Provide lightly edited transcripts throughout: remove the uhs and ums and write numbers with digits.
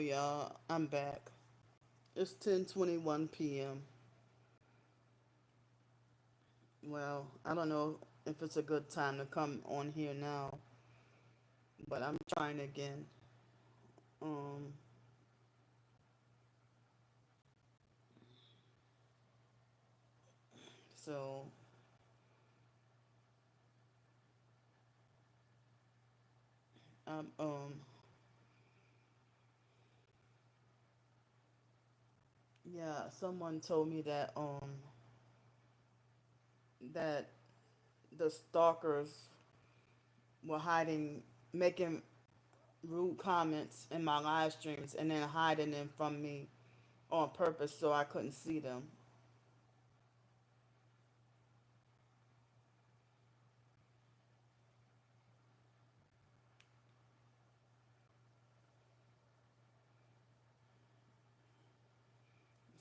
y'all. I'm back. It's 10:21 p.m. Well, I don't know if it's a good time to come on here now, but I'm trying again. Um, so um um yeah, someone told me that the stalkers were hiding, making rude comments in my live streams and then hiding them from me on purpose so I couldn't see them.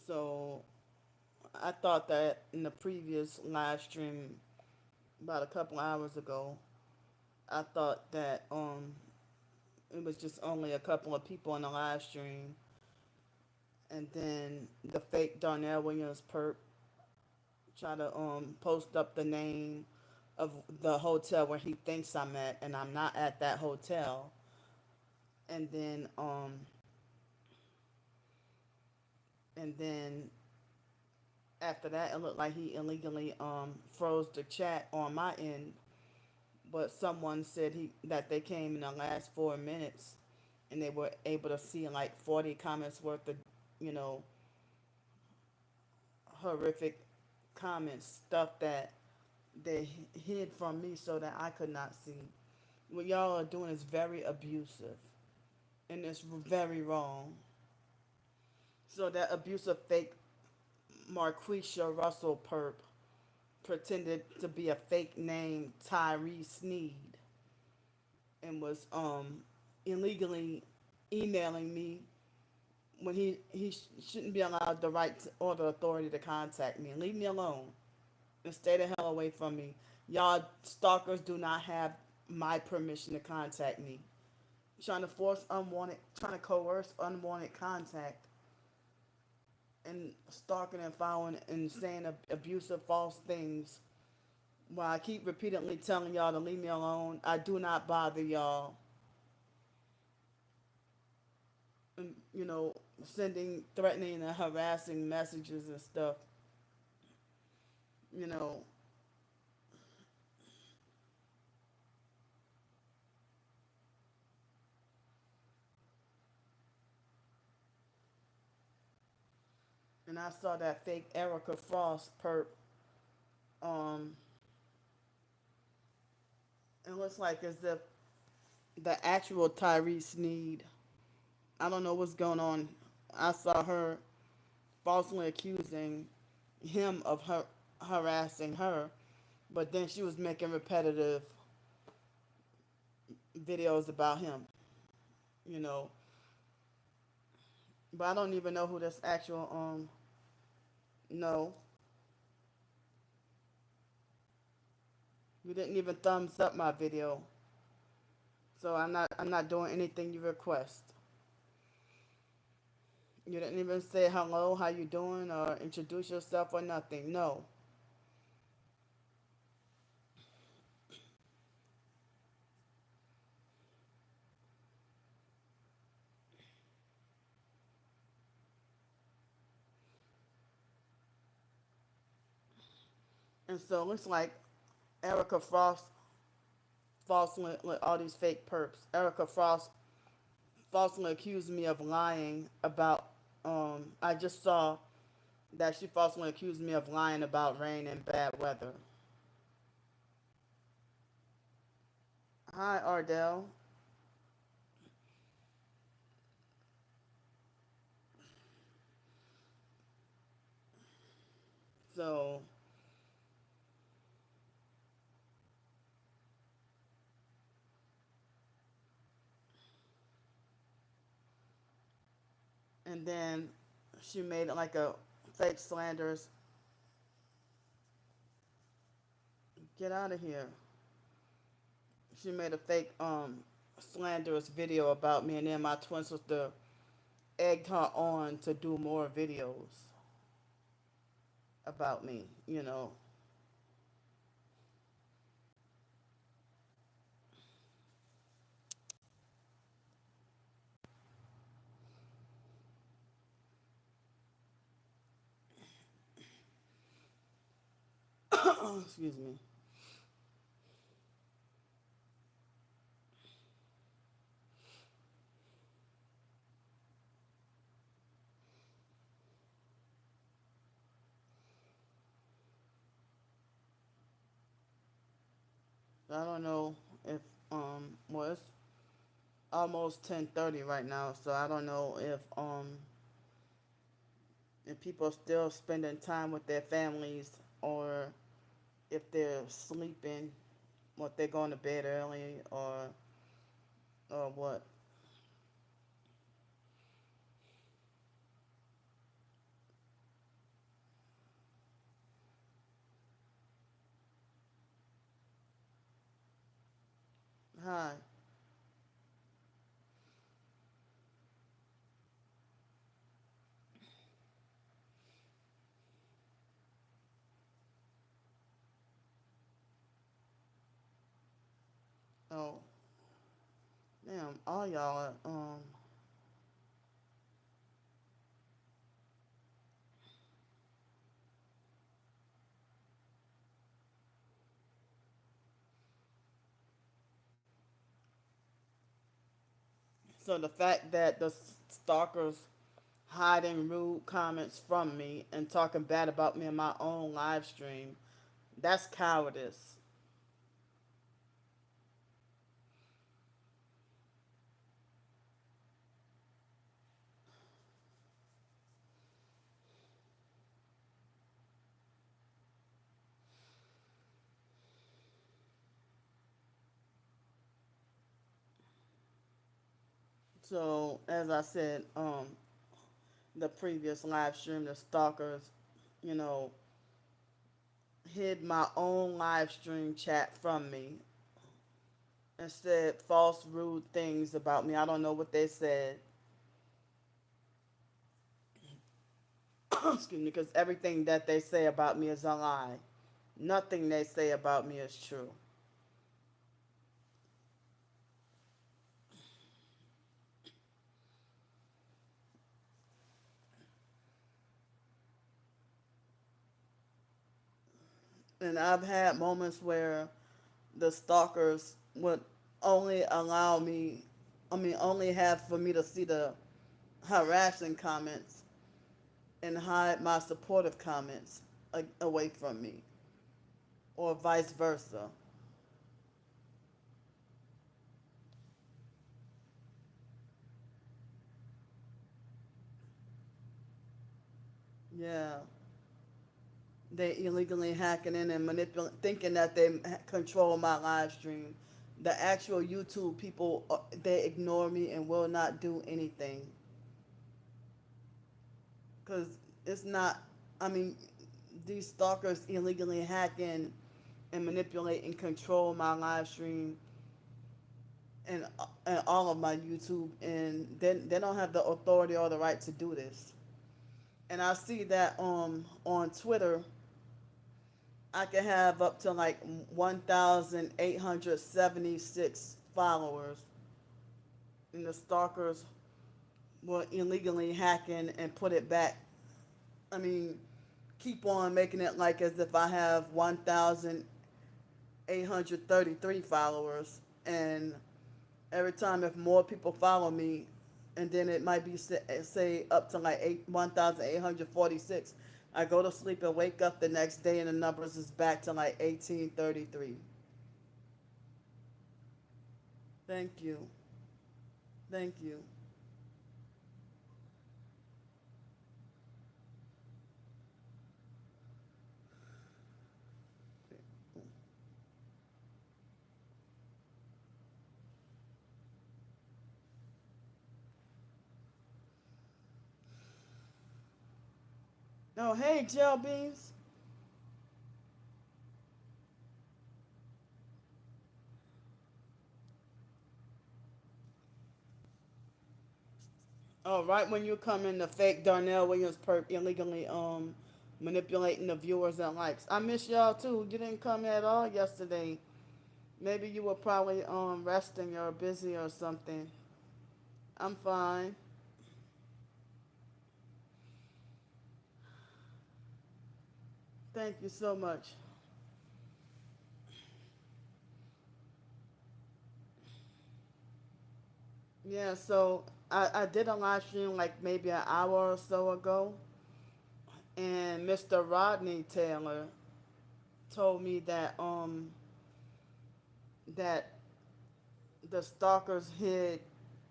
So I thought that in the previous live stream about a couple hours ago, I thought that it was just only a couple of people on the live stream, and then the fake Darnell Williams perp try to post up the name of the hotel where he thinks I'm at, and I'm not at that hotel. And then and then after that, it looked like he illegally froze the chat on my end, but someone said he that they came in the last 4 minutes and they were able to see like 40 comments worth of, you know, horrific comments, stuff that they hid from me so that I could not see. What y'all are doing is very abusive and it's very wrong. So that abusive fake Marquisha Russell perp pretended to be a fake name Tyree Sneed and was illegally emailing me when shouldn't be allowed the right to, or the authority to contact me. Leave me alone and stay the hell away from me. Y'all stalkers do not have my permission to contact me. Trying to force unwanted, trying to coerce unwanted contact and stalking and following and saying abusive false things while I keep repeatedly telling y'all to leave me alone. I do not bother y'all. And, sending threatening and harassing messages and stuff, you know. And I saw that fake Erica Frost perp. Um, it looks like as if the actual Tyrese Need. I don't know what's going on. I saw her falsely accusing him of her harassing her, but then she was making repetitive videos about him, you know. But I don't even know who this actual no. You didn't even thumbs up my video. So I'm not doing anything you request. You didn't even say hello, how you doing, or introduce yourself or nothing. No. And so it looks like Erica Frost falsely, like all these fake perps. Erica Frost falsely accused me of lying about. I just saw that she falsely accused me of lying about rain and bad weather. Hi, Ardell. So, and then she made it like a fake slanders. Get out of here. She made a fake slanderous video about me, and then my twin sister egged her on to do more videos about me, you know. Excuse me. I don't know if well, it's almost 10:30 right now, so I don't know if people are still spending time with their families or if they're sleeping or if they're going to bed early or what. Hi. Oh, damn, all y'all are, so the fact that the stalkers hiding rude comments from me and talking bad about me in my own live stream, that's cowardice. So as I said, the previous live stream, the stalkers, you know, hid my own live stream chat from me and said false, rude things about me. I don't know what they said. Excuse me, because everything that they say about me is a lie. Nothing they say about me is true. And I've had moments where the stalkers would only allow me, I mean, only have for me to see the harassing comments and hide my supportive comments away from me, or vice versa. Yeah, they illegally hacking in and manipulating, thinking that they control my live stream. The actual YouTube people, they ignore me and will not do anything because it's not. I mean, these stalkers illegally hack in and manipulate and control my live stream and all of my YouTube, and they don't have the authority or the right to do this. And I see that on Twitter, I can have up to like 1,876 followers, and the stalkers will illegally hack in and put it back. I mean, keep on making it like as if I have 1,833 followers, and every time if more people follow me, and then it might be say up to like 1,846. I go to sleep and wake up the next day and the numbers is back to like 1833. Thank you. Thank you. Oh, hey, Gel Beans. Oh, right when you come in, the fake Darnell Williams perp illegally manipulating the viewers and likes. I miss y'all too. You didn't come at all yesterday. Maybe you were probably resting or busy or something. I'm fine. Thank you so much. Yeah, so I did a live stream like maybe an hour or so ago, and Mr. Rodney Taylor told me that the stalkers hid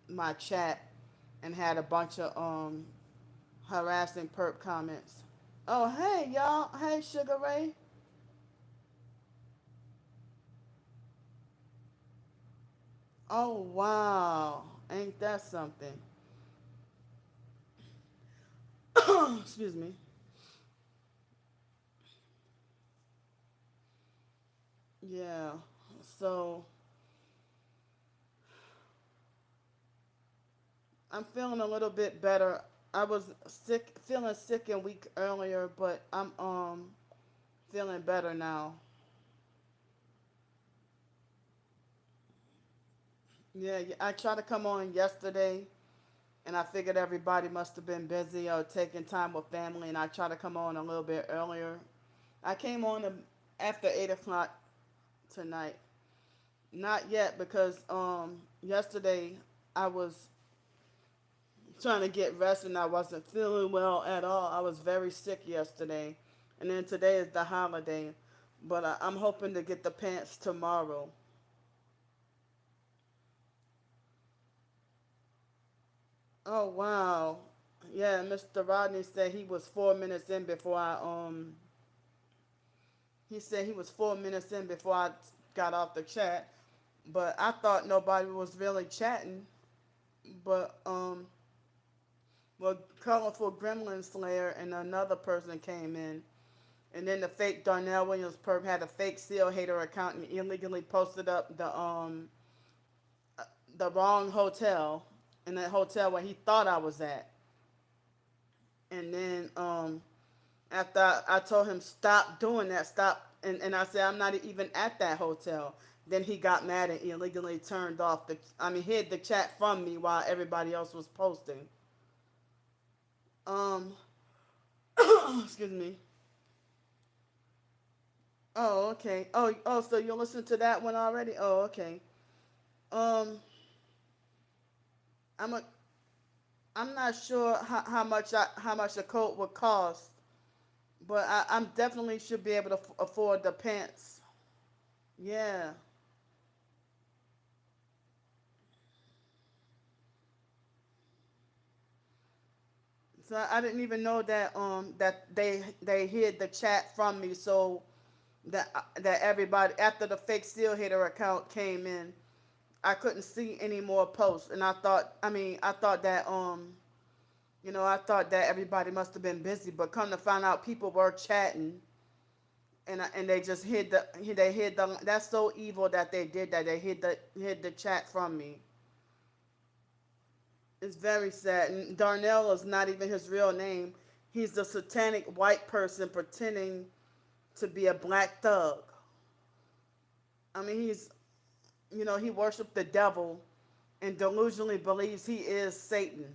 my chat and had a bunch of harassing perp comments. Oh hey y'all, hey Sugar Ray. Oh wow, ain't that something? Excuse me. Yeah. So I'm feeling a little bit better. I was sick, feeling sick a week earlier, but I'm feeling better now. Yeah, I tried to come on yesterday, and I figured everybody must have been busy or taking time with family, and I tried to come on a little bit earlier. I came on after 8 o'clock tonight. Not yet because yesterday I was trying to get rest and I wasn't feeling well at all. I was very sick yesterday, and then today is the holiday, but I'm hoping to get the pants tomorrow. Oh wow, yeah. Mr. Rodney said he was 4 minutes in before I He said he was 4 minutes in before I got off the chat, but I thought nobody was really chatting. But well, colorful Gremlin Slayer and another person came in, and then the fake Darnell Williams perp had a fake seal hater account and illegally posted up the wrong hotel in that hotel where he thought I was at. And then after I told him stop doing that, stop, and I said I'm not even at that hotel. Then he got mad and illegally turned off hid the chat from me while everybody else was posting. Um, excuse me. Oh, okay. So you listened to that one already? Oh, okay. Um, I'm a, I'm not sure how much the coat would cost, but I'm definitely should be able to afford the pants. Yeah. So I didn't even know that they hid the chat from me, so that everybody after the fake seal hitter account came in, I couldn't see any more posts, and I thought that I thought that everybody must have been busy, but come to find out, people were chatting, and they just hid the. That's so evil that they did that. They hid the chat from me. It's very sad. And Darnell is not even his real name. He's the satanic white person pretending to be a black thug. I mean, he worships the devil and delusionally believes he is Satan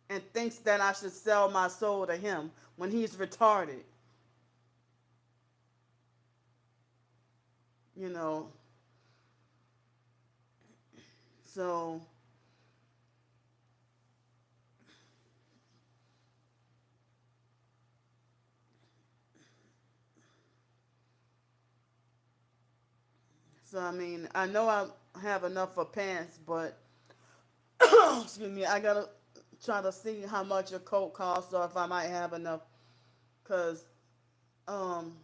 and thinks that I should sell my soul to him when he's retarded. You know, so I mean, I know I have enough for pants, but excuse me, I gotta try to see how much a coat costs or if I might have enough. Cause um,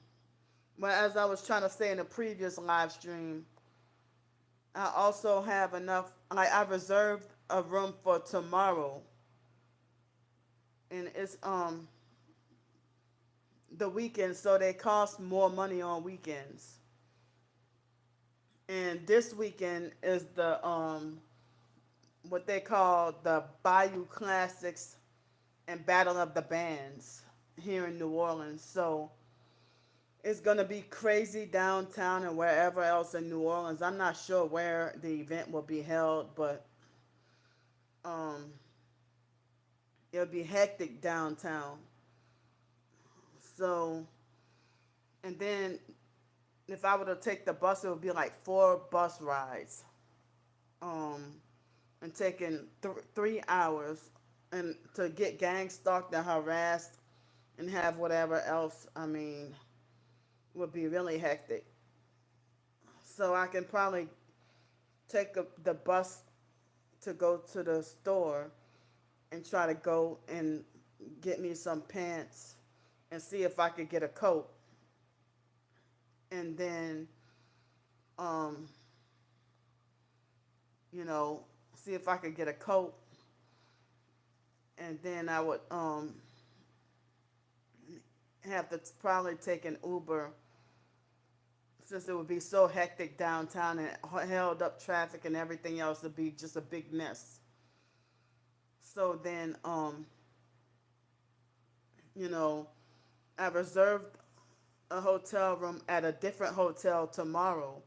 but as I was trying to say in the previous live stream, I also have enough. Like I reserved a room for tomorrow, and it's the weekend, so they cost more money on weekends. And this weekend is the what they call the Bayou Classics and Battle of the Bands here in New Orleans. So it's gonna be crazy downtown and wherever else in New Orleans. I'm not sure where the event will be held, but um, it'll be hectic downtown. So, and then if I were to take the bus, it would be like 4 bus rides, um, and taking 3 hours, and to get gang stalked and harassed and have whatever else. I mean, would be really hectic. So I can probably take the bus to go to the store and try to go and get me some pants and see if I could get a coat, and then um, you know, see if I could get a coat, and then I would have to probably take an Uber, since it would be so hectic downtown and held up traffic and everything else would be just a big mess. So then you know, I reserved a hotel room at a different hotel tomorrow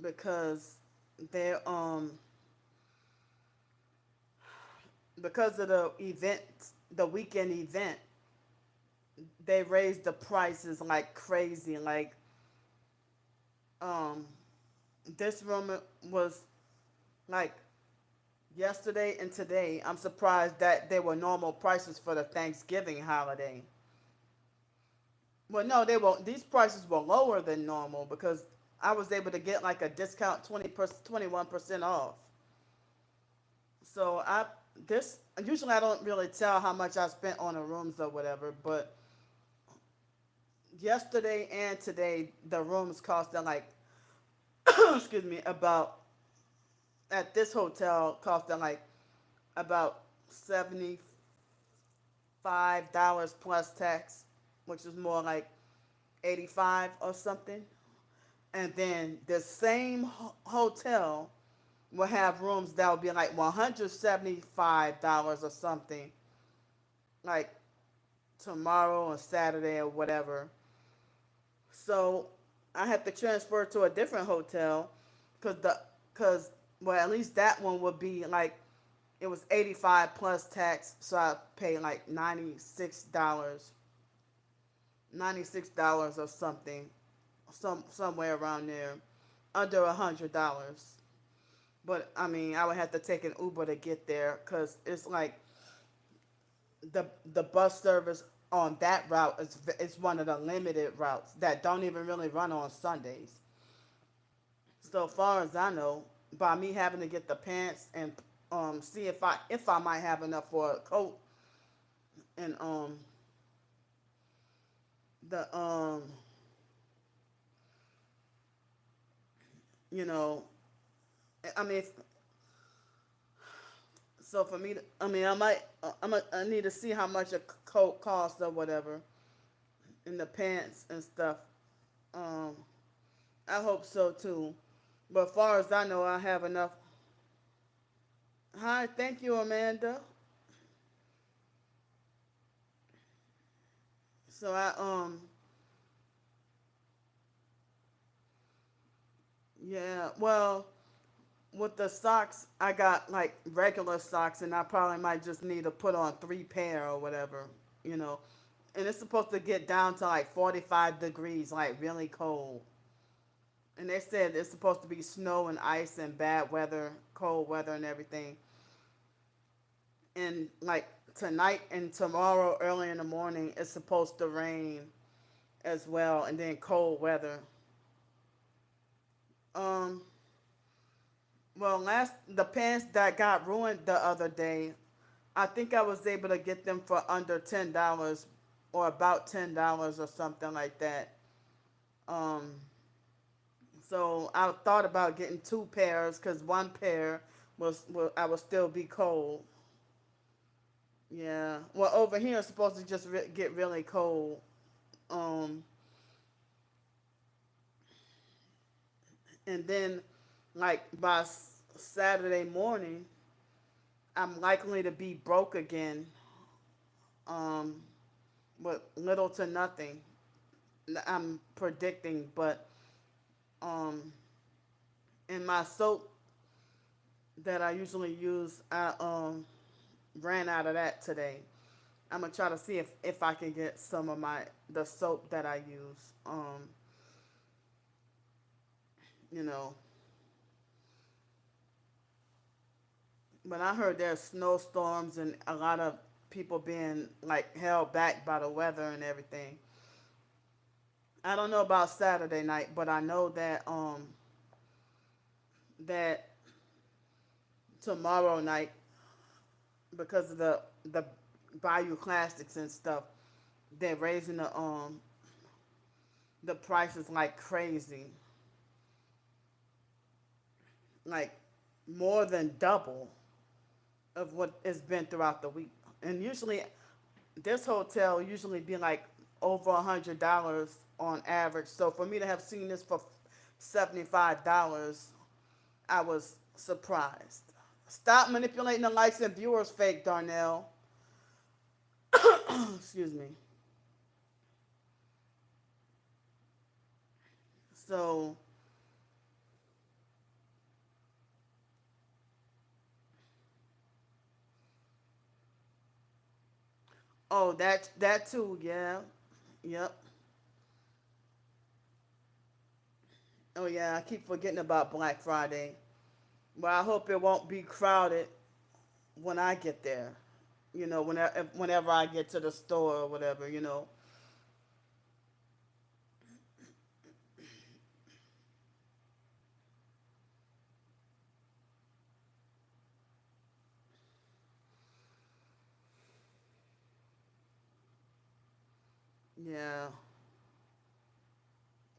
because they're because of the event, the weekend event, they raised the prices like crazy. Like um this room was like yesterday and today. I'm surprised that they were normal prices for the Thanksgiving holiday. Well, no, they won't. These prices were lower than normal because I was able to get like a discount 21% off. So I this usually I don't really tell how much I spent on the rooms or whatever, but yesterday and today the rooms costed like excuse me, about at this hotel costed like about $75 plus tax, which is more like 85 or something. And then the same hotel will have rooms that will be like $175 or something, like tomorrow or Saturday or whatever. So I had to transfer to a different hotel because because well, at least that one would be like, it was 85 plus tax, so I paid like $96 or something, somewhere around there, under $100. But I mean, I would have to take an Uber to get there because it's like the bus service on that route is one of the limited routes that don't even really run on Sundays. So far as I know, by me having to get the pants and see if I might have enough for a coat, and the you know, I mean, so for me, I mean, I need to see how much a coat costs or whatever, and the pants and stuff. Um, I hope so too. But as far as I know, I have enough. Hi, thank you, Amanda. So yeah, well, with the socks, I got like regular socks, and I probably might just need to put on 3 pair or whatever, you know. And it's supposed to get down to like 45 degrees, like really cold. And they said it's supposed to be snow and ice and bad weather, cold weather and everything. And like tonight and tomorrow, early in the morning, it's supposed to rain as well, and then cold weather. Um, well, last the pants that got ruined the other day, I think I was able to get them for under $10 or about $10 or something like that. Um, so I thought about getting 2 pairs because 1 pair was I would still be cold. Yeah. Well, over here it's supposed to just get really cold. Um, and then like by Saturday morning. I'm likely to be broke again, um, with little to nothing. I'm predicting, but um, in my soap that I usually use, I ran out of that today. I'm gonna try to see if I can get some of the soap that I use. You know, but I heard there's snowstorms and a lot of people being like held back by the weather and everything. I don't know about Saturday night, but I know that tomorrow night, because of the Bayou Classics and stuff, they're raising the prices like crazy, like more than double of what it's been throughout the week. And usually, this hotel usually be like over $100 on average. So for me to have seen this for $75, I was surprised. Stop manipulating the likes and viewers, fake Darnell. Excuse me. So, oh, that too, yeah, yep. Oh yeah, I keep forgetting about Black Friday. Well, I hope it won't be crowded when I get there. Whenever I get to the store or whatever. Yeah,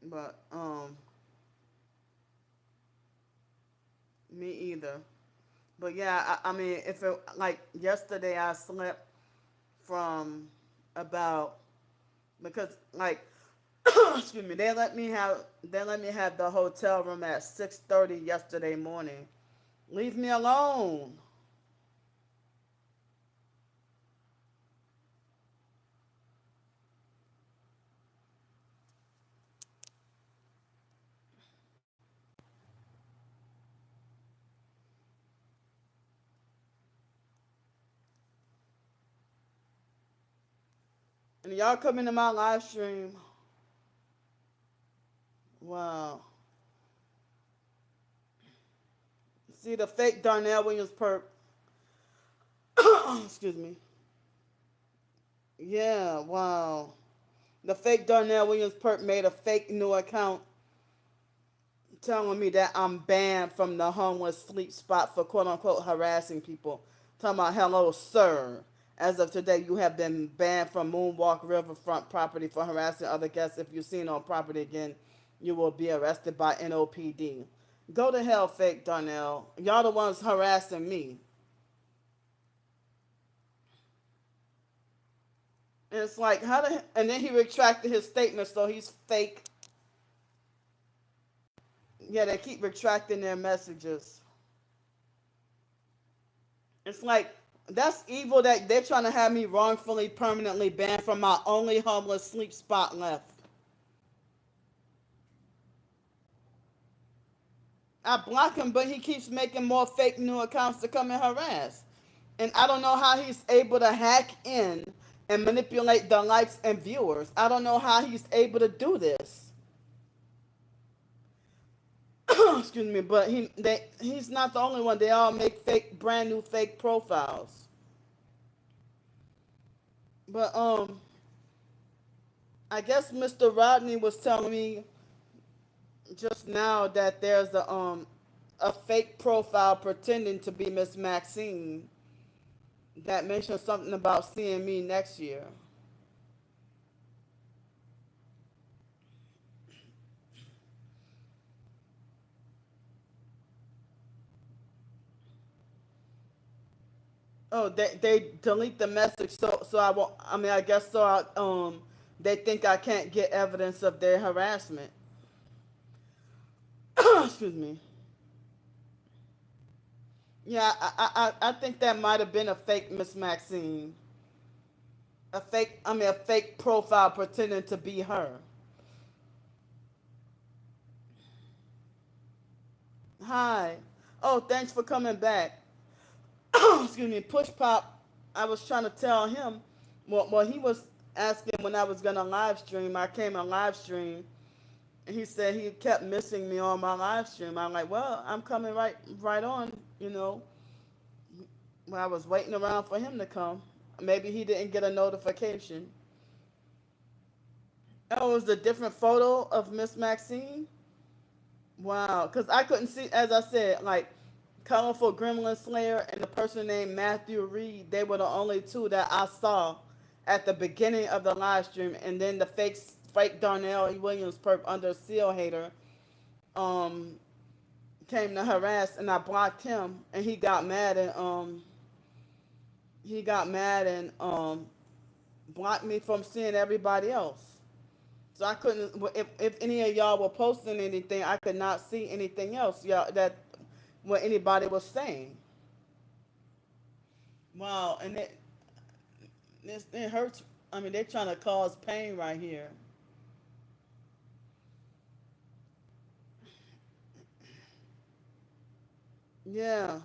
but me either. But yeah, I mean, if it like yesterday, I slept from about because like excuse me, they let me have the hotel room at 6:30 yesterday morning. Leave me alone. And y'all come into my live stream. Wow. See the fake Darnell Williams perp. Excuse me. Yeah, wow. The fake Darnell Williams perp made a fake new account telling me that I'm banned from the homeless sleep spot for quote unquote harassing people. Talking about, hello, sir. As of today, you have been banned from Moonwalk Riverfront property for harassing other guests. If you're seen on property again, you will be arrested by NOPD. Go to hell, fake Darnell. Y'all the ones harassing me. And it's like, and then he retracted his statement, so he's fake. Yeah, they keep retracting their messages. It's like, that's evil that they're trying to have me wrongfully permanently banned from my only homeless sleep spot left. I block him, but he keeps making more fake new accounts to come and harass. And I don't know how he's able to hack in and manipulate the likes and viewers. I don't know how he's able to do this. Excuse me, but he's not the only one. They all make brand new fake profiles. But I guess Mr. Rodney was telling me just now that there's a fake profile pretending to be Miss Maxine that mentioned something about seeing me next year. Oh, they delete the message, so I won't. I mean, I guess so. They think I can't get evidence of their harassment. Excuse me. Yeah, I think that might have been a fake Miss Maxine. A fake profile pretending to be her. Hi. Oh, thanks for coming back. Excuse me. Push Pop, I was trying to tell him, well, he was asking when I was going to live stream. I came on live stream, and he said he kept missing me on my live stream. I'm like, well, I'm coming right on, you know. When I was waiting around for him to come. Maybe he didn't get a notification. Oh, it was a different photo of Miss Maxine? Wow, because I couldn't see, as I said, like Colorful Gremlin Slayer and the person named Matthew Reed, they were the only two that I saw at the beginning of the live stream. And then the fake Darnell E. Williams perp under Seal Hater um, came to harass, and I blocked him, and he got mad and blocked me from seeing everybody else. So I couldn't. If any of y'all were posting anything, I could not see anything else. Y'all that what anybody was saying. Wow, and it hurts. I mean, they're trying to cause pain right here. Yeah,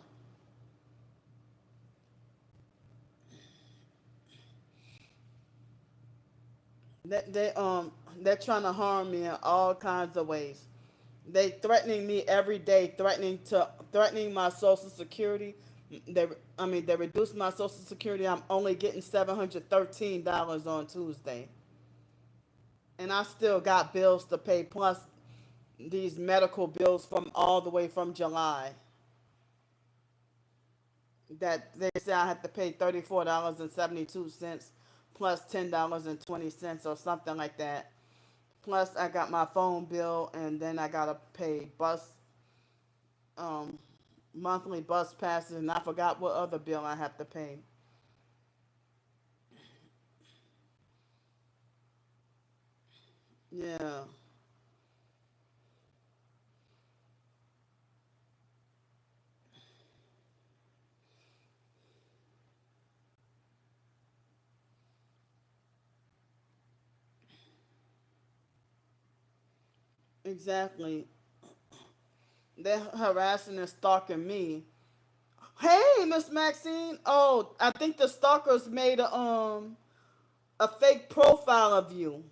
they're trying to harm me in all kinds of ways. They threatening me every day, threatening my social security. They they reduced my social security. I'm only getting $713 on Tuesday, and I still got bills to pay plus these medical bills from all the way from July that they say I have to pay $34.72 plus $10.20 or something like that. Plus I got my phone bill, and then I gotta pay um monthly bus passes, and I forgot what other bill I have to pay. Yeah, exactly. They're harassing and stalking me. Hey, Miss Maxine. Oh, I think the stalkers made a fake profile of you.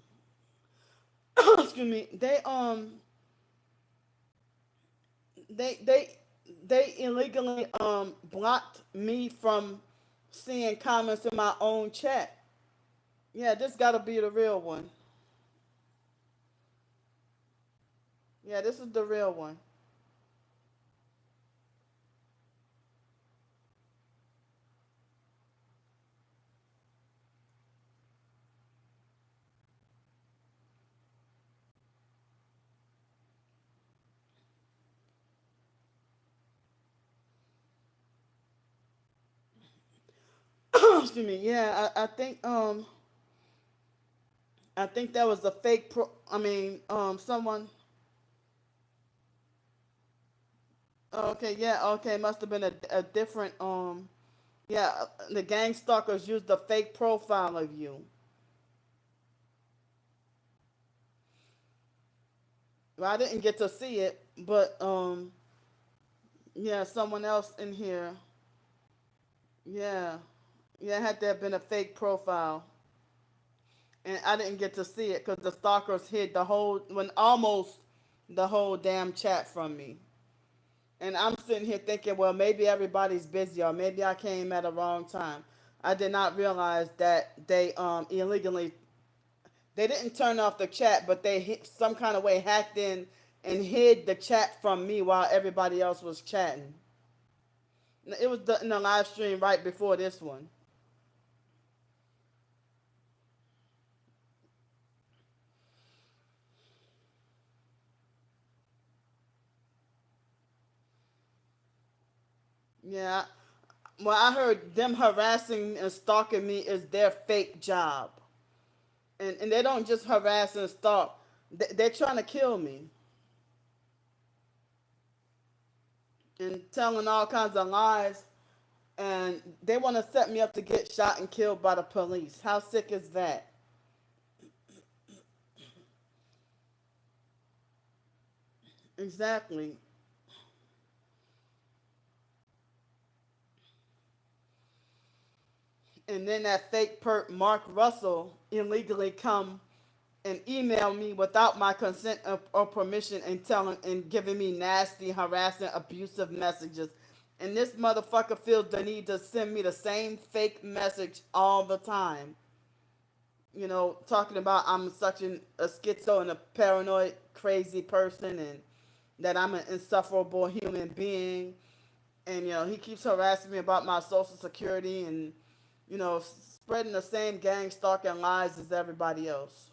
Excuse me. They they they illegally blocked me from seeing comments in my own chat. Yeah, this got to be the real one. Yeah, this is the real one. Excuse me. Yeah, I think that was a fake pro. I mean, someone. Okay, yeah, okay, must have been a different yeah, the gang stalkers used a fake profile of you. Well, I didn't get to see it, but yeah, someone else in here. Yeah, yeah, it had to have been a fake profile, and I didn't get to see it because the stalkers hid almost the whole damn chat from me. And I'm sitting here thinking, well, maybe everybody's busy, or maybe I came at a wrong time. I did not realize that they illegally, they didn't turn off the chat, but they some kind of way hacked in and hid the chat from me while everybody else was chatting. It was in the live stream right before this one. Yeah. Well, I heard them harassing and stalking me is their fake job. And they don't just harass and stalk, they're trying to kill me. and telling all kinds of lies, and they want to set me up to get shot and killed by the police. How sick is that? Exactly. And then that fake perp Mark Russell illegally come and email me without my consent or permission and telling and giving me nasty, harassing, abusive messages. And this motherfucker feels the need to send me the same fake message all the time. You know, talking about I'm such a schizo and a paranoid, crazy person, and that I'm an insufferable human being. And you know, he keeps harassing me about my social security and spreading the same gang stalking lies as everybody else.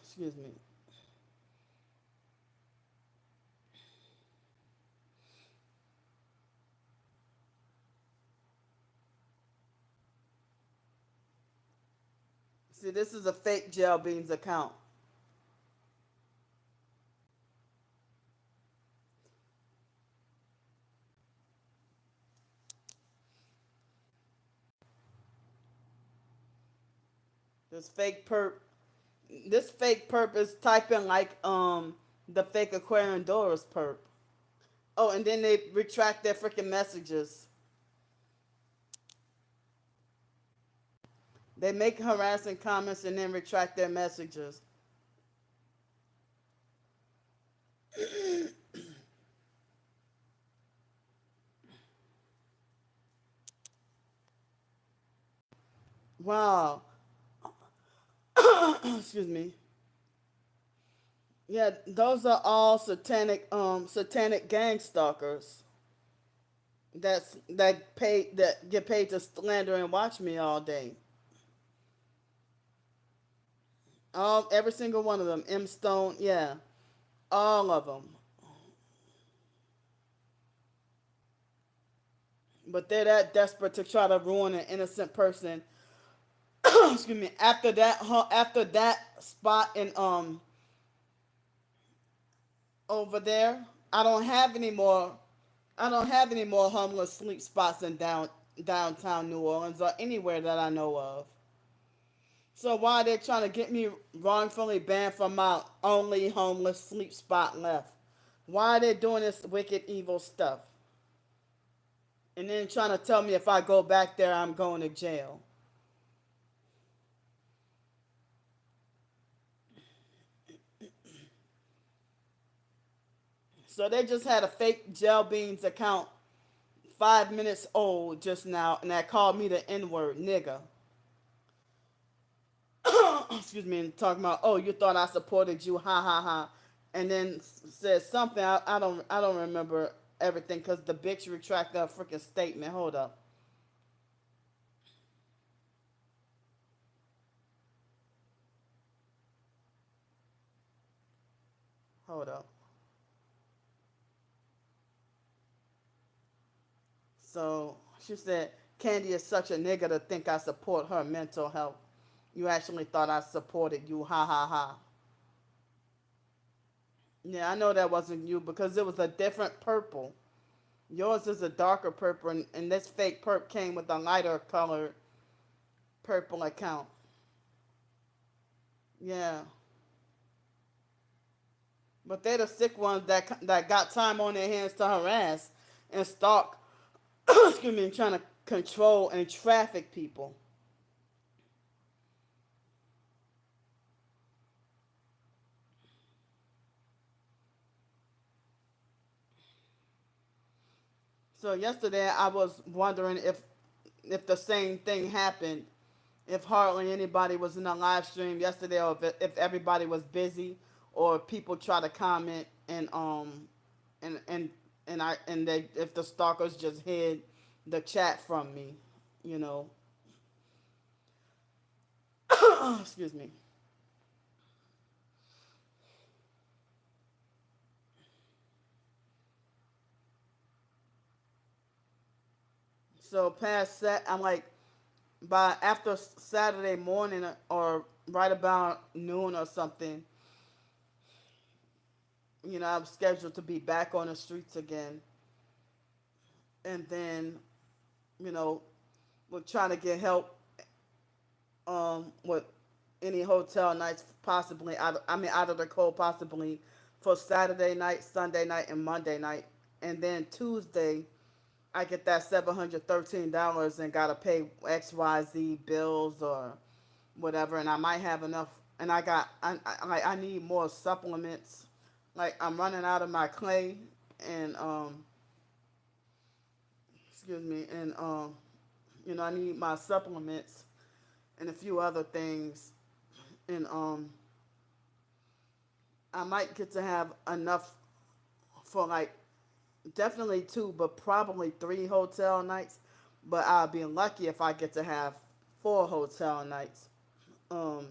Excuse me. See, this is a fake Gel Beans account. This fake perp, this fake perp is typing like the fake Aquarian Doris perp. Oh, and then they retract their freaking messages. They make harassing comments and then retract their messages. Wow. Excuse me. Yeah, those are all satanic gang stalkers. That get paid to slander and watch me all day. All every single one of them. M Stone, yeah, all of them. But they're that desperate to try to ruin an innocent person. Excuse me. After that spot in over there, I don't have any more. I don't have any more homeless sleep spots in downtown New Orleans or anywhere that I know of. So why are they trying to get me wrongfully banned from my only homeless sleep spot left? Why are they doing this wicked, evil stuff? And then trying to tell me if I go back there, I'm going to jail. So they just had a fake Gel Beans account 5 minutes old just now, and that called me the N word, nigga. Excuse me, and talking about, oh, you thought I supported you, ha ha ha, and then said something. I don't remember everything because the bitch retracted a freaking statement. Hold up, hold up. So she said, Candy is such a nigga to think I support her mental health. You actually thought I supported you, ha ha ha. Yeah, I know that wasn't you because it was a different purple. Yours is a darker purple, and this fake perp came with a lighter colored purple account. Yeah, but they're the sick ones that got time on their hands to harass and stalk. Excuse me, trying to control and traffic people. So yesterday I was wondering if the same thing happened if hardly anybody was in the live stream yesterday, or if everybody was busy, or people try to comment and and and they, if the stalkers just hid the chat from me, you know. Excuse me. So past that, I'm like, by after Saturday morning, or right about noon or something, I'm scheduled to be back on the streets again, and then you know we're trying to get help with any hotel nights possibly out of the cold, possibly for Saturday night, Sunday night, and Monday night, and then Tuesday I get that $713 and gotta pay XYZ bills or whatever, and I might have enough, and I need more supplements. Like I'm running out of my clay, and excuse me, and I need my supplements and a few other things, and I might get to have enough for like definitely two, but probably three hotel nights. But I'll be lucky if I get to have four hotel nights. Um,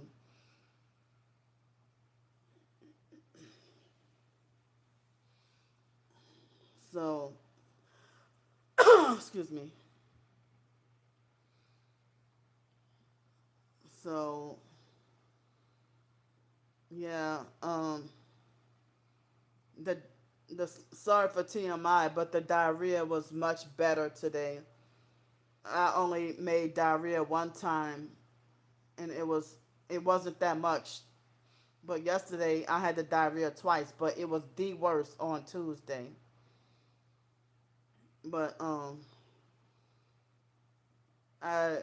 so excuse me. So yeah, the the sorry for TMI, but the diarrhea was much better today. I only made diarrhea one time, and it wasn't that much. But yesterday I had the diarrhea twice, but it was the worst on Tuesday. But I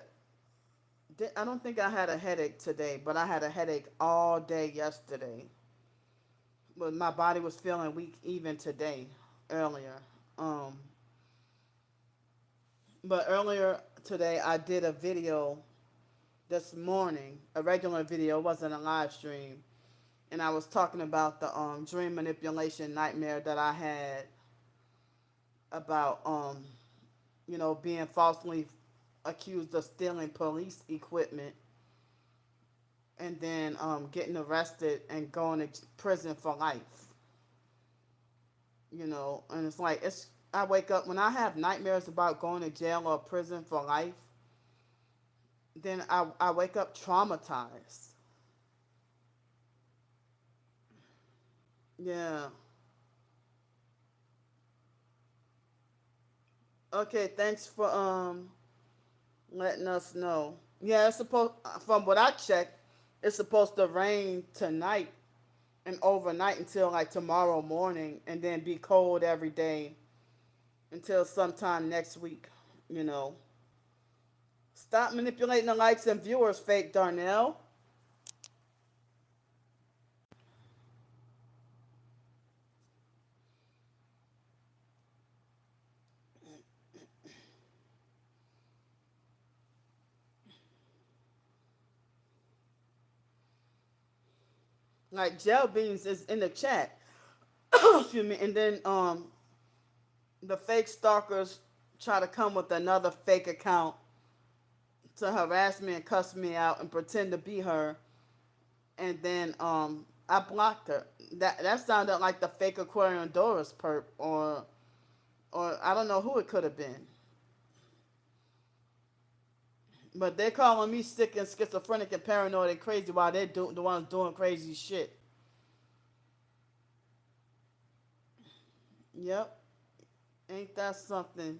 I don't think I had a headache today, but I had a headache all day yesterday. But my body was feeling weak even today, earlier. Um, but earlier today I did a video this morning, a regular video, it wasn't a live stream, and I was talking about the dream manipulation nightmare that I had about being falsely accused of stealing police equipment, and then getting arrested and going to prison for life. And it's like it's I wake up when I have nightmares about going to jail or prison for life, then I wake up traumatized. Yeah. Okay, thanks for letting us know. Yeah, it's supposed from what I checked, it's supposed to rain tonight and overnight until like tomorrow morning, and then be cold every day until sometime next week, you know. Stop manipulating the likes and viewers, fake Darnell. Like Gel Beans is in the chat. Excuse me. And then the fake stalkers try to come with another fake account to harass me and cuss me out and pretend to be her. And then I blocked her. That sounded like the fake Aquarian Doris perp, or I don't know who it could have been. But they're calling me sick and schizophrenic and paranoid and crazy while they're the ones doing crazy shit. Yep. Ain't that something?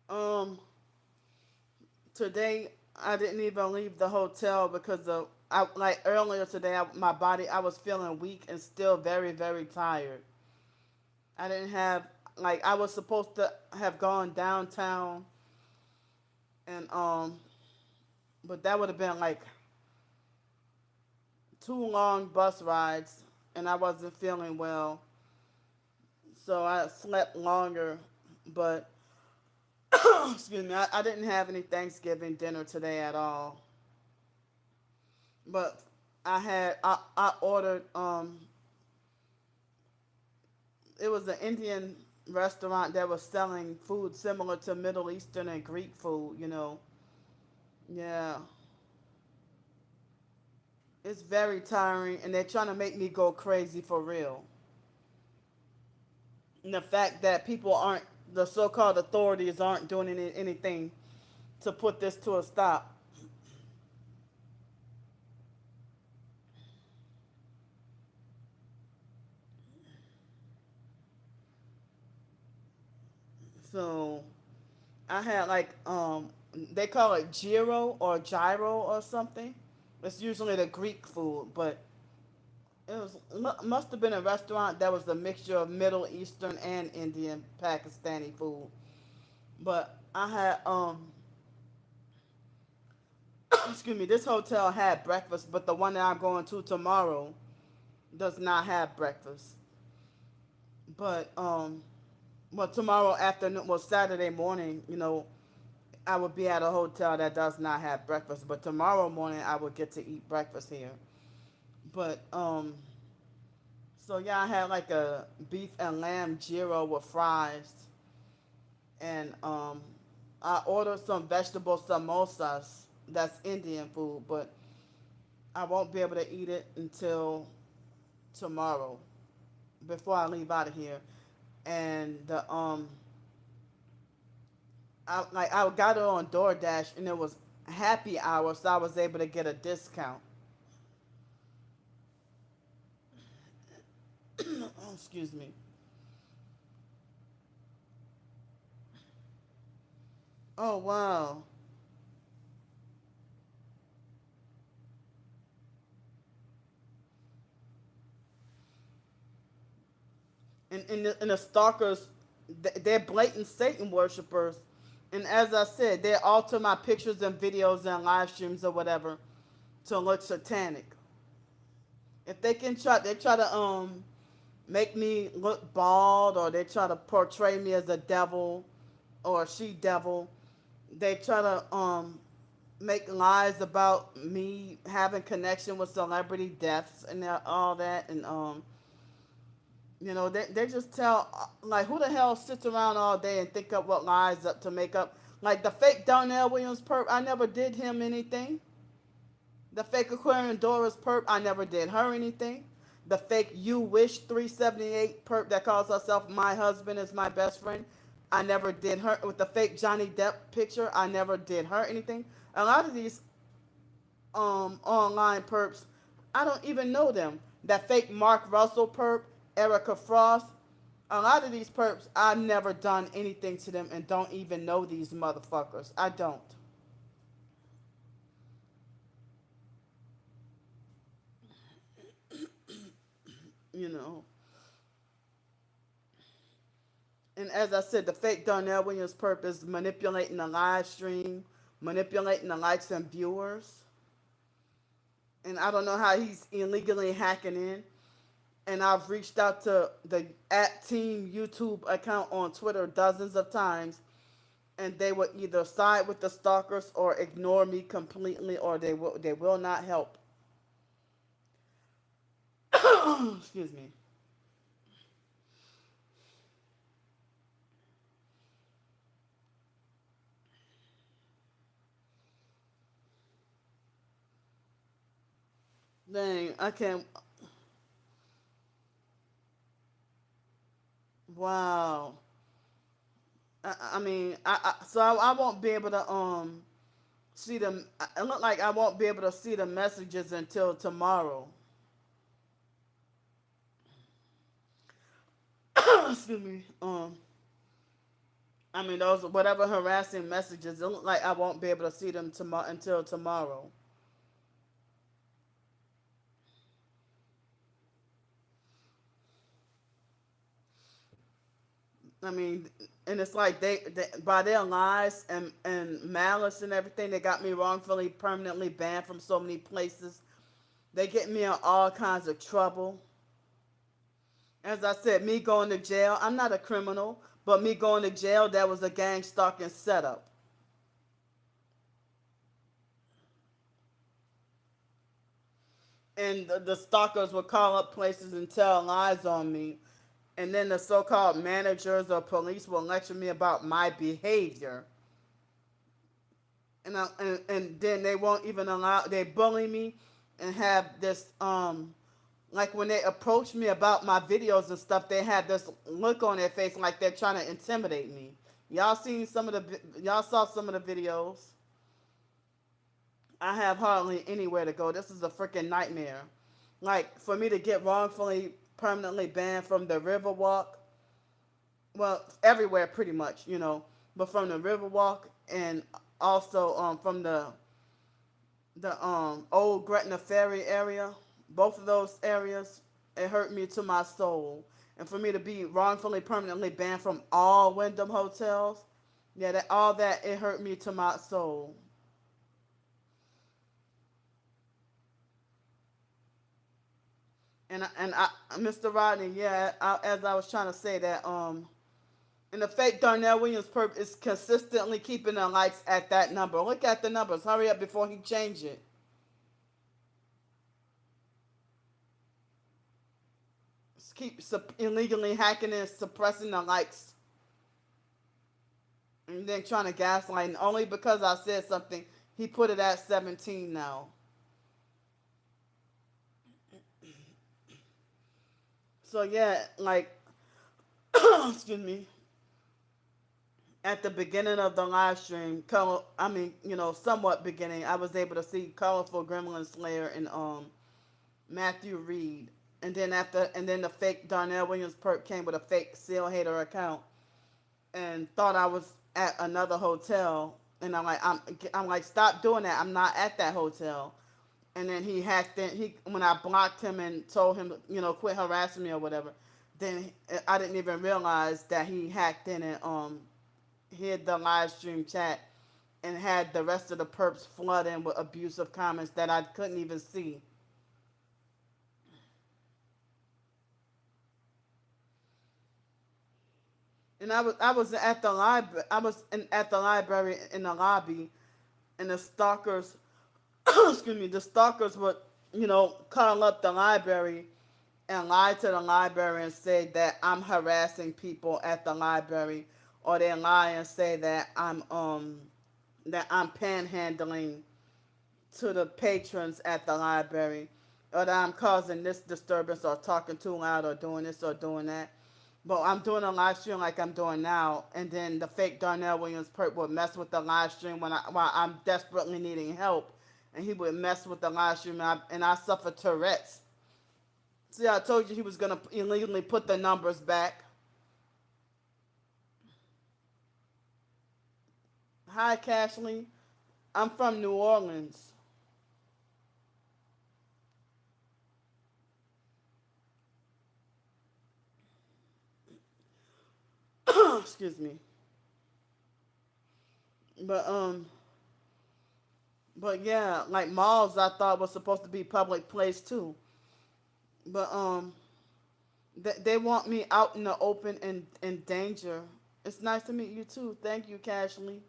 Um, Today I didn't even leave the hotel because of I like earlier today. My body, I was feeling weak and still very very tired. I didn't have like I was supposed to have gone downtown, and but that would have been like two long bus rides, and I wasn't feeling well. so I slept longer. But excuse me, I didn't have any Thanksgiving dinner today at all. But I ordered it was an Indian restaurant that was selling food similar to Middle Eastern and Greek food, you know. Yeah. It's very tiring and they're trying to make me go crazy for real. And the fact that people aren't the so-called authorities aren't doing anything to put this to a stop. So I had like they call it gyro or something. It's usually the Greek food, but it was must have been a restaurant that was a mixture of Middle Eastern and Indian Pakistani food. But I had excuse me, this hotel had breakfast, but the one that I'm going to tomorrow does not have breakfast. But well, tomorrow afternoon, well, Saturday morning, you know, I would be at a hotel that does not have breakfast. But tomorrow morning, I would get to eat breakfast here. But so yeah, I had like a beef and lamb gyro with fries, and I ordered some vegetable samosas. That's Indian food, but I won't be able to eat it until tomorrow before I leave out of here. And the I got it on DoorDash and it was happy hour, so I was able to get a discount. Oh, excuse me. Oh wow. And the stalkers, they're blatant Satan worshippers. And as I said, they alter my pictures and videos and live streams or whatever to look satanic. If they can try, they try to make me look bald, or they try to portray me as a devil or a she devil. They try to make lies about me having connection with celebrity deaths and all that, and you know, they just tell, like, who the hell sits around all day and think up what lies up to make up? Like the fake Donnell Williams perp, I never did him anything. The fake Aquarian Doris perp, I never did her anything. The fake You Wish 378 perp that calls herself My Husband is My Best Friend, I never did her. With the fake Johnny Depp picture, I never did her anything. A lot of these online perps, I don't even know them. That fake Mark Russell perp, Erica Frost, a lot of these perps, I've never done anything to them and don't even know these motherfuckers. I don't. You know. And as I said, the fake Darnell Williams perp is manipulating the live stream, manipulating the likes and viewers. And I don't know how he's illegally hacking in. And I've reached out to the at Team YouTube account on Twitter dozens of times, and they will either side with the stalkers or ignore me completely, or they will not help. Excuse me. Dang, I can't. Wow. I mean, so I won't be able to see them. It look like I won't be able to see the messages until tomorrow. Excuse me. I mean, those whatever harassing messages. It look like I won't be able to see them tomorrow until tomorrow. I mean, and it's like they by their lies and malice and everything, they got me wrongfully permanently banned from so many places. They get me in all kinds of trouble. As I said, me going to jail, I'm not a criminal, but me going to jail, that was a gang stalking setup. And the stalkers would call up places and tell lies on me. And then the so-called managers or police will lecture me about my behavior. And then they won't even allow, they bully me and have this, like when they approach me about my videos and stuff, they have this look on their face like they're trying to intimidate me. Y'all saw some of the videos. I have hardly anywhere to go. This is a freaking nightmare. Like for me to get wrongfully permanently banned from the Riverwalk, well, everywhere pretty much, but from the Riverwalk and also from the old Gretna Ferry area, both of those areas, it hurt me to my soul. And for me to be wrongfully permanently banned from all Wyndham hotels, yeah, all that, it hurt me to my soul. Mr. Rodney, yeah, as I was trying to say that, and the fake Darnell Williams perp is consistently keeping the likes at that number. Look at the numbers. Hurry up before he change it. Keep illegally hacking and suppressing the likes, and then trying to gaslight. And only because I said something, he put it at 17 now. So yeah, like, excuse me. At the beginning of the live stream, somewhat beginning, I was able to see Colorful Gremlin Slayer and Matthew Reed, and then the fake Darnell Williams perp came with a fake Seal Hater account and thought I was at another hotel, and I'm like, stop doing that. I'm not at that hotel. And then he hacked in. When I blocked him and told him, quit harassing me or whatever, then I didn't even realize that he hacked in and hid the live stream chat and had the rest of the perps flood in with abusive comments that I couldn't even see. And I was at the library. At the library in the lobby, and the stalkers, excuse me, the stalkers would call up the library and lie to the library and say that I'm harassing people at the library, or they lie and say that I'm panhandling to the patrons at the library, or that I'm causing this disturbance or talking too loud or doing this or doing that. But I'm doing a live stream like I'm doing now, and then the fake Darnell Williams perp would mess with the live stream while I'm desperately needing help, and he would mess with the live stream, and I suffer Tourette's. See, I told you he was gonna illegally put the numbers back. Hi, Cashley. I'm from New Orleans. Excuse me. But but yeah, like malls, I thought was supposed to be public place too. But they want me out in the open and in danger. It's nice to meet you too. Thank you, Cashley.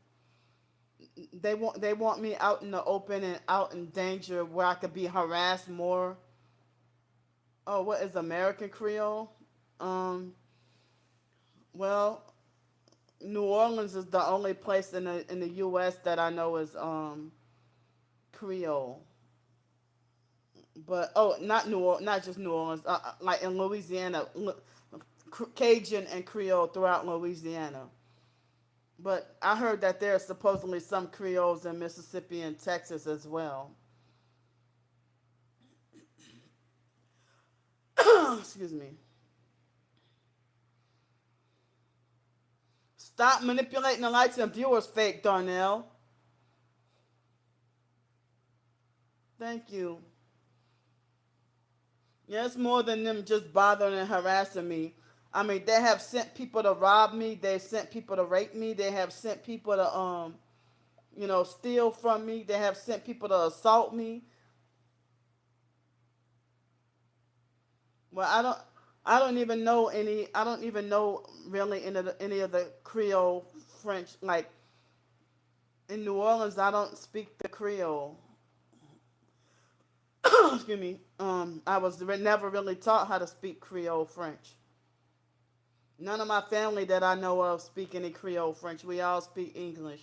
They want me out in the open and out in danger where I could be harassed more. Oh, what is American Creole? Um, well, New Orleans is the only place in the U.S. that I know is Creole. But not not just New Orleans. Like in Louisiana, Cajun and Creole throughout Louisiana. But I heard that there are supposedly some Creoles in Mississippi and Texas as well. Excuse me. Stop manipulating the likes and viewers, fake Darnell. Thank you. Yeah, it's more than them just bothering and harassing me. I mean, they have sent people to rob me. They've sent people to rape me. They have sent people to steal from me. They have sent people to assault me. Well, I don't. I don't even know any. I don't even know really any of the Creole French. Like in New Orleans, I don't speak the Creole. Excuse me. I was never really taught how to speak Creole French. None of my family that I know of speak any Creole French. We all speak English.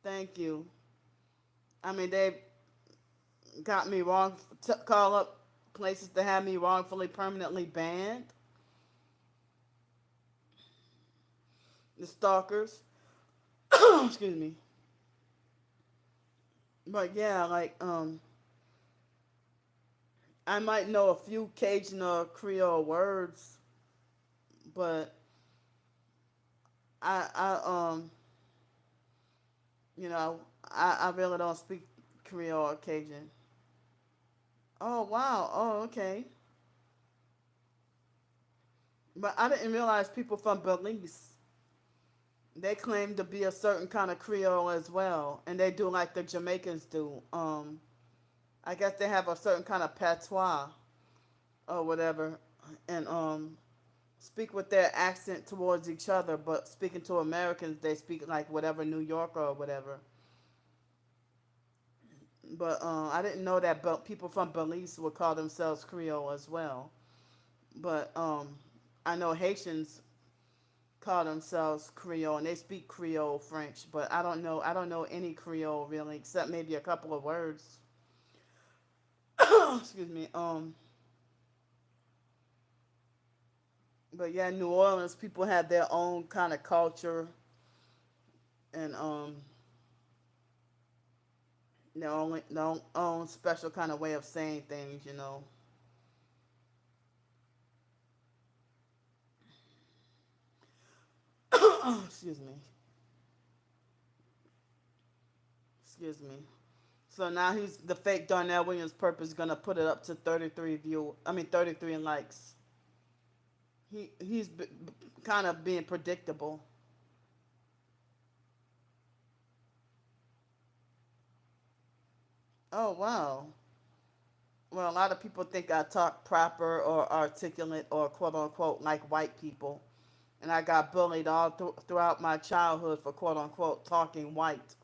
Thank you. I mean, they got me wrong. Call up places to have me wrongfully permanently banned. The stalkers. Excuse me. But yeah, like I might know a few Cajun or Creole words, but I you know, I really don't speak Creole or Cajun. Oh wow. Oh okay. But I didn't realize people from Belize, they claim to be a certain kind of Creole as well, and they do like the Jamaicans do. I guess they have a certain kind of patois or whatever, and speak with their accent towards each other, but speaking to Americans, they speak like whatever New Yorker or whatever. But I didn't know that people from Belize would call themselves Creole as well. But I know Haitians call themselves Creole and they speak Creole French, but I don't know. I don't know any Creole really, except maybe a couple of words. Excuse me. But yeah, New Orleans people have their own kind of culture and their own special kind of way of saying things. Excuse me. Excuse me. So now he's the fake Darnell Williams purpose is gonna put it up to 33 view. I mean 33 likes. He's kind of being predictable. Oh wow. Well, a lot of people think I talk proper or articulate or quote unquote like white people, and I got bullied all throughout my childhood for quote unquote talking white.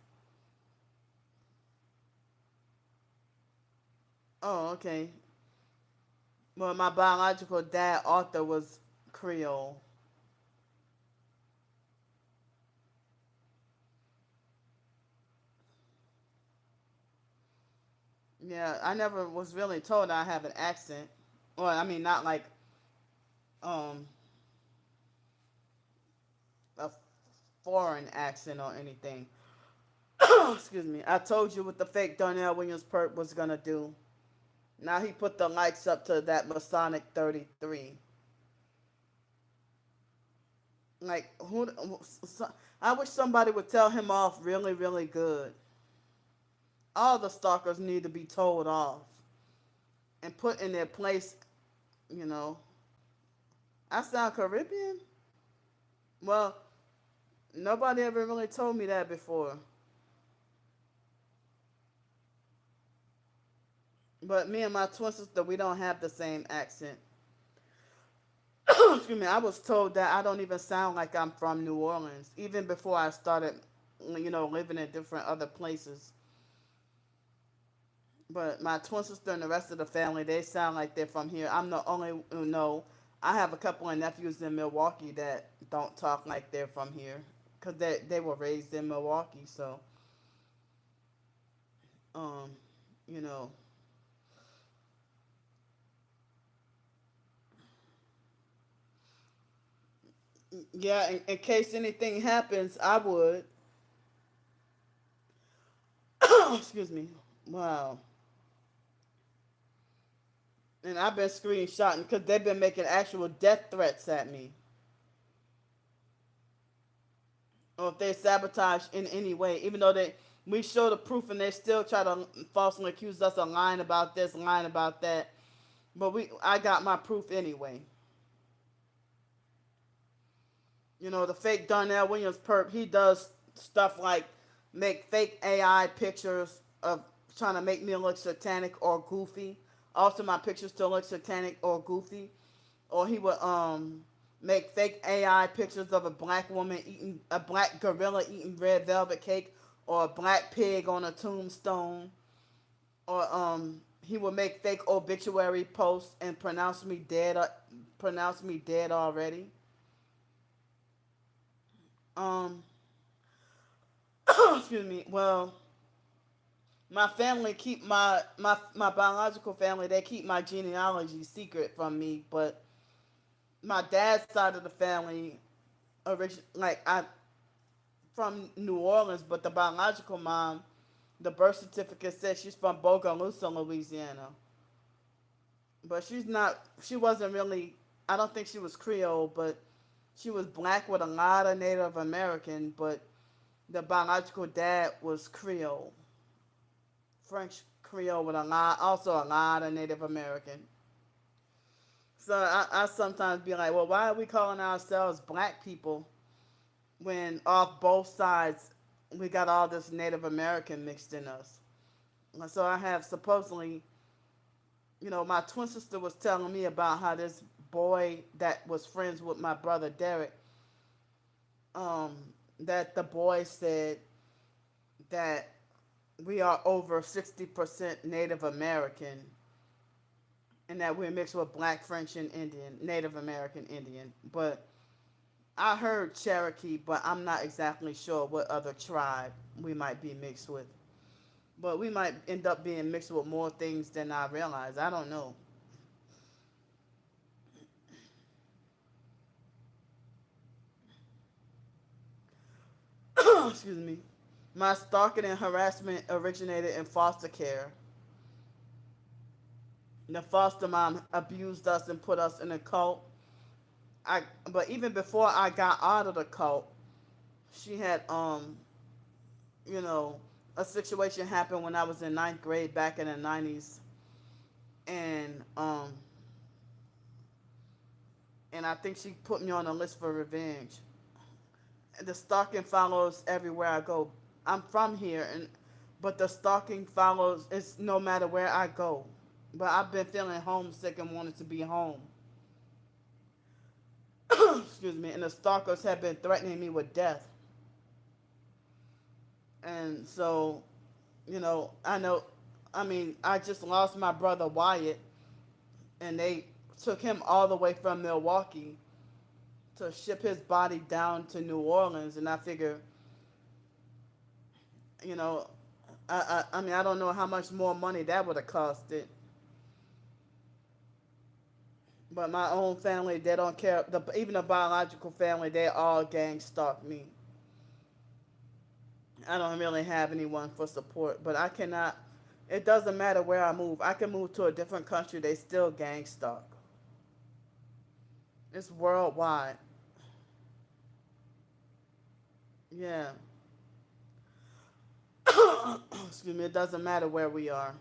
Oh okay. Well, my biological dad Arthur was Creole. Yeah, I never was really told I have an accent. Well, I mean, not like um a foreign accent or anything. Excuse me. I told you what the fake Darnell Williams perp was gonna do. Now he put the likes up to that Masonic 33. Like who? I wish somebody would tell him off really, really good. All the stalkers need to be told off and put in their place. You know, I sound Caribbean. Well, nobody ever really told me that before. But me and my twin sister, we don't have the same accent. Excuse me. I was told that I don't even sound like I'm from New Orleans, even before I started, living in different other places. But my twin sister and the rest of the family, they sound like they're from here. I'm the only who know. I have a couple of nephews in Milwaukee that don't talk like they're from here because they were raised in Milwaukee. So, um, you know, yeah. In case anything happens, I would. Excuse me. Wow. And I've been screenshotting because they've been making actual death threats at me. Or if they sabotage in any way, even though we show the proof and they still try to falsely accuse us of lying about this, lying about that. But I got my proof anyway. The fake Darnell Williams perp, he does stuff like make fake AI pictures of trying to make me look satanic or goofy. Also, my pictures still look satanic or goofy. or he would make fake AI pictures of a black gorilla eating red velvet cake, or a black pig on a tombstone, or he would make fake obituary posts and pronounce me dead already. Um, excuse me. Well, my family keep my biological family, they keep my genealogy secret from me, but my dad's side of the family, like I from New Orleans, but the biological mom, the birth certificate says she's from Bogalusa, Louisiana. But she's not. She wasn't really. I don't think she was Creole, but she was black with a lot of Native American. But the biological dad was Creole, French Creole with also a lot of Native American. So I sometimes be like, well, why are we calling ourselves black people when off both sides we got all this Native American mixed in us? So I have supposedly, my twin sister was telling me about how this boy that was friends with my brother Derek, um, that the boy said that we are over 60% Native American, and that we're mixed with black, French, and Indian, Native American Indian. But I heard Cherokee, but I'm not exactly sure what other tribe we might be mixed with. But we might end up being mixed with more things than I realize. I don't know. Excuse me. My stalking and harassment originated in foster care. The foster mom abused us and put us in a cult. But even before I got out of the cult, she had you know, a situation happened when I was in ninth grade back in the 90s, and I think she put me on a list for revenge. The stalking follows everywhere I go. I'm from here, but the stalking follows. It's no matter where I go. But I've been feeling homesick and wanted to be home. Excuse me. And the stalkers have been threatening me with death. And so, I know. I mean, I just lost my brother Wyatt, and they took him all the way from Milwaukee to ship his body down to New Orleans. And I figure, you know, I mean, I don't know how much more money that would have costed. But my own family, they don't care. Even the biological family, they all gang stalk me. I don't really have anyone for support, but I cannot. It doesn't matter where I move. I can move to a different country. They still gang stalk. It's worldwide. Yeah. Excuse me. It doesn't matter where we are.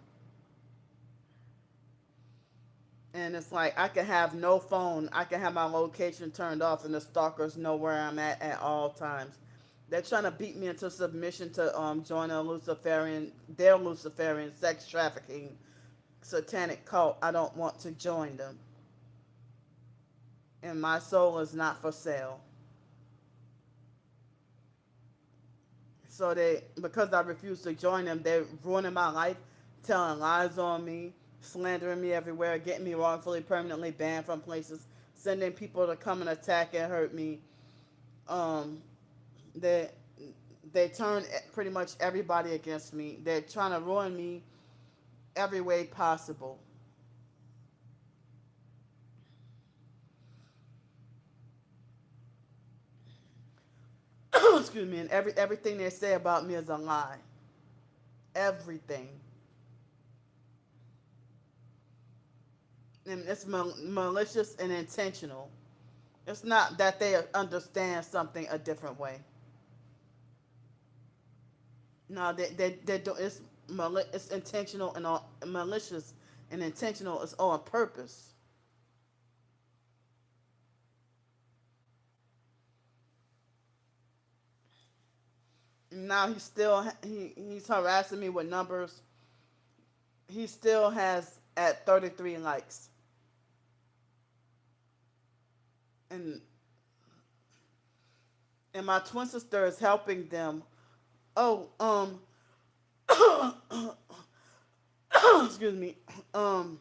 And it's like I can have no phone. I can have my location turned off, and the stalkers know where I'm at all times. They're trying to beat me into submission to join their Luciferian sex trafficking satanic cult. I don't want to join them, and my soul is not for sale. So because I refuse to join them, they're ruining my life, telling lies on me, slandering me everywhere, getting me wrongfully permanently banned from places, sending people to come and attack and hurt me. Um, they they turn pretty much everybody against me. They're trying to ruin me every way possible. Excuse me. And everything they say about me is a lie. Everything. And it's malicious and intentional. It's not that they understand something a different way. No, they do. It's intentional and malicious and intentional. It's on purpose. Now he's harassing me with numbers. He still has at 33 likes. and my twin sister is helping them. Oh, excuse me. Um,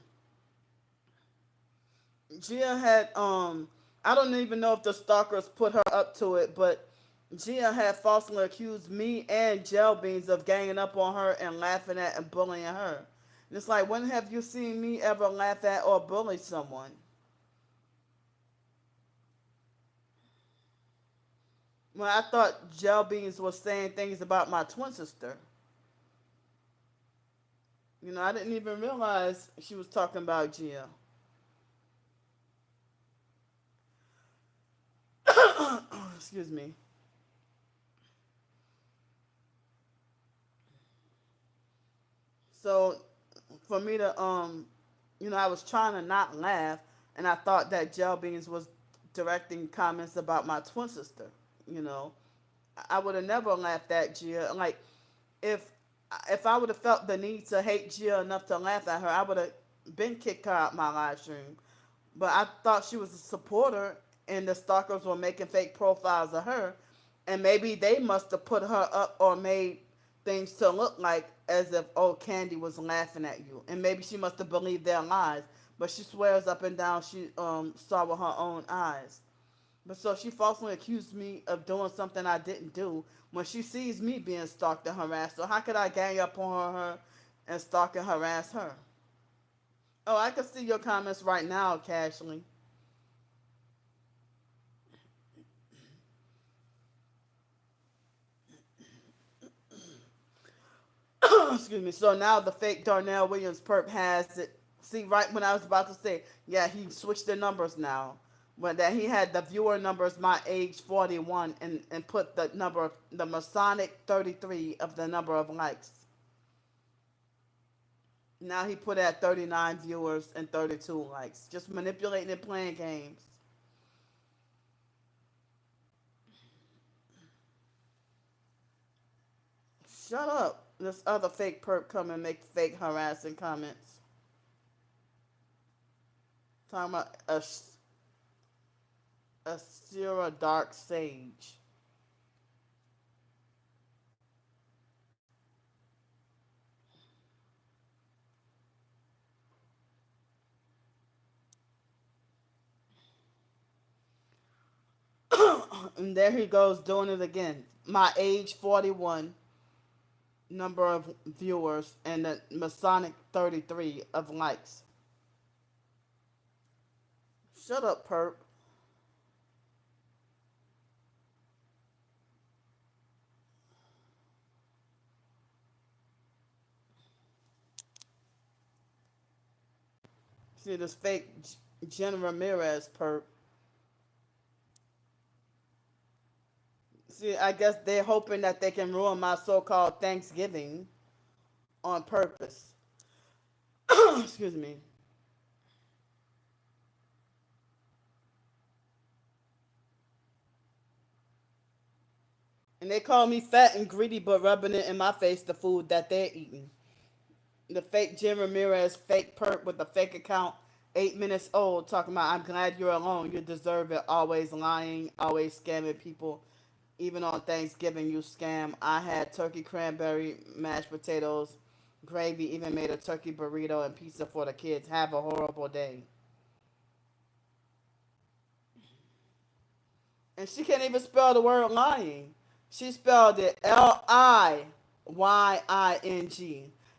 Gia had I don't even know if the stalkers put her up to it, but Gia had falsely accused me and Gel Beans of ganging up on her and laughing at and bullying her. And it's like, when have you seen me ever laugh at or bully someone? Well, I thought Gel Beans was saying things about my twin sister. I didn't even realize she was talking about Gia. Excuse me. So for me to I was trying to not laugh, and I thought that Gel Beans was directing comments about my twin sister. You know, I would have never laughed at Gia. Like, if I would have felt the need to hate Gia enough to laugh at her, I would have been kicked her out my live stream. But I thought she was a supporter, and the stalkers were making fake profiles of her, and maybe they must have put her up or made things to look like as if, oh, Candy was laughing at you, and maybe she must have believed their lies. But she swears up and down she saw with her own eyes. But so she falsely accused me of doing something I didn't do when she sees me being stalked and harassed. So how could I gang up on her and stalk and harass her? Oh, I can see your comments right now, Cashley. Excuse me. So now the fake Darnell Williams perp has it. See, right when I was about to say, yeah, he switched the numbers now. But that he had the viewer numbers my age 41, and put the number, the Masonic 33 of the number of likes. Now he put at 39 viewers and 32 likes. Just manipulating and playing games. Shut up. This other fake perp come and make fake harassing comments. Talking about a Sierra Dark Sage. And there he goes doing it again. My age 41, number of viewers, and the Masonic 33 of likes. Shut up, perp. See this fake Jen Ramirez perp. See, I guess they're hoping that they can ruin my so-called Thanksgiving on purpose. Excuse me. And they call me fat and greedy, but rubbing it in my face the food that they're eating. The fake Jim Ramirez, fake perp with a fake account, 8 minutes old, talking about, I'm glad you're alone. You deserve it. Always lying, always scamming people. Even on Thanksgiving, you scam. I had turkey, cranberry, mashed potatoes, gravy, even made a turkey burrito and pizza for the kids. Have a horrible day. And she can't even spell the word lying. She spelled it Lying.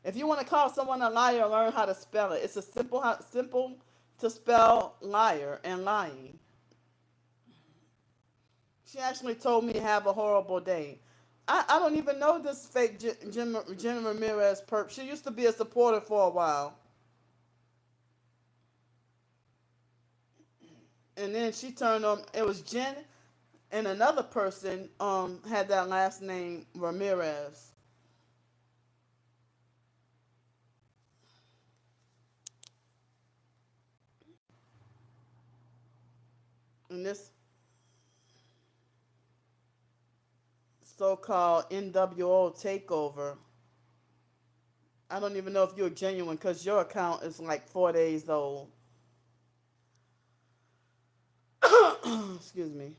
If you want to call someone a liar, learn how to spell it. It's a simple to spell liar and lying. She actually told me to have a horrible day. I don't even know this fake Jen Ramirez perp. She used to be a supporter for a while. And then she turned on, it was Jen and another person had that last name Ramirez. And this so-called NWO takeover, I don't even know if you're genuine because your account is like 4 days old. Excuse me.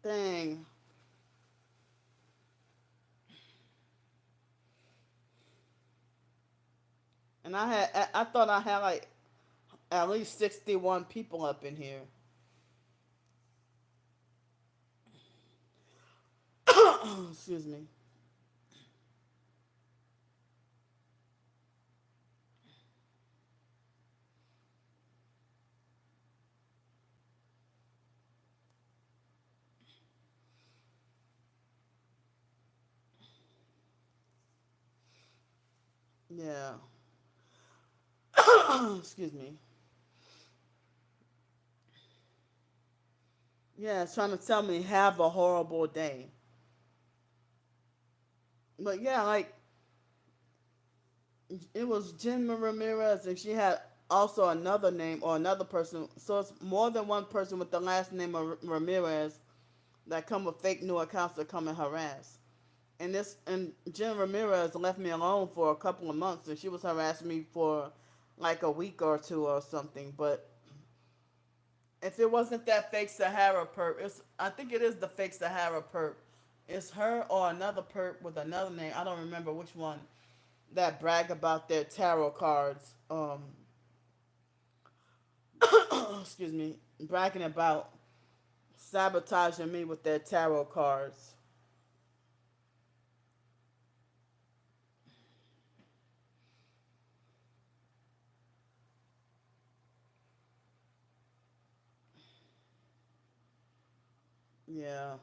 Dang. And I thought I had like at least 61 people up in here. Excuse me. Yeah. Excuse me. Yeah, it's trying to tell me have a horrible day. But yeah, like it was Jen Ramirez, and she had also another name or another person. So it's more than one person with the last name of Ramirez that come with fake new accounts that come and harass. And Jen Ramirez left me alone for a couple of months, and she was harassing me for like a week or two or something. But if it wasn't that fake Sahara perp, I think it is the fake Sahara perp. It's her or another perp with another name. I don't remember which one that brag about their tarot cards. Excuse me, bragging about sabotaging me with their tarot cards. Yeah.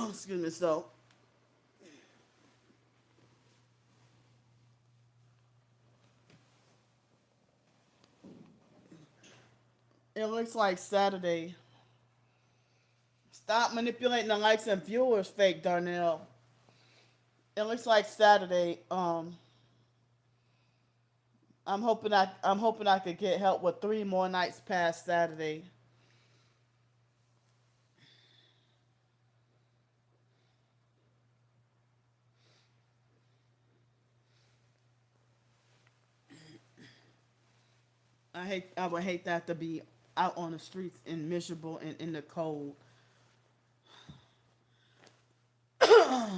Excuse me. So it looks like Saturday. Stop manipulating the likes and viewers, fake Darnell. It looks like Saturday. I'm hoping I could get help with 3 more nights past Saturday. I would hate that to be out on the streets and miserable and in the cold.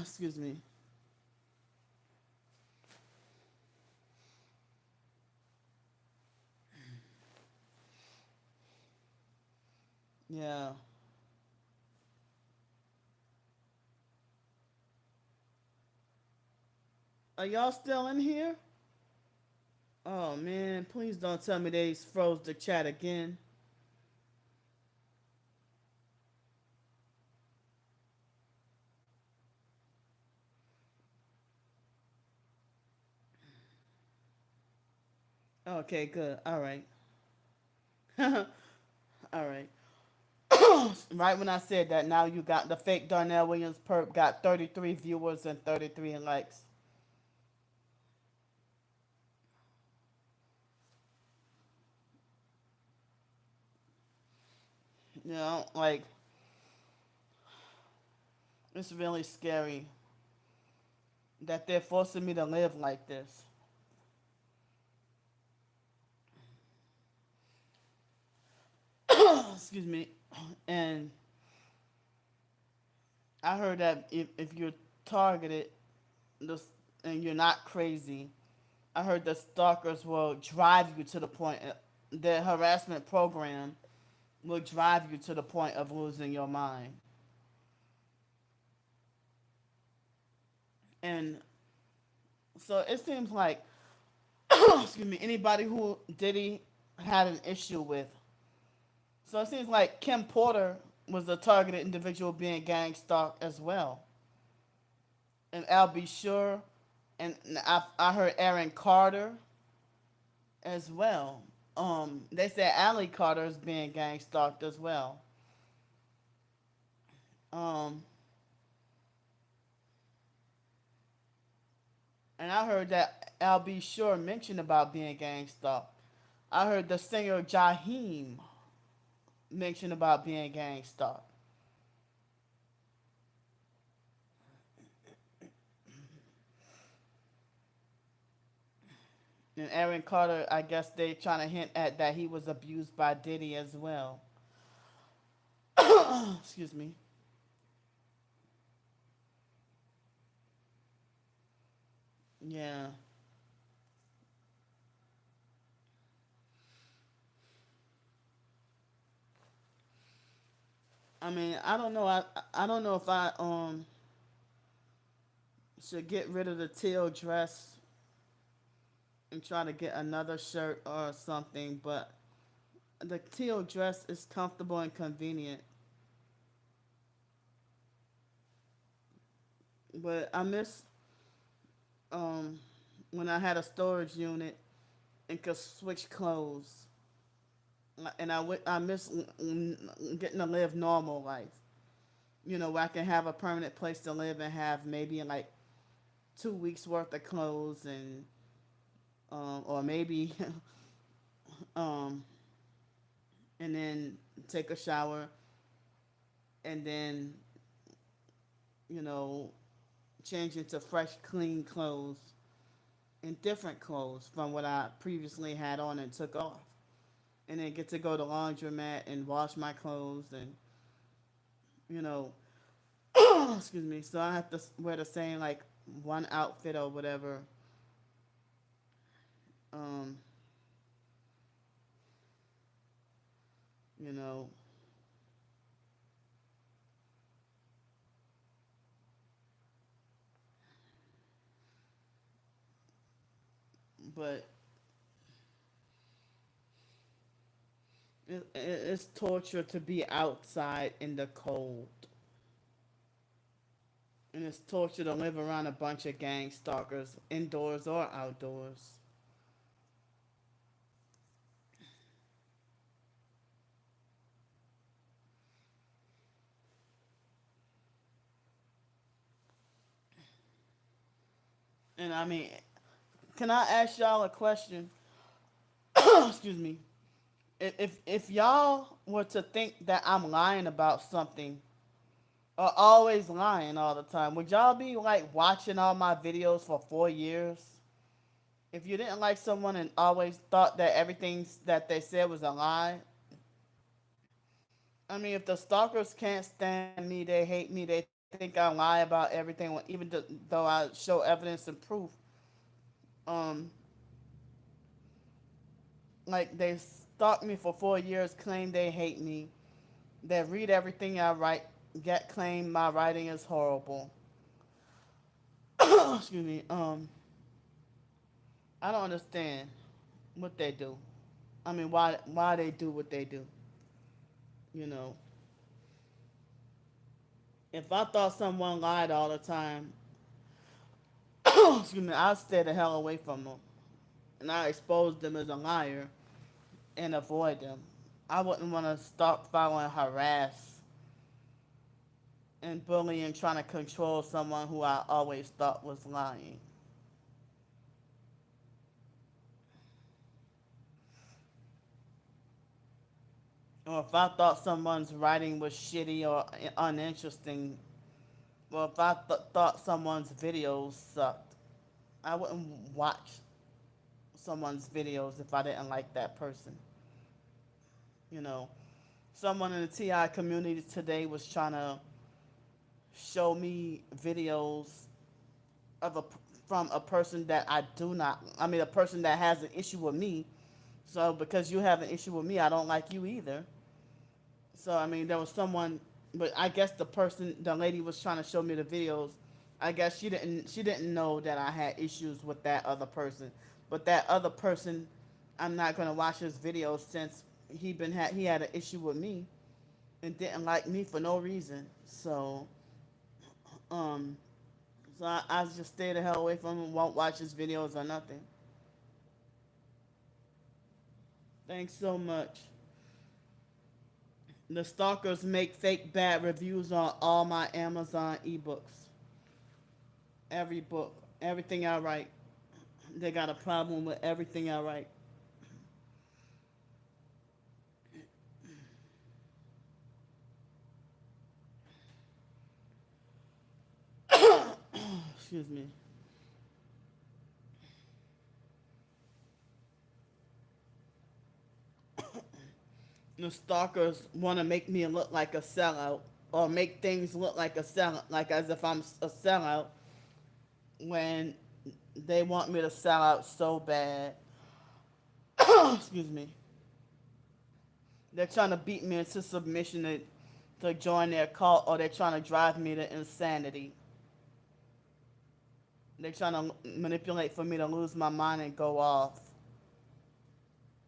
Excuse me. Yeah. Are y'all still in here? Oh man, please don't tell me they froze the chat again. Okay, good. All right. All right. Right when I said that, now you got the fake Darnell Williams perp got 33 viewers and 33 likes. You know, like it's really scary that they're forcing me to live like this. Excuse me. And I heard that if you're targeted this, and you're not crazy, I heard the stalkers will drive you to the point. The harassment program will drive you to the point of losing your mind. And so it seems like, excuse me, anybody who Diddy had an issue with. So it seems like Kim Porter was a targeted individual being gang stalked as well. And I'll be sure. And I heard Aaron Carter as well. They said Allie Carter is being gang stalked as well. Um, and I heard that Al B. Sure mentioned about being gang stalked. I heard the singer Jaheim mention about being gang stalked. And Aaron Carter, I guess they trying to hint at that he was abused by Diddy as well. Excuse me. Yeah. I mean, I don't know. I don't know if I should get rid of the teal dress and try to get another shirt or something, but the teal dress is comfortable and convenient. But I miss um when I had a storage unit and could switch clothes. And I miss getting to live normal life. You know, where I can have a permanent place to live and have maybe like 2 weeks worth of clothes and or maybe um and then take a shower and then you know change into fresh clean clothes and different clothes from what I previously had on and took off, and then get to go to laundromat and wash my clothes and you know excuse me, so I have to wear the same like one outfit or whatever. um you know but it's torture to be outside in the cold, and it's torture to live around a bunch of gang stalkers indoors or outdoors. And I mean, can I ask y'all a question? Excuse me. If y'all were to think that I'm lying about something or always lying all the time, would y'all be like watching all my videos for 4 years? If you didn't like someone and always thought that everything that they said was a lie, I mean, if the stalkers can't stand me, they hate me, they think I lie about everything, even though I show evidence and proof. Um, like they stalked me for 4 years, claim they hate me, they read everything I write, get claim my writing is horrible. Excuse me. I don't understand what they do. I mean, why they do what they do? You know, if I thought someone lied all the time, excuse me, I'd stay the hell away from them, and I expose them as a liar and avoid them. I wouldn't want to stalk, follow, and harass and bully and trying to control someone who I always thought was lying. Or if I thought someone's writing was shitty or uninteresting, or if I thought someone's videos sucked, I wouldn't watch someone's videos if I didn't like that person. You know, someone in the TI community today was trying to show me videos of a from a person that I do not. I mean, a person that has an issue with me. So because you have an issue with me, I don't like you either. So I mean, there was someone, but I guess the lady was trying to show me the videos. I guess she didn't know that I had issues with that other person. But that other person, I'm not gonna watch his videos since he had an issue with me and didn't like me for no reason. Um, so I just stay the hell away from him. Won't watch his videos or nothing. Thanks so much. The stalkers make fake bad reviews on all my Amazon ebooks. Every book, everything I write. They got a problem with everything I write. Excuse me. The stalkers want to make me look like a sellout, or make things look like a sellout, like as if I'm a sellout, when they want me to sell out so bad. Excuse me. They're trying to beat me into submission to join their cult, or they're trying to drive me to insanity. They're trying to manipulate for me to lose my mind and go off.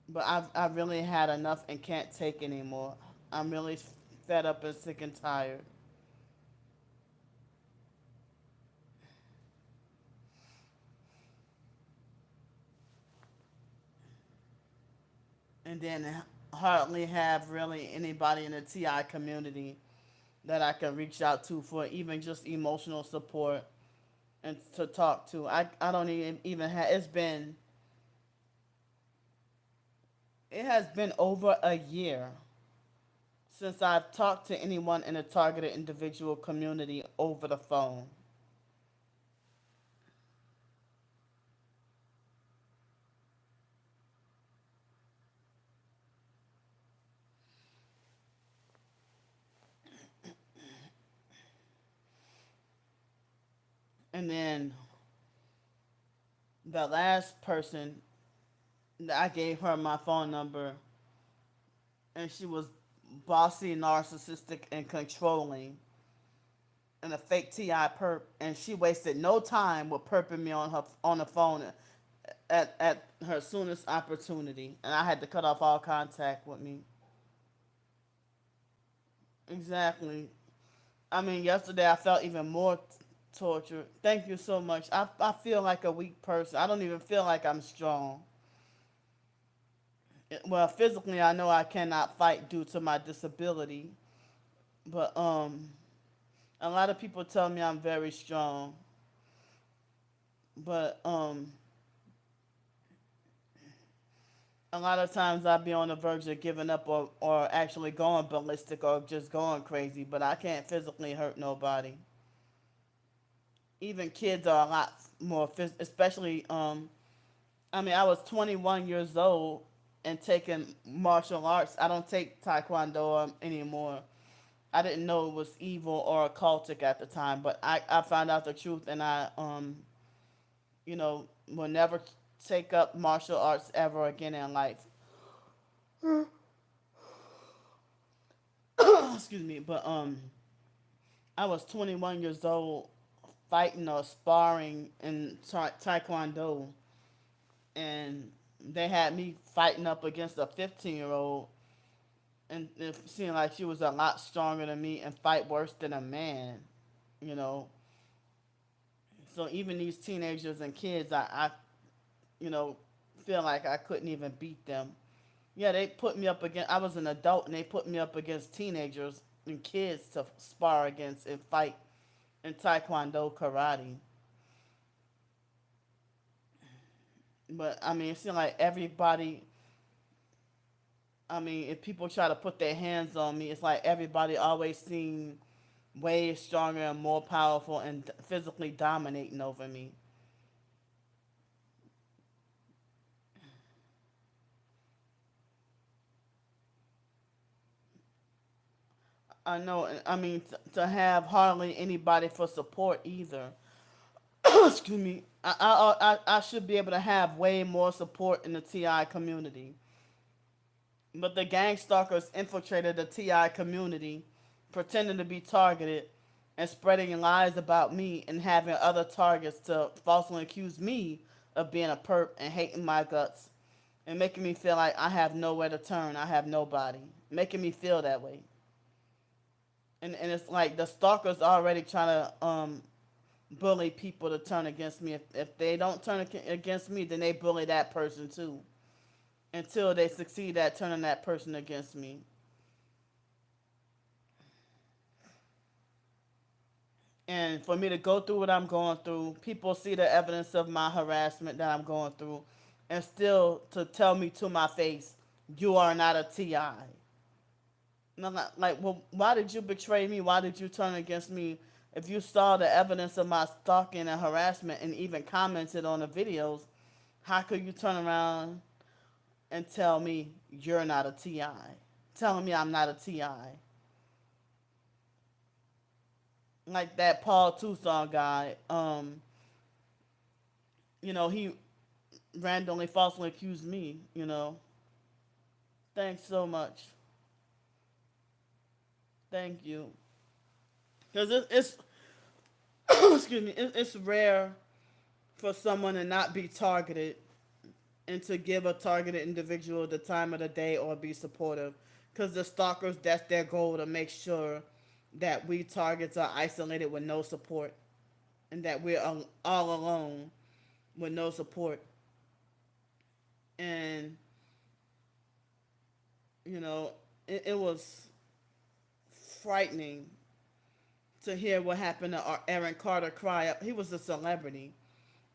But I've really had enough and can't take anymore. I'm really fed up and sick and tired. And then hardly have really anybody in the TI community that I can reach out to for even just emotional support and to talk to. I don't even have, it has been over a year since I've talked to anyone in the targeted individual community over the phone. And then the last person, I gave her my phone number, and she was bossy, narcissistic, and controlling, and a fake TI perp, and she wasted no time with perping me on the phone at her soonest opportunity, and I had to cut off all contact with me. Exactly. I mean, yesterday I felt even more tortured. Thank you so much. I feel like a weak person. I don't even feel like I'm strong. Well, physically, I know I cannot fight due to my disability, but a lot of people tell me I'm very strong, but a lot of times I'll be on the verge of giving up, or actually going ballistic, or just going crazy, but I can't physically hurt nobody. Even kids are a lot more, especially, I mean, I was 21 years old and taking martial arts. I don't take taekwondo anymore. I didn't know it was evil or occultic at the time, but I found out the truth, and I, will never take up martial arts ever again in life. Excuse me, but I was 21 years old fighting or sparring in taekwondo, and they had me fighting up against a 15-year-old, and it seemed like she was a lot stronger than me and fight worse than a man, you know. So even these teenagers and kids, I you know, feel like I couldn't even beat them. Yeah, they put me up against. I was an adult, and they put me up against teenagers and kids to spar against and fight in taekwondo, karate. But I mean, it seems like everybody. I mean, if people try to put their hands on me, it's like everybody always seems way stronger and more powerful and physically dominating over me. I know. I mean, to have hardly anybody for support either. Excuse me. I should be able to have way more support in the TI community. But the gang stalkers infiltrated the TI community, pretending to be targeted and spreading lies about me, and having other targets to falsely accuse me of being a perp and hating my guts, and making me feel like I have nowhere to turn. I have nobody. Making me feel that way. And it's like the stalkers already trying to bully people to turn against me. If they don't turn against me, then they bully that person too, until they succeed at turning that person against me. And for me to go through what I'm going through, people see the evidence of my harassment that I'm going through, and still to tell me to my face, you are not a TI. And I'm like, well, why did you betray me? Why did you turn against me? If you saw the evidence of my stalking and harassment and even commented on the videos, how could you turn around and tell me you're not a TI? telling me I'm not a TI. Like that Paul Tucson guy. He randomly falsely accused me. Thanks so much. Thank you. Because it's excuse me, it's rare for someone to not be targeted and to give a targeted individual the time of the day or be supportive. Because the stalkers, that's their goal, to make sure that we targets are isolated with no support and that we're all alone with no support. And, you know, it was frightening to hear what happened to Aaron Carter cry up. He was a celebrity,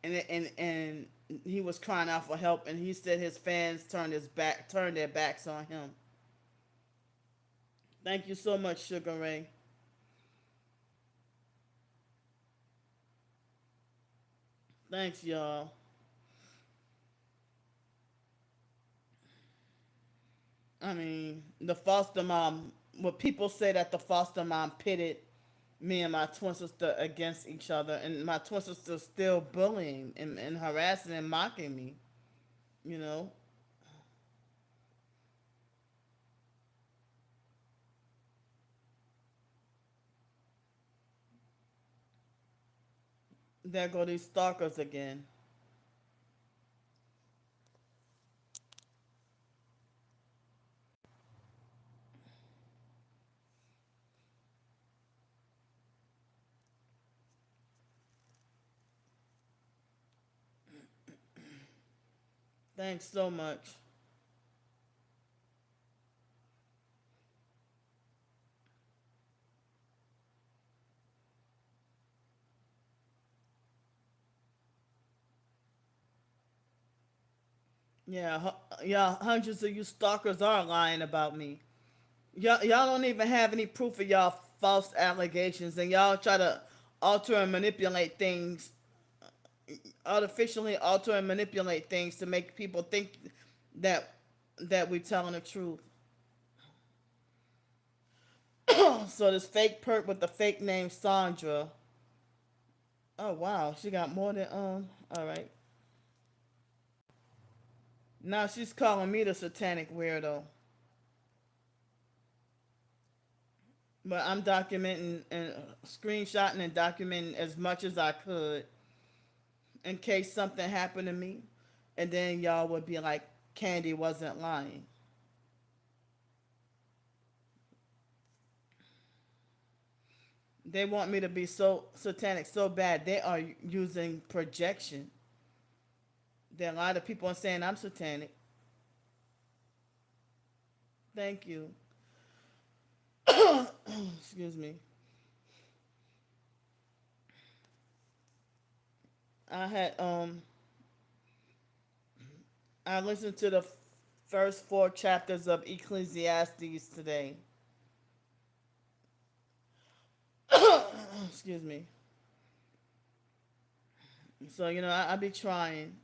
and he was crying out for help, and he said his fans turned their backs on him. Thank you so much, Sugar Ray. Thanks, y'all. I mean, the foster mom. What people say that the foster mom pitted me and my twin sister against each other, and my twin sister still bullying and harassing and mocking me. You know, there go these stalkers again. Thanks so much. Yeah, hundreds of you stalkers are lying about me. Y'all don't even have any proof of y'all false allegations, and y'all try to alter and manipulate things, artificially alter and manipulate things to make people think that we're telling the truth. So this fake perp with the fake name Sandra. Oh wow, she got more than. All right. Now she's calling me the satanic weirdo. But I'm documenting and screenshotting and documenting as much as I could in case something happened to me, and then y'all would be like, Candy wasn't lying. They want me to be so satanic so bad. They are using projection. There are a lot of people saying I'm satanic. Thank you. Excuse me. I had I listened to the first four chapters of Ecclesiastes today. Excuse me. So I be trying.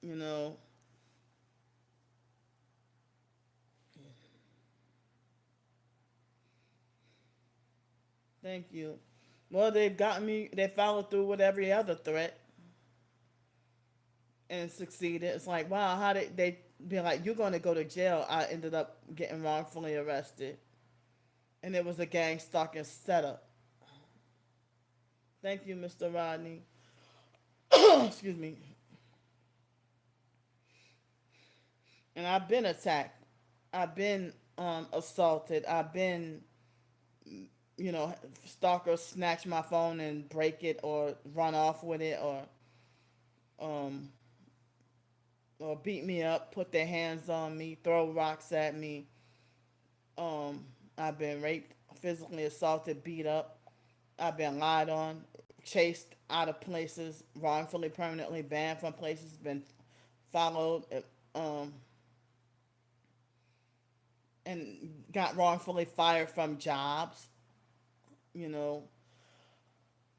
You know. Thank you. Well, they've gotten me. They followed through with every other threat and succeeded. It's like, wow, how did they be like, you're going to go to jail? I ended up getting wrongfully arrested, and it was a gang stalking setup. Thank you, Mr. Rodney. Excuse me. And I've been attacked. I've been assaulted. I've been, stalkers snatch my phone and break it or run off with it um, or beat me up, put their hands on me, throw rocks at me. I've been raped, physically assaulted, beat up. I've been lied on, chased out of places, wrongfully permanently banned from places, been followed, um, and got wrongfully fired from jobs. You know,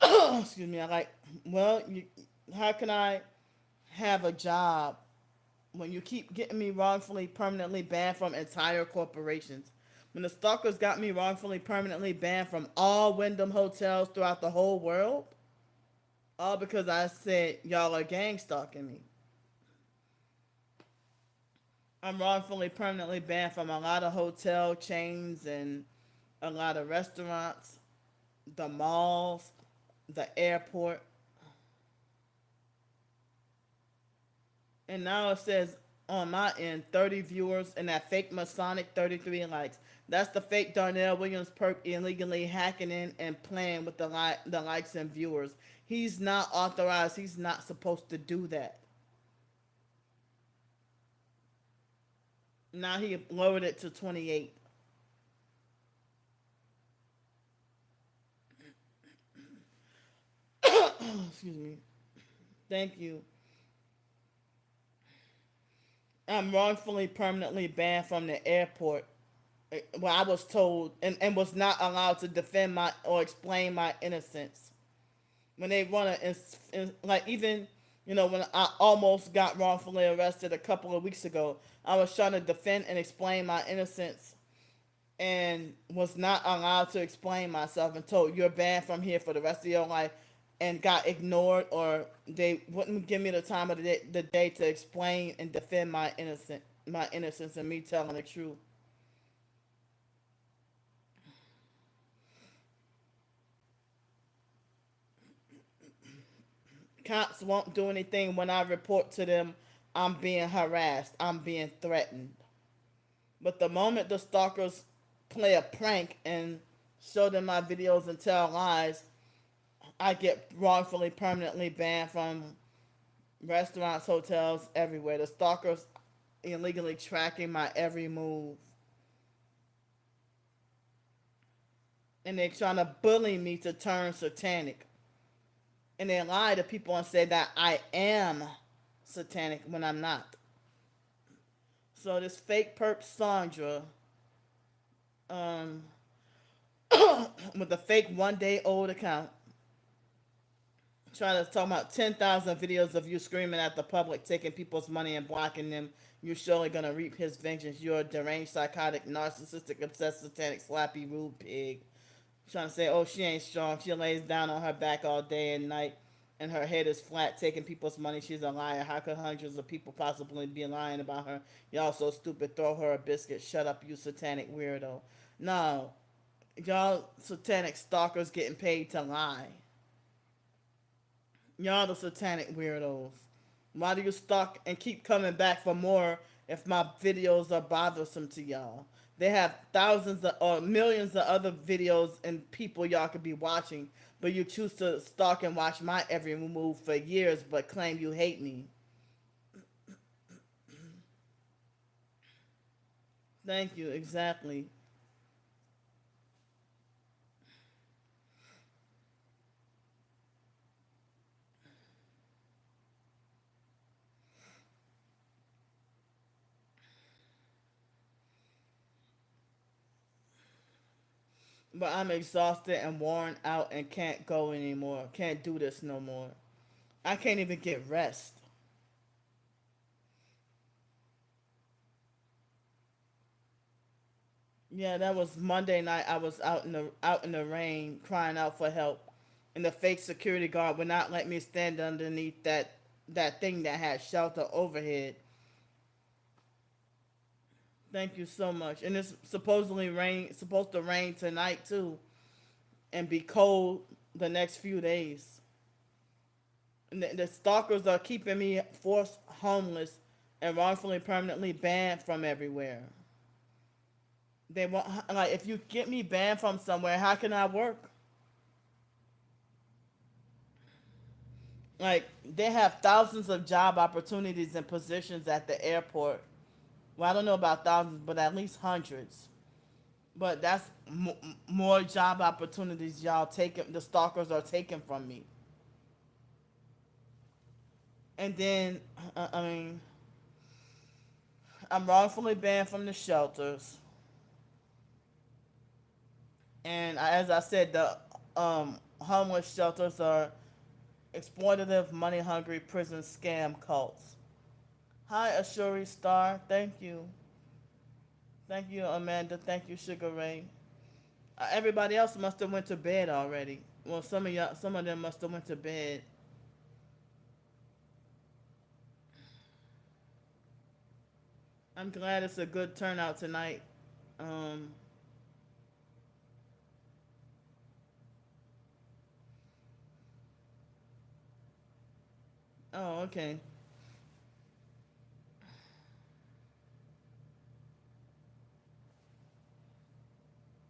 excuse me. I like, well, how can I have a job When you keep getting me wrongfully permanently banned from entire corporations. When the stalkers got me wrongfully permanently banned from all Wyndham hotels throughout the whole world, all because I said y'all are gang stalking me. I'm wrongfully permanently banned from a lot of hotel chains and a lot of restaurants, the malls, the airport. And now it says on my end 30 viewers and that fake Masonic 33 likes. That's the fake Darnell Williams perp illegally hacking in and playing with the likes and viewers. He's not authorized. He's not supposed to do that. Now he lowered it to 28. Excuse me. Thank you. I'm wrongfully permanently banned from the airport. Well, I was told and was not allowed to defend my or explain my innocence. When they want to, like even, when I almost got wrongfully arrested a couple of weeks ago, I was trying to defend and explain my innocence and was not allowed to explain myself and told you're banned from here for the rest of your life and got ignored or they wouldn't give me the time of the day to explain and defend my innocence and me telling the truth. Cops won't do anything when I report to them I'm being harassed, I'm being threatened. But the moment the stalkers play a prank and show them my videos and tell lies, I get wrongfully permanently banned from restaurants, hotels, everywhere. The stalkers illegally tracking my every move. And they're trying to bully me to turn satanic. And they lie to people and say that I am satanic when I'm not. So this fake perp Sandra, um, with a fake 1 day old account, trying to talk about 10,000 videos of you screaming at the public, taking people's money and blocking them. You're surely gonna reap his vengeance. You're a deranged, psychotic, narcissistic, obsessed, satanic, slappy, rude pig. Trying to say, oh, she ain't strong. She lays down on her back all day and night, and her head is flat, taking people's money. She's a liar. How could hundreds of people possibly be lying about her? Y'all so stupid. Throw her a biscuit. Shut up, you satanic weirdo. No, y'all satanic stalkers getting paid to lie. Y'all the satanic weirdos. Why do you stalk and keep coming back for more if my videos are bothersome to y'all? They have thousands of, or millions of other videos and people y'all could be watching, but you choose to stalk and watch my every move for years but claim you hate me. Thank you, exactly. But I'm exhausted and worn out and can't go anymore. Can't do this no more. I can't even get rest. Yeah, that was Monday night. I was out in the rain crying out for help. And the fake security guard would not let me stand underneath that thing that had shelter overhead. Thank you so much. And it's supposed to rain tonight too and be cold the next few days. And the stalkers are keeping me forced homeless and wrongfully permanently banned from everywhere. They want, like, if you get me banned from somewhere, how can I work? Like, they have thousands of job opportunities and positions at the airport. Well, I don't know about thousands, but at least hundreds. But that's more job opportunities y'all taking. The stalkers are taking from me. And then, I mean, I'm wrongfully banned from the shelters. And as I said, the homeless shelters are exploitative, money hungry prison scam cults. Hi, Ashuri Star. Thank you. Thank you, Amanda. Thank you, Sugar Ray. Everybody else must have went to bed already. Well, some of them must have went to bed. I'm glad it's a good turnout tonight. Um, oh, okay.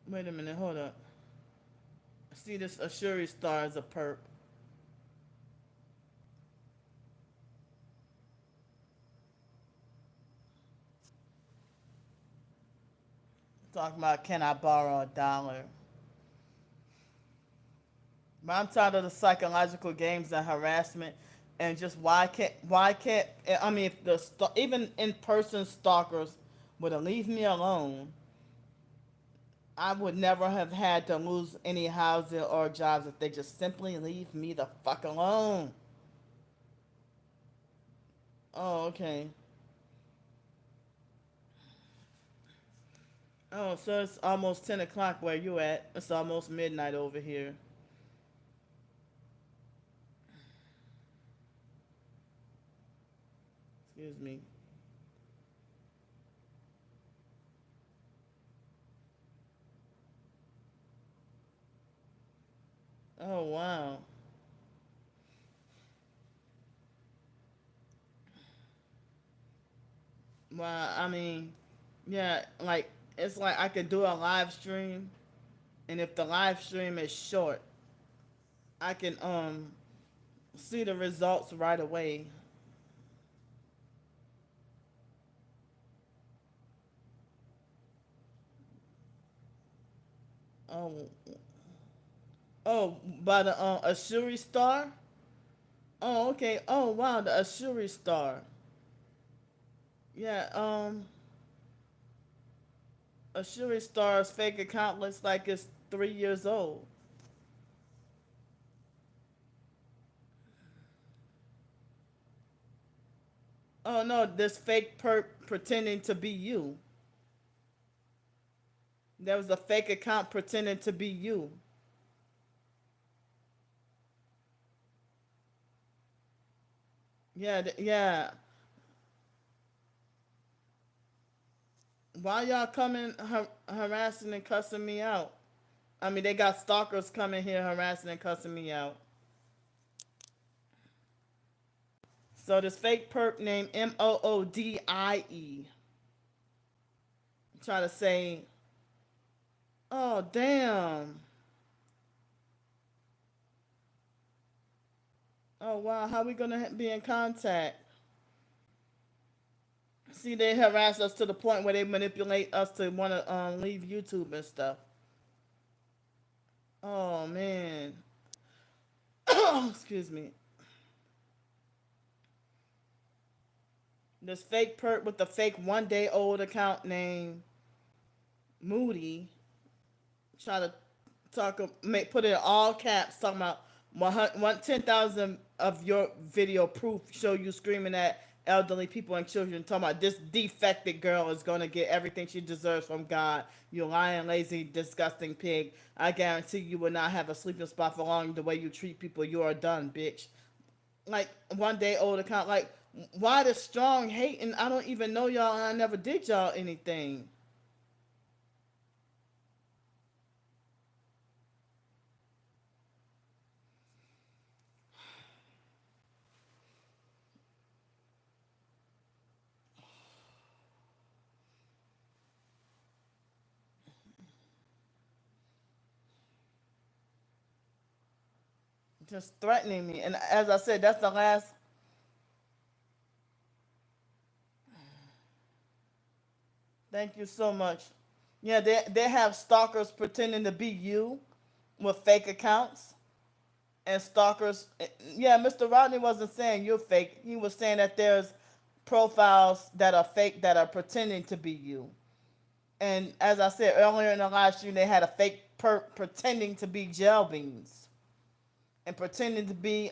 Wait a minute. Hold up. See, this Ashuri Star is a perp. Talking about can I borrow $1? But I'm tired of the psychological games and harassment, and just why can't I mean if even in person stalkers would have leave me alone, I would never have had to lose any housing or jobs if they just simply leave me the fuck alone. Oh, okay. Oh, so it's almost 10 o'clock where you at. It's almost midnight over here. Excuse me. Oh wow. Well, I mean, yeah, like it's like I could do a live stream, and if the live stream is short, I can see the results right away. Oh, oh, by the Ashuri Star. Oh, okay. Oh, wow, the Ashuri Star. Yeah, Ashuri Star's fake account looks like it's 3 years old. Oh no, this fake perp pretending to be you. There was a fake account pretending to be you. Yeah, yeah. Why y'all coming harassing and cussing me out? I mean, they got stalkers coming here harassing and cussing me out. So this fake perp named Moodie try to say, "Oh damn, oh wow, how we gonna be in contact?" See, they harass us to the point where they manipulate us to want to leave YouTube and stuff. Oh man, excuse me. This fake perp with the fake 1 day old account named Moody try to put it in all caps talking about 10,000 of your video proof show you screaming at elderly people and children talking about this defected girl is going to get everything she deserves from God. You lying, lazy, disgusting pig. I guarantee you will not have a sleeping spot for long the way you treat people. You are done, bitch. Like 1 day old account. Like why the strong hate and I don't even know y'all and I never did y'all anything. Just threatening me. And as I said, that's the last. Thank you so much. Yeah, they have stalkers pretending to be you with fake accounts and stalkers. Yeah, Mr. Rodney wasn't saying you're fake. He was saying that there's profiles that are fake that are pretending to be you. And as I said earlier in the live stream, they had a fake pretending to be gel beans and pretending to be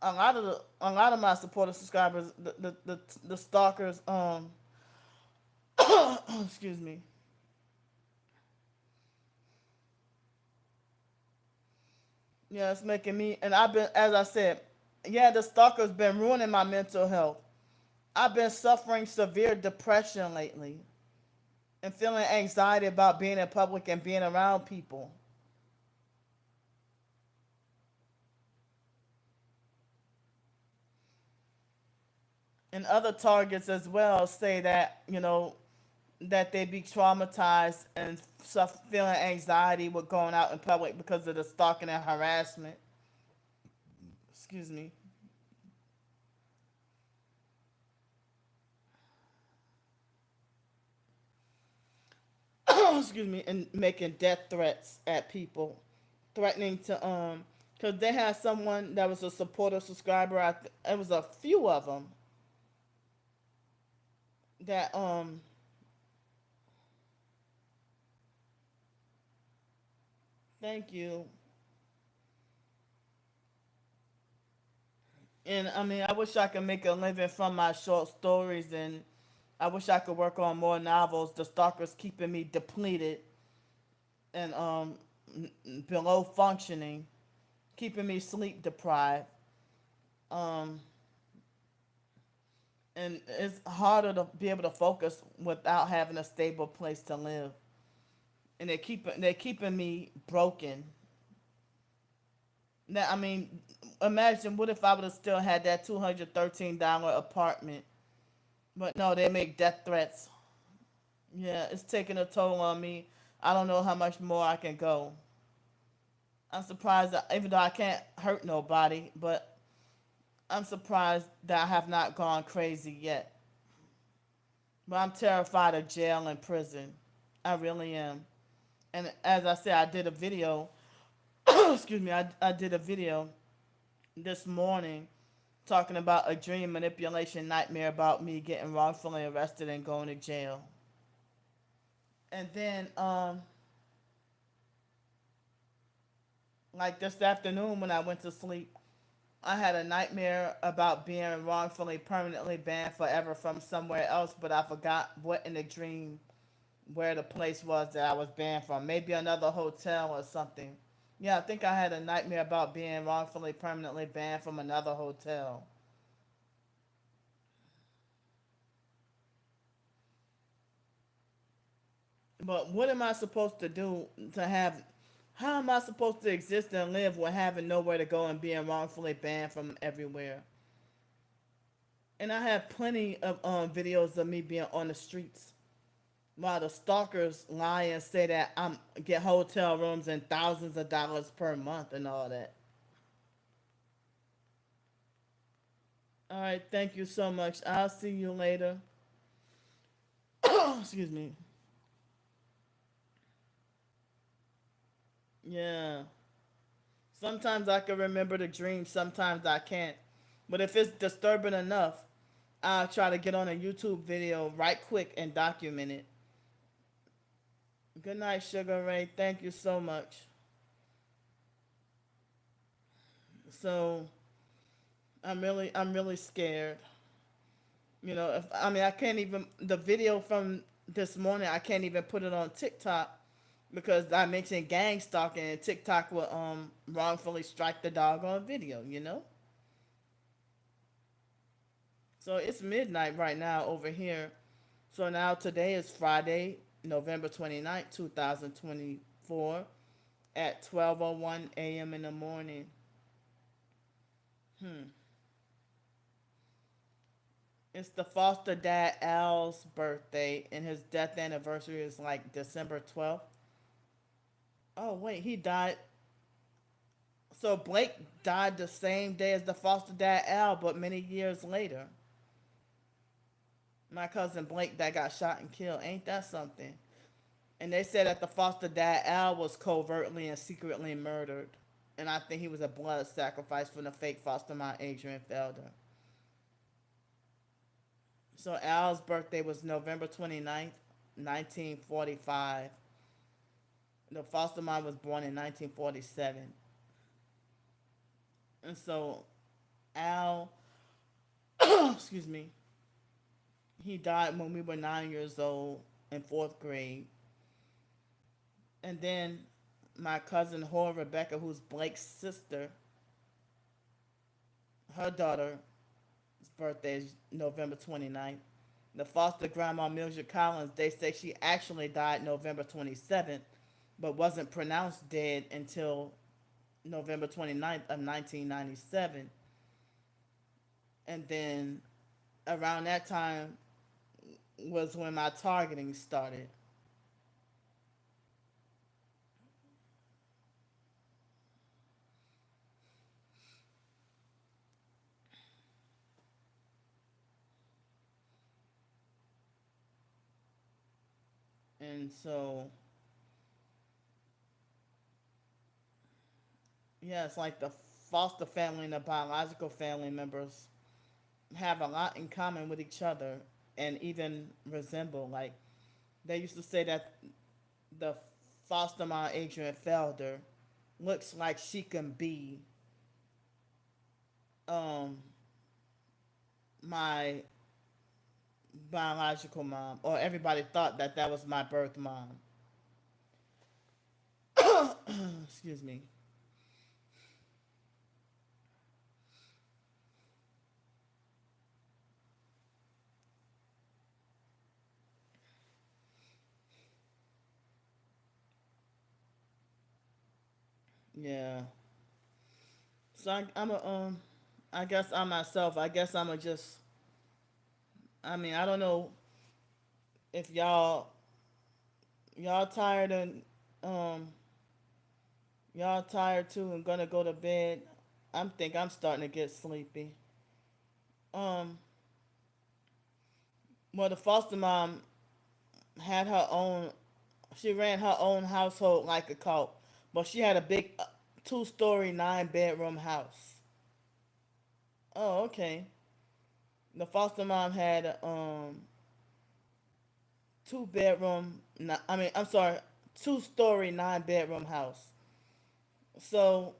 a lot of my supporter subscribers, the stalkers, excuse me. Yeah, it's making me, and I've been, as I said, yeah, the stalker's been ruining my mental health. I've been suffering severe depression lately and feeling anxiety about being in public and being around people. And other targets as well say that, that they be traumatized and suffer feeling anxiety with going out in public because of the stalking and harassment. Excuse me. Excuse me, and making death threats at people, threatening to because they had someone that was a supporter subscriber. It was a few of them that thank you. And I mean, I wish I could make a living from my short stories, and I wish I could work on more novels. The stalker's keeping me depleted and below functioning, keeping me sleep deprived. Um, and it's harder to be able to focus without having a stable place to live. And they're keeping me broken. Now, I mean, imagine what if I would have still had that $213 apartment. But no, they make death threats. Yeah, it's taking a toll on me. I don't know how much more I can go. I'm surprised that even though I can't hurt nobody, but I'm surprised that I have not gone crazy yet. But I'm terrified of jail and prison. I really am. And as I said, I did a video. Excuse me. I did a video this morning talking about a dream manipulation nightmare about me getting wrongfully arrested and going to jail. And then, like this afternoon when I went to sleep, I had a nightmare about being wrongfully permanently banned forever from somewhere else, but I forgot what in the dream where the place was that I was banned from. Maybe another hotel or something. Yeah, I think I had a nightmare about being wrongfully permanently banned from another hotel. But what am I supposed to do to have? How am I supposed to exist and live with having nowhere to go and being wrongfully banned from everywhere? And I have plenty of videos of me being on the streets while the stalkers lie and say that I'm get hotel rooms and thousands of dollars per month and all that. All right, thank you so much. I'll see you later. Excuse me. Yeah. Sometimes I can remember the dream, sometimes I can't. But if it's disturbing enough, I'll try to get on a YouTube video right quick and document it. Good night, Sugar Ray. Thank you so much. So I'm really scared. If I mean I can't even the video from this morning I can't even put it on TikTok because I mentioned gang stalking and TikTok will wrongfully strike the doggone video. So it's midnight right now over here. So now today is Friday, November 29th, 2024 at 12:01 a.m. in the morning. Hmm. It's the foster dad Al's birthday, and his death anniversary is like December 12th. Oh, wait, he died. So Blake died the same day as the foster dad Al, but many years later. My cousin Blake that got shot and killed. Ain't that something? And they said that the foster dad Al was covertly and secretly murdered. And I think he was a blood sacrifice from the fake foster mom Adrian Felder. So Al's birthday was November 29th, 1945. The foster mom was born in 1947. And so Al, excuse me, he died when we were 9 years old in fourth grade. And then my cousin Hor Rebecca, who's Blake's sister, her daughter's birthday is November 29th. The foster grandma Mildred Collins, they say she actually died November 27th, but wasn't pronounced dead until November 29th of 1997. And then around that time was when my targeting started. And so, yeah, it's like the foster family and the biological family members have a lot in common with each other and even resemble. Like, they used to say that the foster mom, Adrian Felder, looks like she can be um, my biological mom, or everybody thought that that was my birth mom. Excuse me. Yeah. So I'm a I guess I'm myself. I guess I'm a just. I mean, I don't know if y'all tired and um y'all tired too and gonna go to bed. I'm starting to get sleepy. Um, well, the foster mom had her own. She ran her own household like a cult, but she had a big 2-story, 9-bedroom house. Oh, okay. The foster mom had a 2 bedroom. I mean, I'm sorry, 2-story, 9-bedroom house. So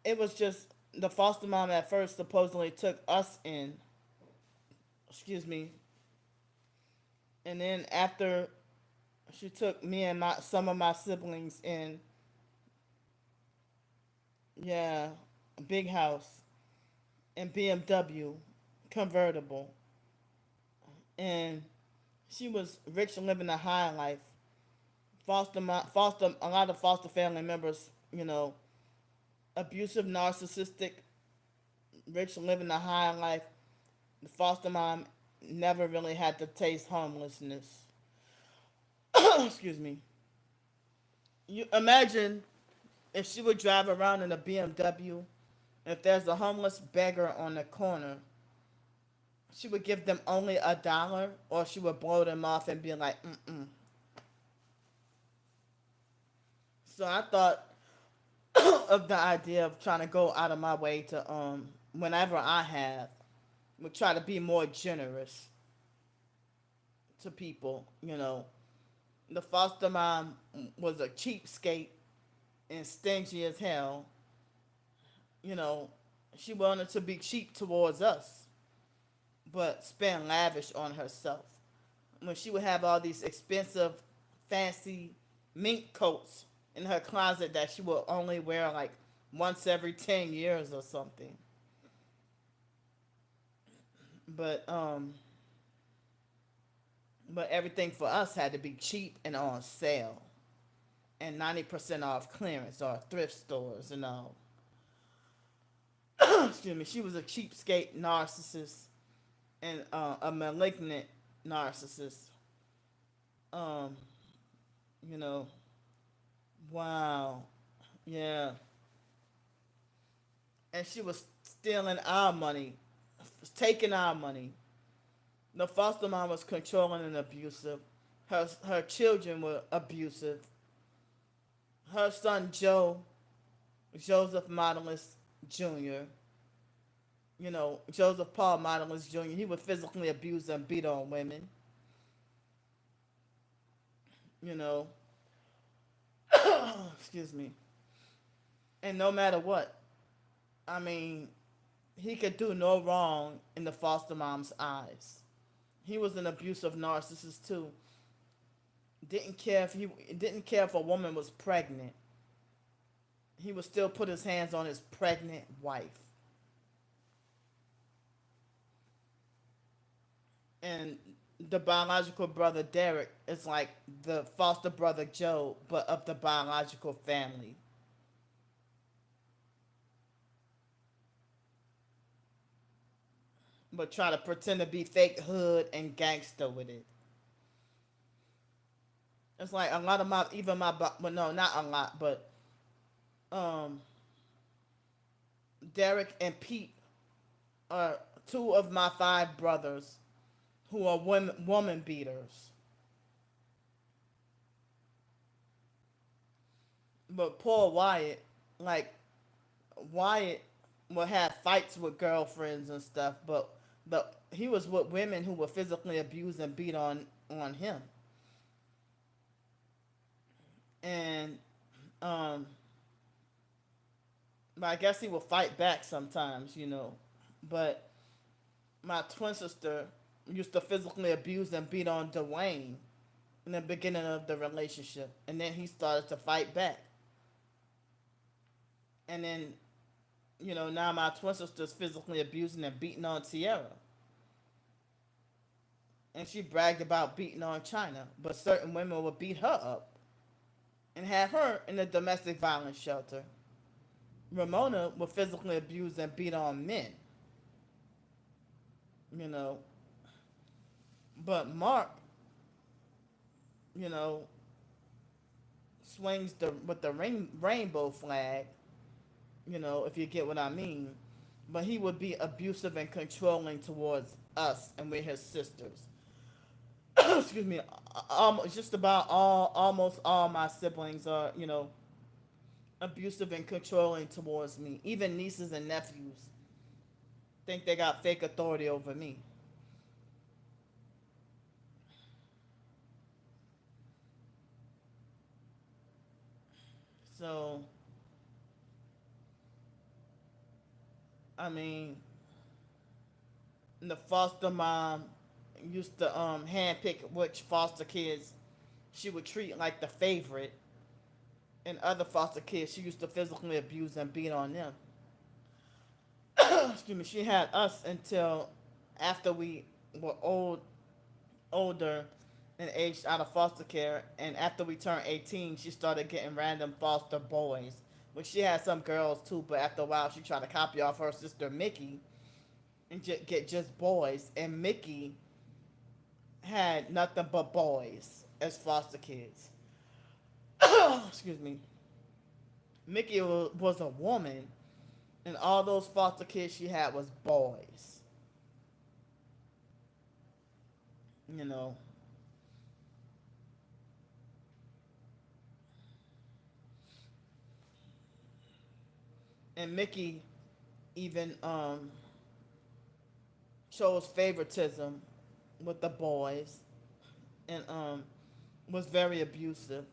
it was just the foster mom at first supposedly took us in. Excuse me. And then after she took me and my some of my siblings in, yeah, a big house and BMW convertible, and she was rich and living a high life. Foster a lot of foster family members, abusive, narcissistic, rich and living a high life. The foster mom never really had to taste homelessness. Excuse me. You imagine if she would drive around in a BMW, if there's a homeless beggar on the corner, she would give them only $1, or she would blow them off and be like, mm-mm. So I thought of the idea of trying to go out of my way to, whenever I have, would try to be more generous to people. The foster mom was a cheapskate and stingy as hell. You know, she wanted to be cheap towards us, but spend lavish on herself. When she would have all these expensive, fancy mink coats in her closet that she would only wear like once every 10 years or something. But but everything for us had to be cheap and on sale and 90% off clearance or thrift stores and all. Excuse me. She was a cheapskate narcissist and a malignant narcissist. Um, you know, wow, yeah, and she was stealing our money, taking our money. The foster mom was controlling and abusive. Her children were abusive. Her son Joe, Joseph Modelis Jr., Joseph Paul Modelis Jr., he would physically abuse and beat on women. You know, excuse me. And no matter what, I mean, he could do no wrong in the foster mom's eyes. He was an abusive narcissist too. Didn't care if a woman was pregnant. He would still put his hands on his pregnant wife. And the biological brother Derek is like the foster brother Joe, but of the biological family. But try to pretend to be fake hood and gangster with it. It's like a lot of my, even my, well, no, not a lot, but um, Derek and Pete are two of my five brothers who are woman beaters. But poor Wyatt, like Wyatt would have fights with girlfriends and stuff, but he was with women who were physically abused and beat on him. And um but I guess he would fight back sometimes, you know. But my twin sister used to physically abuse and beat on Dwayne in the beginning of the relationship, and then he started to fight back. And then, you know, now my twin sister's physically abusing and beating on Tierra. And she bragged about beating on China, but certain women would beat her up and have her in a domestic violence shelter. Ramona would physically abuse and beat on men, you know. But Mark, you know, swings with the rainbow flag, you know, if you get what I mean. But he would be abusive and controlling towards us, and we're his sisters. Excuse me. Just about almost all my siblings are, you know, abusive and controlling towards me. Even nieces and nephews think they got fake authority over me. So, I mean, the foster mom used to handpick which foster kids she would treat like the favorite, and other foster kids she used to physically abuse and beat on them. Excuse me. She had us until after we were older and aged out of foster care, and after we turned 18, she started getting random foster boys. Which she had some girls too, but after a while, she tried to copy off her sister Mickey and get just boys. And Mickey had nothing but boys as foster kids. Excuse me. Mickey was a woman, and all those foster kids she had was boys. You know, and Mickey even shows favoritism with the boys, and was very abusive.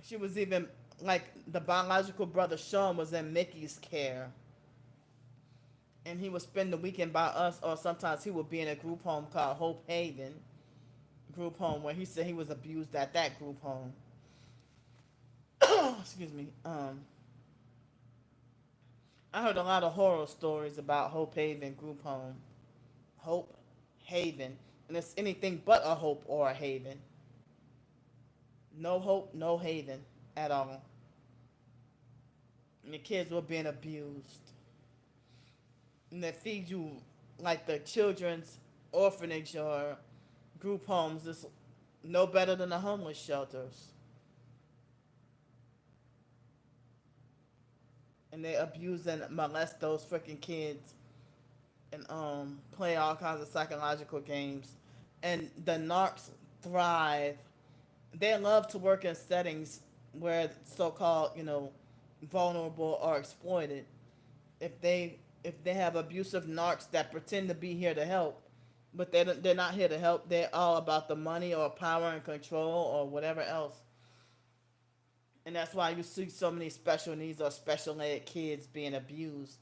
She was even like the biological brother Sean was in Mickey's care, and he would spend the weekend by us, or sometimes he would be in a group home called Hope Haven group home, where he said he was abused at that group home. Excuse me. I heard a lot of horror stories about Hope Haven group home. Hope Haven, and it's anything but a hope or a haven. No hope, no haven at all. And the kids were being abused. And they feed you like the children's orphanage or group homes is no better than the homeless shelters. And they abuse and molest those freaking kids, and play all kinds of psychological games. And the narcs thrive. They love to work in settings where so-called, you know, vulnerable or exploited. If they have abusive narcs that pretend to be here to help, but they're not here to help. They're all about the money or power and control or whatever else. And that's why you see so many special needs or special ed kids being abused.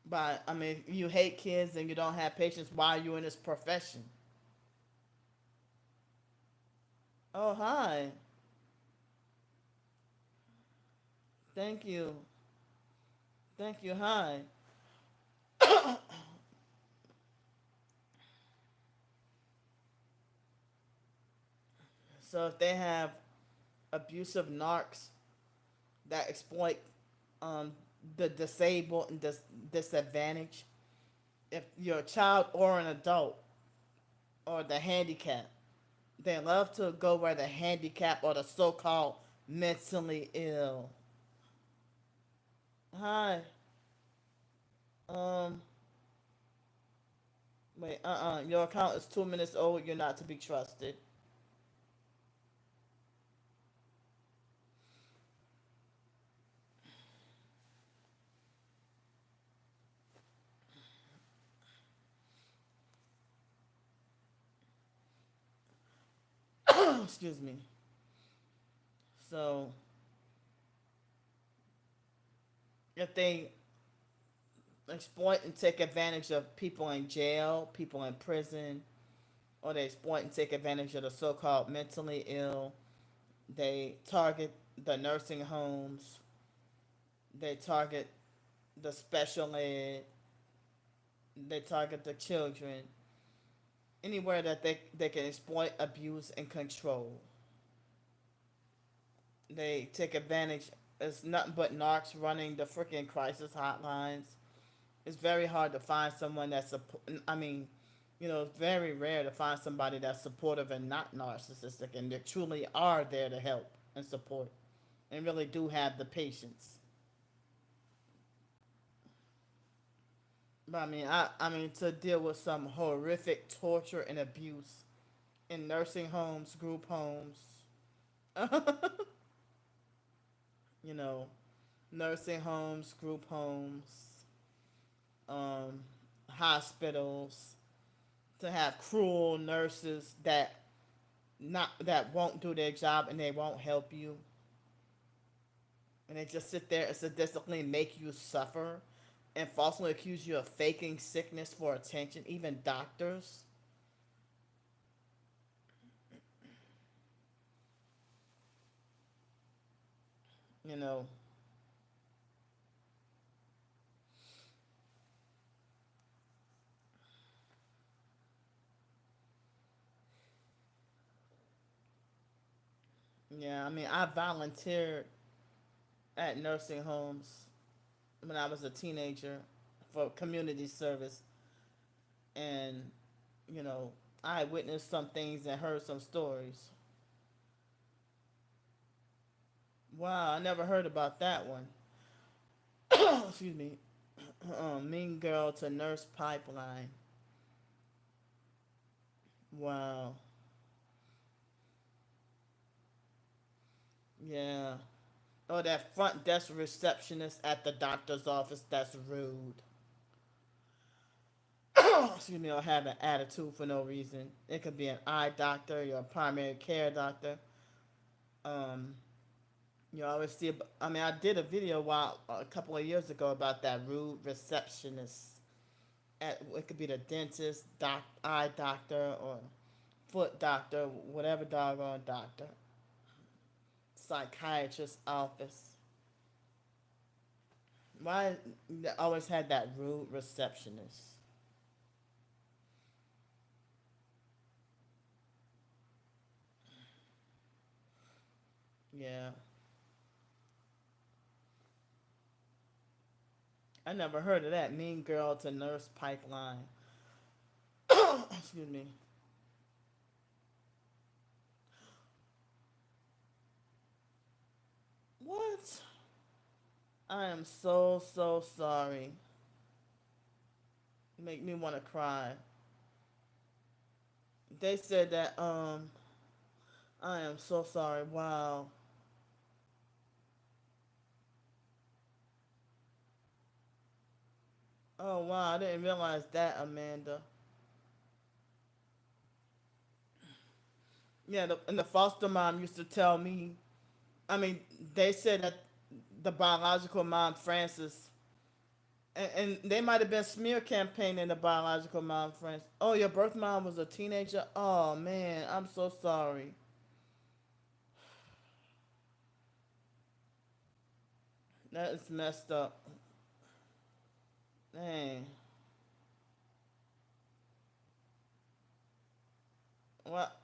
But I mean, you hate kids and you don't have patience. Why are you in this profession? Oh, hi. Thank you. Thank you. Hi. So if they have abusive narcs that exploit um, the disabled and disadvantaged, if you're a child or an adult or the handicapped, they love to go where the handicapped or the so-called mentally ill. Hi. Um. Wait. Your account is 2 minutes old. You're not to be trusted. Excuse me. So if they exploit and take advantage of people in jail, people in prison, or they exploit and take advantage of the so-called mentally ill, they target the nursing homes, they target the special ed, they target the children, anywhere that they can exploit, abuse, and control. They take advantage. It's nothing but narcs running the freaking crisis hotlines. It's very hard to find someone that's, I mean, it's very rare to find somebody that's supportive and not narcissistic and they truly are there to help and support and really do have the patience. But I mean to deal with some horrific torture and abuse in nursing homes, group homes, you know, nursing homes, group homes, um, hospitals, to have cruel nurses that won't do their job and they won't help you, and they just sit there and sadistically make you suffer, and falsely accuse you of faking sickness for attention. Even doctors, you know, yeah. I mean, I volunteered at nursing homes when I was a teenager for community service, and you know, I witnessed some things and heard some stories. Wow, I never heard about that one. Excuse me. Mean girl to nurse pipeline. Wow. Yeah. Oh, that front desk receptionist at the doctor's office. That's rude. Excuse me. Or have an attitude for no reason. It could be an eye doctor, your primary care doctor. Um, you always see. I mean, I did a video a couple of years ago about that rude receptionist. It could be the dentist, eye doctor, or foot doctor, whatever doggone doctor, psychiatrist office. Why they always had that rude receptionist? Yeah, I never heard of that. Mean girl to nurse pipeline. Excuse me. What? I am so sorry. Make me want to cry. They said that. I am so sorry. Wow. Oh wow. I didn't realize that, Amanda. Yeah, and the foster mom used to tell me. I mean, they said that the biological mom, Frances, And they might have been smear campaigning the biological mom friends. Oh, your birth mom was a teenager. Oh man, I'm so sorry. That is messed up. Dang. What?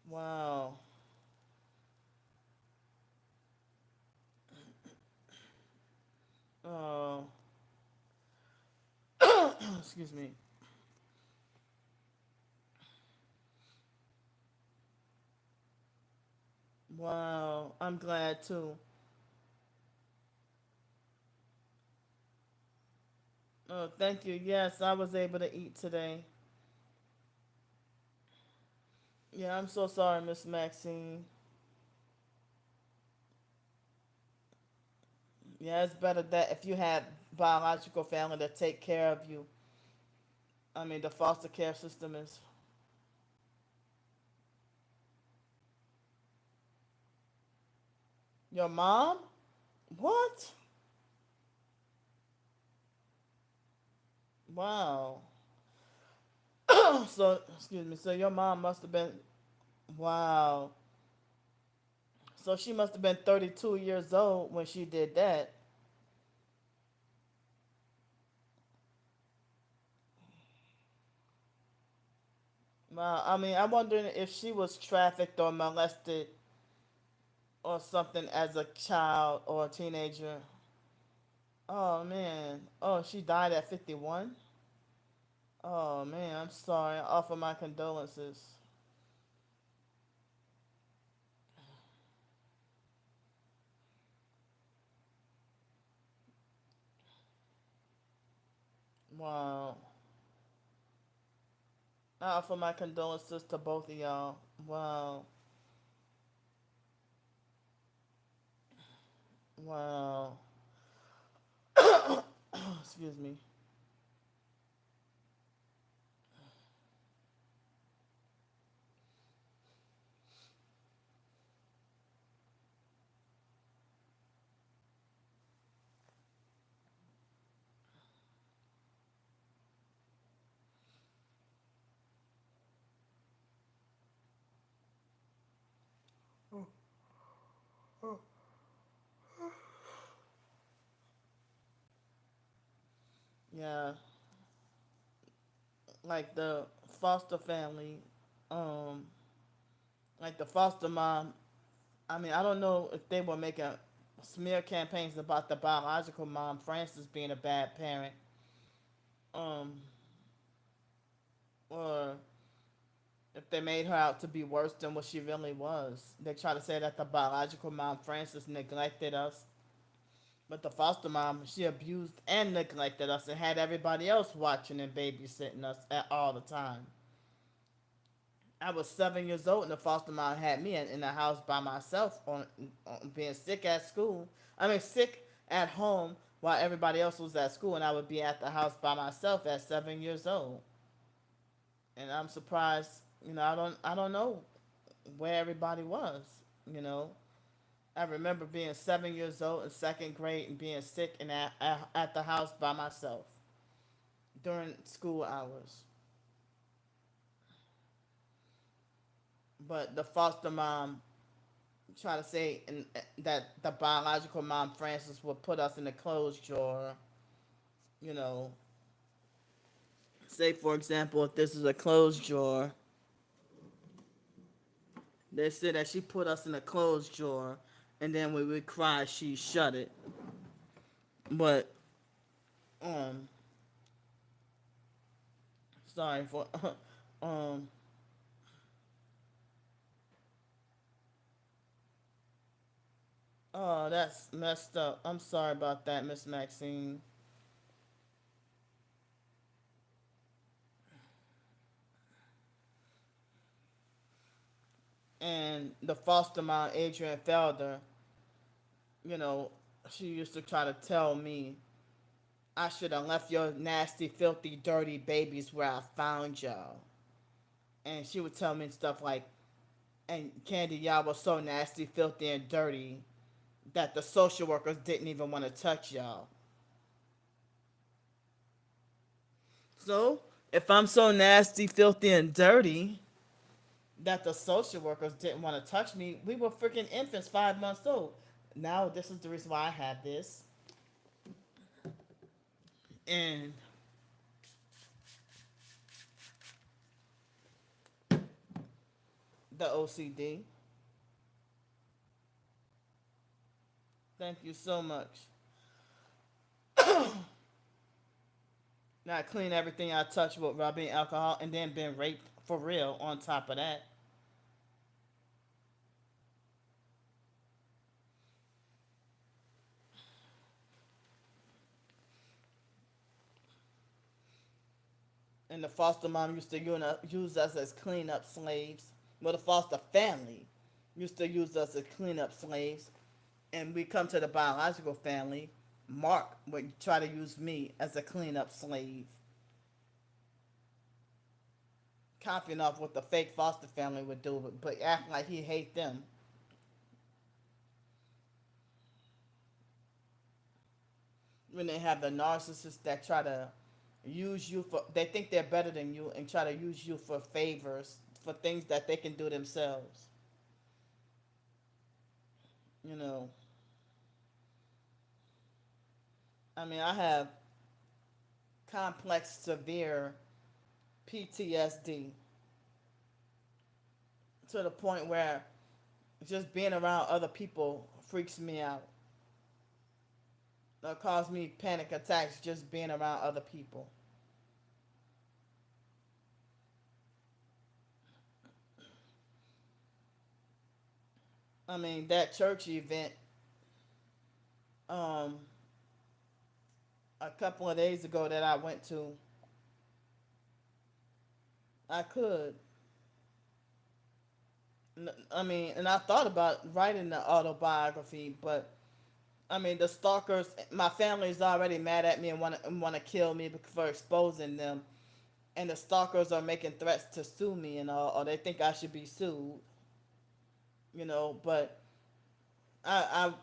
Wow. Oh. Excuse me. Wow. I'm glad too. Oh, thank you. Yes, I was able to eat today. Yeah, I'm so sorry, Miss Maxine. Yeah, it's better that if you had biological family to take care of you. I mean, the foster care system is. Your mom? What? Wow. So, excuse me. So your mom must have been. Wow. So she must have been 32 years old when she did that. Wow. I mean, I'm wondering if she was trafficked or molested or something as a child or a teenager. Oh man. Oh, she died at 51. Oh man, I'm sorry. I offer my condolences. Wow. I offer my condolences to both of y'all. Wow. Wow. Excuse me. Yeah, like the foster family, um, like the foster mom. I mean, I don't know if they were making smear campaigns about the biological mom, Frances, being a bad parent, um, or if they made her out to be worse than what she really was. They try to say that the biological mom, Frances, neglected us, but the foster mom, she abused and neglected us and had everybody else watching and babysitting us at all the time. I was 7 years old, and the foster mom had me in the house by myself on being sick at school. I mean, sick at home while everybody else was at school, and I would be at the house by myself at 7 years old. And I'm surprised, I don't know where everybody was. You know, I remember being 7 years old in second grade and being sick and at the house by myself during school hours. But the foster mom try to say that the biological mom Frances would put us in a closed drawer. You know, say for example, if this is a closed drawer, they said that she put us in a closed drawer, and then when we cry, she shut it. But um, sorry for um. Oh, that's messed up. I'm sorry about that, Miss Maxine. And the foster mom, Adrian Felder, you know, she used to try to tell me I should have left your nasty, filthy, dirty babies where I found y'all. And she would tell me stuff like, and Candy, y'all was so nasty, filthy, and dirty that the social workers didn't even want to touch y'all. So if I'm so nasty, filthy, and dirty that the social workers didn't want to touch me, we were freaking infants, 5 months old. Now this is the reason why I had this, and the OCD. Thank you so much. Now I clean everything I touch with rubbing alcohol, and then been raped for real on top of that. And the foster mom used to use us as cleanup slaves. Well, the foster family used to use us as cleanup slaves. And we come to the biological family. Mark would try to use me as a cleanup slave, copying off what the fake foster family would do, but acting like he hate them. When they have the narcissists that try to use you for, they think they're better than you and try to use you for favors, for things that they can do themselves. You know, I mean, I have complex, severe PTSD to the point where just being around other people freaks me out. It causes me panic attacks just being around other people. I mean, that church event, um, a couple of days ago that I went to, I could. I mean, and I thought about writing the autobiography, but I mean, the stalkers, my family is already mad at me and want to kill me for exposing them, and the stalkers are making threats to sue me and all, or they think I should be sued. But I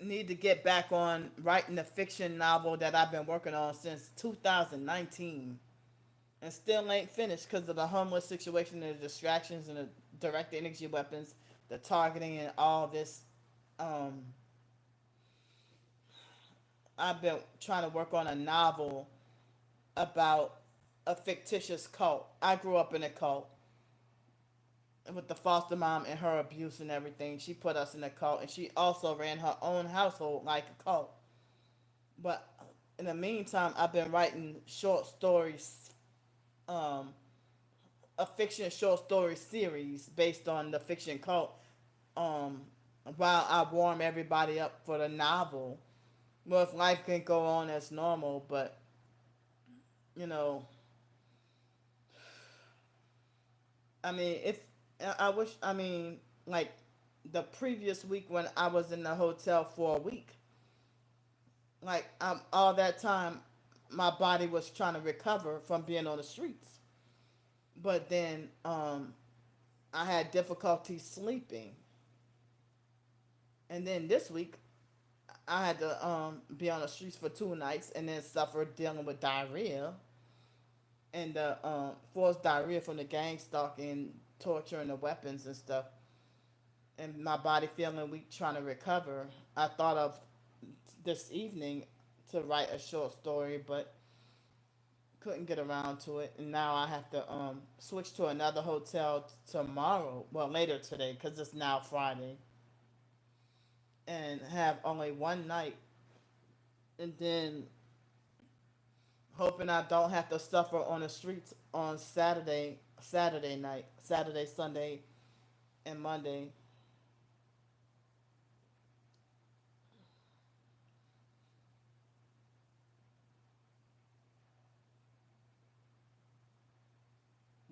need to get back on writing the fiction novel that I've been working on since 2019, and still ain't finished because of the homeless situation and the distractions and the direct energy weapons, the targeting and all this. Um, I've been trying to work on a novel about a fictitious cult. I grew up in a cult with the foster mom and her abuse and everything. She put us in a cult, and she also ran her own household like a cult. But in the meantime, I've been writing short stories, um, a fiction short story series based on the fiction cult. Um, while I warm everybody up for the novel, well, if life can go on as normal, but you know, I mean, if I wish, I mean, like the previous week when I was in the hotel for a week, like all that time, my body was trying to recover from being on the streets, but then I had difficulty sleeping, and then this week I had to be on the streets for 2 nights and then suffer dealing with diarrhea and the forced diarrhea from the gang stalking, torture, and the weapons and stuff, and my body feeling weak, trying to recover. I thought of this evening to write a short story, but couldn't get around to it, and now I have to switch to another hotel tomorrow. Well, later today because it's now Friday, and have only one night, and then hoping I don't have to suffer on the streets on Saturday night, Saturday, Sunday, and Monday.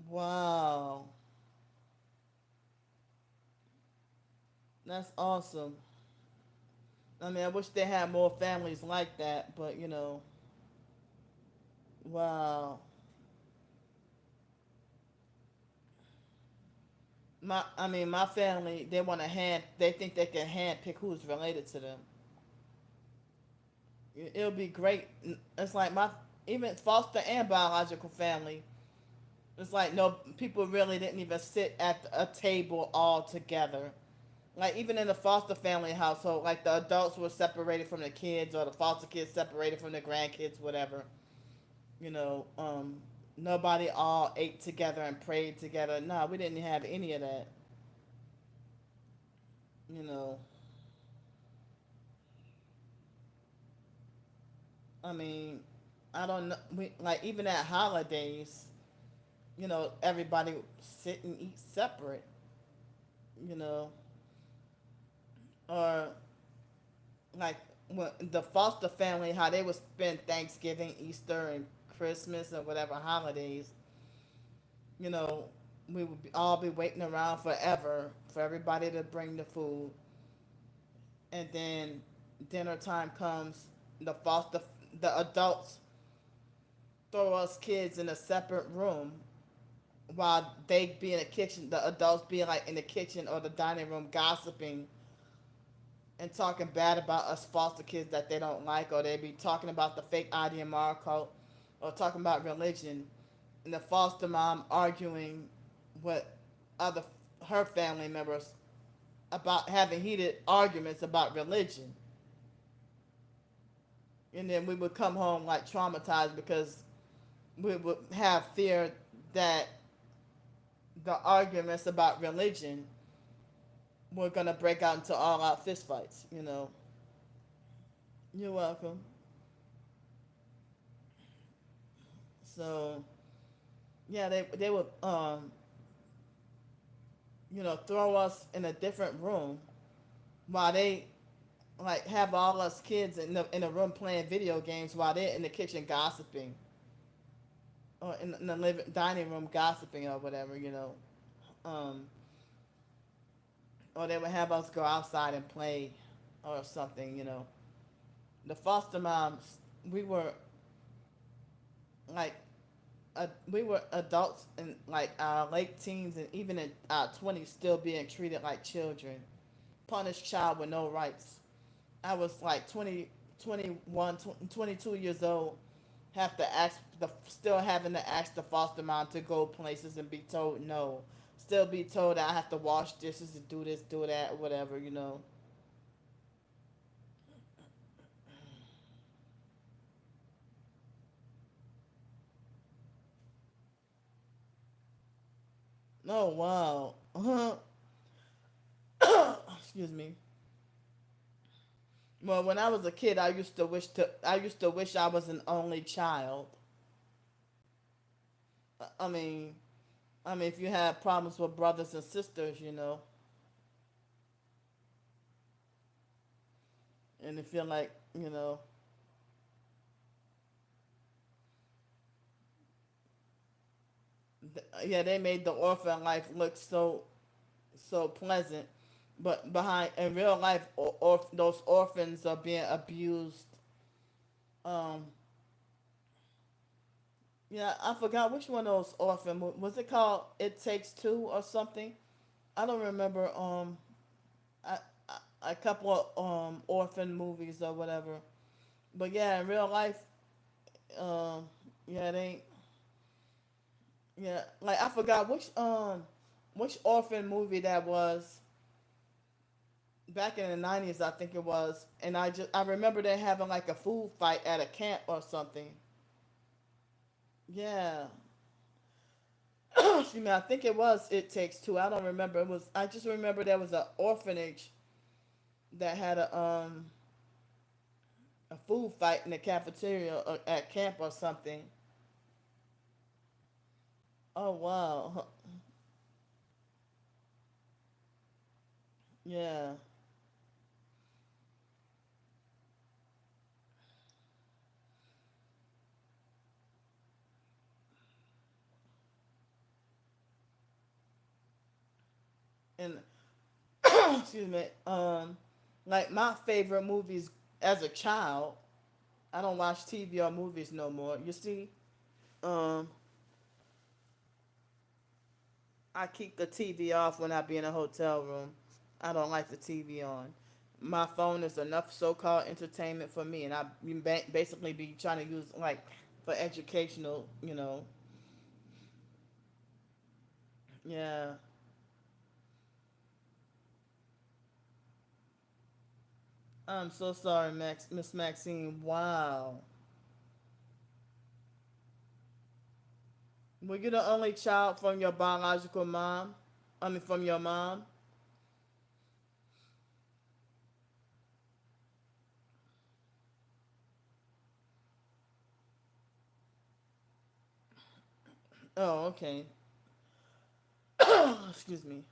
Wow, that's awesome. I mean, I wish they had more families like that, but wow. I mean, my family, they think they can hand pick who's related to them. It'll be great. It's like even foster and biological family. It's like no people really didn't even sit at a table all together. Like even in the foster family household, like the adults were separated from the kids, or the foster kids separated from the grandkids, whatever. You know, nobody all ate together and prayed together. No, we didn't have any of that. You know, I mean, I don't know. We like even at holidays, you know, everybody sit and eat separate. You know, or like when the foster family, how they would spend Thanksgiving, Easter, and Christmas or whatever holidays. You know, we would all be waiting around forever for everybody to bring the food, and then dinner time comes. The foster, the adults throw us kids in a separate room while they be in the kitchen. The adults be like in the kitchen or the dining room gossiping and talking bad about us foster kids that they don't like, or they be talking about the fake IDMR cult, or talking about religion, and the foster mom arguing with other her family members about having heated arguments about religion, and then we would come home like traumatized because we would have fear that the arguments about religion were gonna break out into all out fistfights. You know. You're welcome. So yeah, they would throw us in a different room while they like have all us kids in the room playing video games while they're in the kitchen gossiping, or in the living dining room gossiping or whatever. Um, or they would have us go outside and play or something. The foster moms, we were like we were adults in like our late teens and even in our 20s, still being treated like children, punished child with no rights. I was like 20, 21, 22 years old, have to ask still having to ask the foster mom to go places and be told no, still be told that I have to wash dishes and do this, do that, whatever. Oh wow. Excuse me. Well, when I was a kid, I used to wish I was an only child. I mean, if you have problems with brothers and sisters, and you feel like, yeah, they made the orphan life look so pleasant, but behind in real life, those orphans are being abused. Um, yeah, I forgot which one of those was it called. It Takes Two or something. I don't remember. A, a couple of orphan movies or whatever. But yeah, in real life, um, yeah, they yeah, like I forgot which orphan movie that was back in the 90s. I think it was, and I remember them having like a food fight at a camp or something. Yeah. Excuse me, I think it was It Takes Two. I don't remember. I just remember there was an orphanage that had a food fight in the cafeteria or at camp or something. Oh wow. Yeah. And excuse me, like my favorite movies as a child, I don't watch TV or movies no more. You see, um, I keep the TV off when I be in a hotel room. I don't like the TV on. My phone is enough so-called entertainment for me, and basically be trying to use like for educational, Yeah. I'm so sorry, Miss Maxine. Wow. Were you the only child from your biological mom? I mean, from your mom? Oh, okay. Excuse me.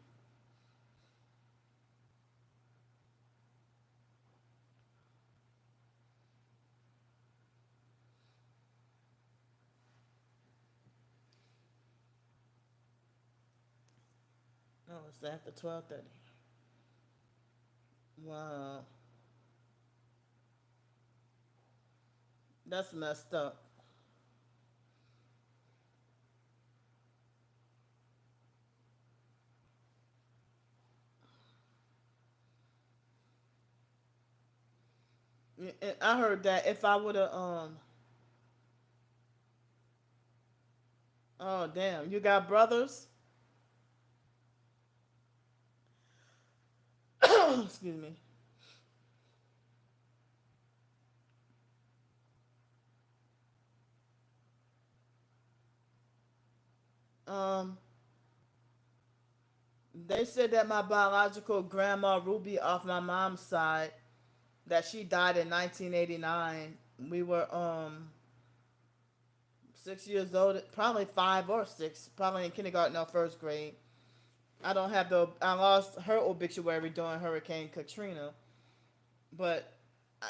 Oh, it's after 12:30. Wow. That's messed up. And I heard that if I would have, oh, damn. You got brothers? Excuse me. Um, they said that my biological grandma Ruby off my mom's side, that she died in 1989. We were 6 years old, probably 5 or 6, probably in kindergarten or first grade. I don't have the. I lost her obituary during Hurricane Katrina, but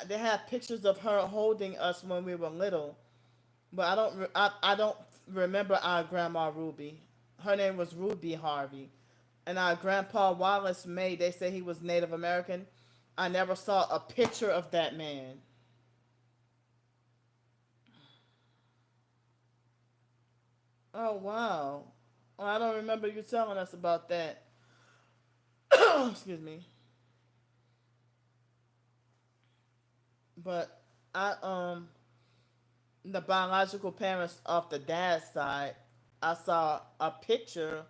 they have pictures of her holding us when we were little. But I don't remember our grandma Ruby. Her name was Ruby Harvey, and our grandpa Wallace May. They say he was Native American. I never saw a picture of that man. Oh wow. Well, I don't remember you telling us about that. Excuse me. But I the biological parents off the dad's side, I saw a picture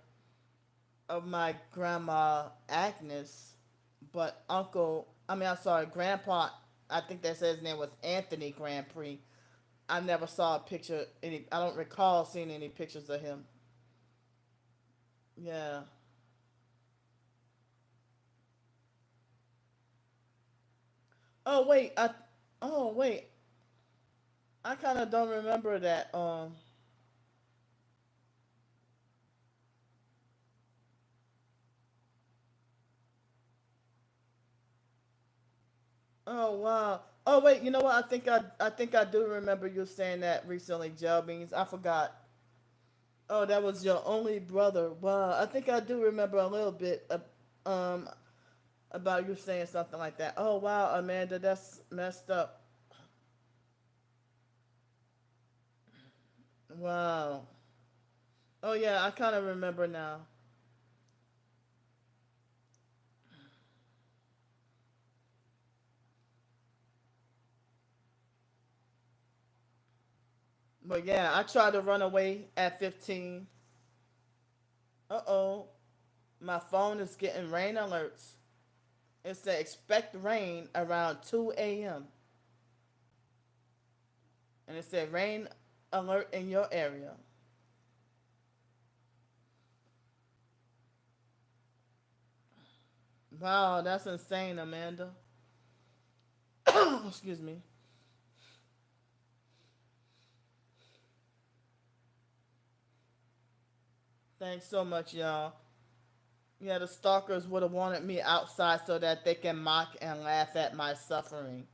of my grandma Agnes, but I'm sorry, grandpa, I think they said his name was Anthony Grand Prix. I never saw a picture, I don't recall seeing any pictures of him. Yeah. Oh, wait, oh, wait, I kind of don't remember that. Oh, wow. Oh, wait, you know what? I think I do remember you saying that recently, Gel Beans. I forgot. Oh, that was your only brother. Wow, I think I do remember a little bit um about you saying something like that. Oh wow, Amanda, that's messed up. Wow. Oh yeah, I kind of remember now. But yeah, I tried to run away at 15. Uh oh, my phone is getting rain alerts. It said expect rain around 2 a.m. and it said rain alert in your area. Wow, that's insane, Amanda. Excuse me. Thanks so much, y'all. Yeah, the stalkers would have wanted me outside so that they can mock and laugh at my suffering.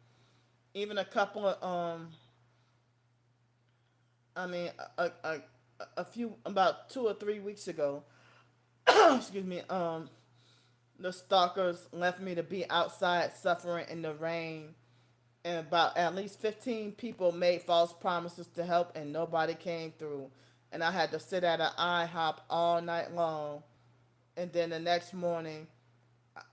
Even a couple of I mean, a few about 2 or 3 weeks ago. Excuse me. The stalkers left me to be outside suffering in the rain, and about at least 15 people made false promises to help, and nobody came through. And I had to sit at an IHOP all night long. And then the next morning,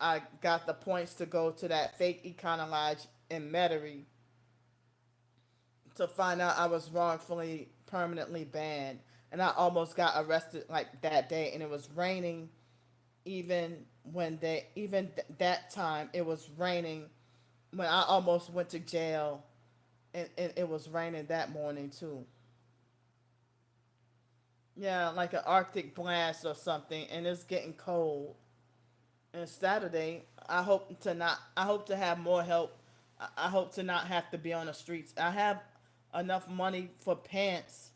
I got the points to go to that fake Econo Lodge in Metairie to find out I was wrongfully permanently banned, and I almost got arrested like that day. And it was raining, even that time it was raining when I almost went to jail, and it was raining that morning too. Yeah, like an Arctic blast or something, and it's getting cold. And Saturday, I hope to have more help. I hope to not have to be on the streets. I have enough money for pants.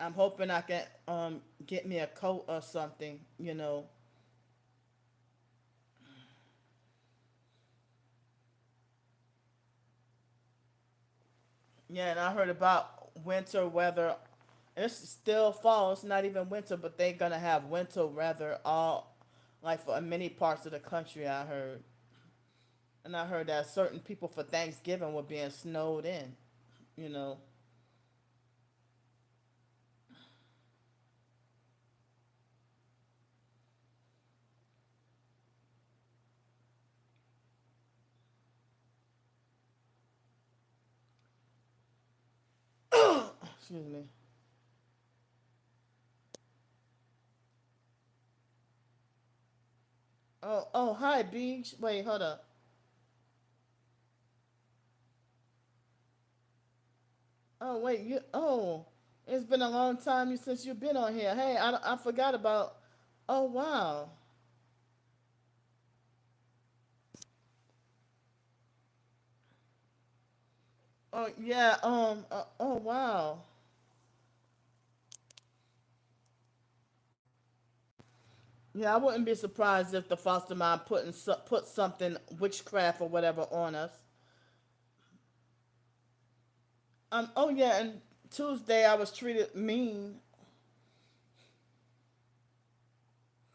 I'm hoping I can get me a coat or something. Yeah, and I heard about winter weather. It's still fall. It's not even winter, but they're gonna have winter weather all like for many parts of the country. I heard, and I heard that certain people for Thanksgiving were being snowed in. You know. Excuse me. Oh, hi, Beach. Wait, hold up. Oh, wait, you. Oh, it's been a long time since you've been on here. Hey, I forgot about. Oh, wow. Oh, yeah. Oh, wow. Yeah, I wouldn't be surprised if the foster mom put something witchcraft or whatever on us. Oh yeah, and Tuesday I was treated mean.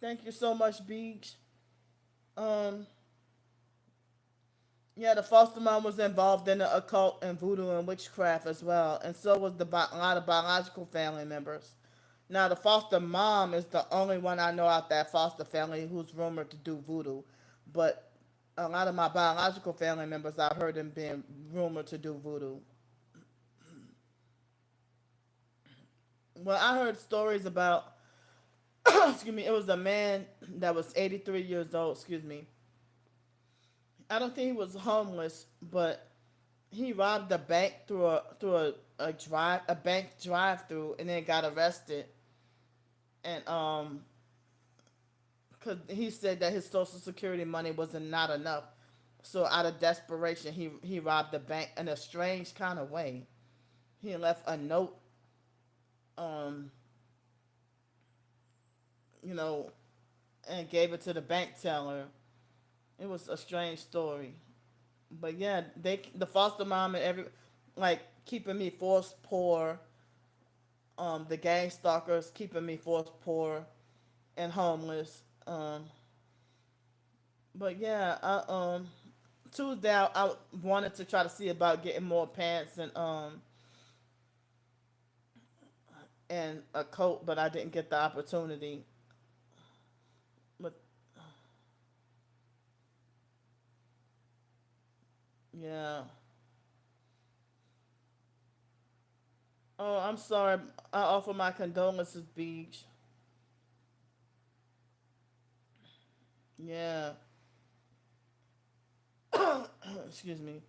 Thank you so much, Beach. Um, yeah, the foster mom was involved in the occult and voodoo and witchcraft as well, and so was a lot of biological family members. Now, the foster mom is the only one I know out that foster family who's rumored to do voodoo, but a lot of my biological family members, I heard them being rumored to do voodoo. Well, I heard stories about, excuse me, it was a man that was 83 years old, excuse me. I don't think he was homeless, but he robbed a bank through a bank drive through and then got arrested. And cuz he said that his social security money wasn't not enough. So out of desperation, he robbed the bank in a strange kind of way. He left a note um you know and gave it to the bank teller. It was a strange story. But yeah, the foster mom and every like keeping me forced poor. The gang stalkers keeping me forced poor and homeless. But yeah, Tuesday I wanted to try to see about getting more pants and a coat, but I didn't get the opportunity. But yeah. Oh, I'm sorry. I offer my condolences, Beach. Yeah. Excuse me.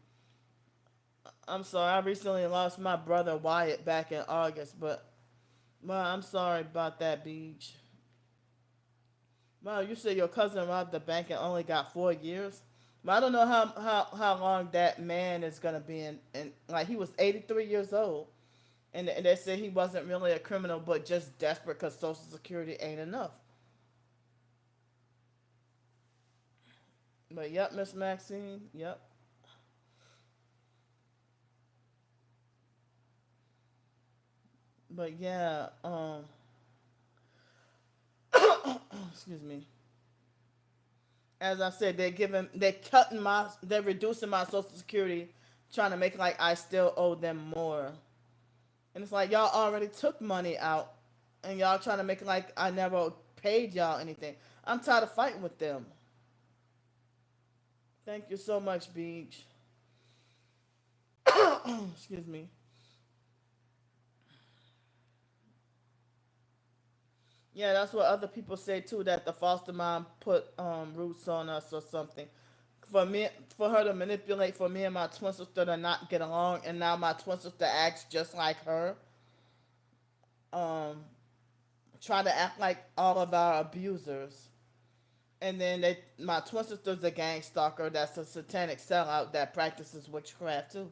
I'm sorry. I recently lost my brother Wyatt back in August, but well, I'm sorry about that, Beach. Well, you said your cousin robbed the bank and only got 4 years. But I don't know how long that man is gonna be in. Like he was 83 years old, and they said he wasn't really a criminal, but just desperate because Social Security ain't enough. But yep, Miss Maxine. Yep. But yeah. Excuse me. As I said, they're reducing my Social Security, trying to make like I still owe them more. And it's like y'all already took money out, and y'all trying to make it like I never paid y'all anything. I'm tired of fighting with them. Thank you so much, Beach. Excuse me. Yeah, that's what other people say too. That the foster mom put roots on us or something. For me, for her to manipulate for me and my twin sister to not get along, and now my twin sister acts just like her. Um, Try to act like all of our abusers. And then my twin sister's a gang stalker. That's a satanic sellout that practices witchcraft too.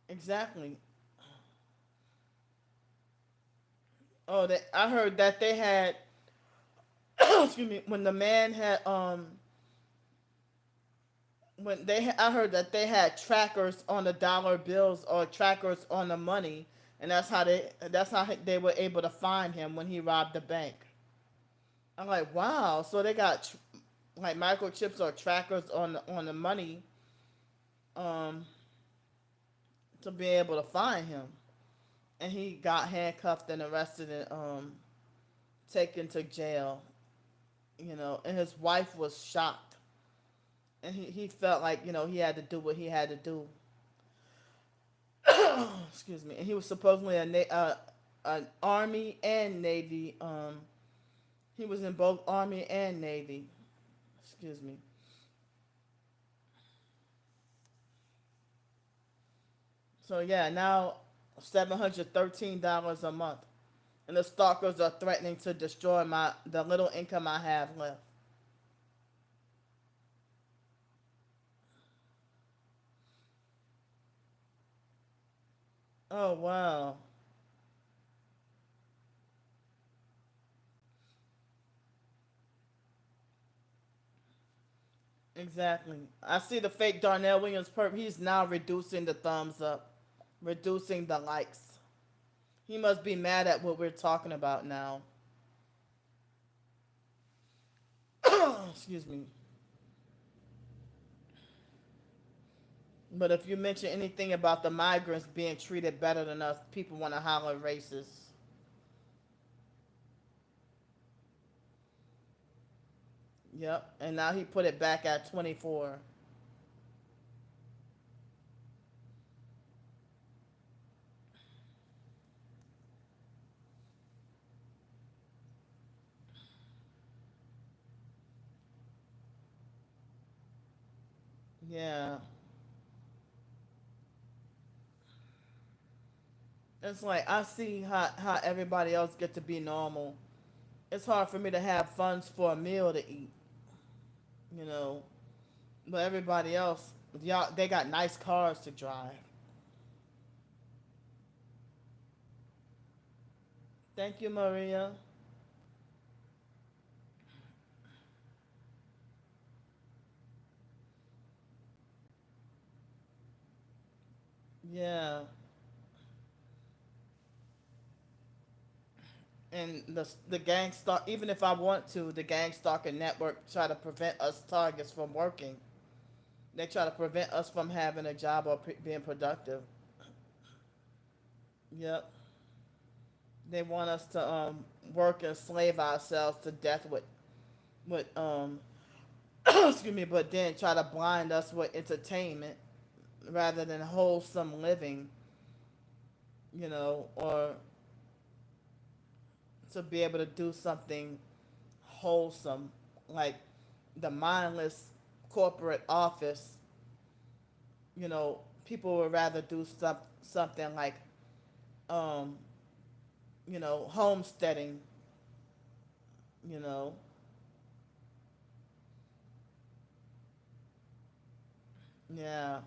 Exactly. Oh, I heard that they had. Excuse me. When the man had when I heard that they had trackers on the dollar bills or trackers on the money, and that's how they were able to find him when he robbed the bank. I'm like, wow. So they got like microchips or trackers on the money, um, to be able to find him. And he got handcuffed and arrested and taken to jail. And his wife was shocked, and he felt like he had to do what he had to do. Excuse me. And he was supposedly an army and navy. He was in both army and navy. Excuse me. So yeah, now $713 a month, and the stalkers are threatening to destroy the little income I have left. Oh wow. Exactly. I see the fake Darnell Williams perp. He's now reducing the thumbs up, reducing the likes. He must be mad at what we're talking about now. Excuse me. But if you mention anything about the migrants being treated better than us, people want to holler racist. Yep. And now he put it back at 24. Yeah. It's like I see how everybody else get to be normal. It's hard for me to have funds for a meal to eat, you know. But everybody else, y'all, they got nice cars to drive. Thank you, Maria. Yeah. And the gang stalk, even if I want to, the gang stalking network try to prevent us targets from working. They try to prevent us from having a job or being productive. Yep. They want us to work and slave ourselves to death with excuse me, but then try to blind us with entertainment rather than wholesome living, or to be able to do something wholesome, like the mindless corporate office. People would rather do something like, um, homesteading, you know. Yeah,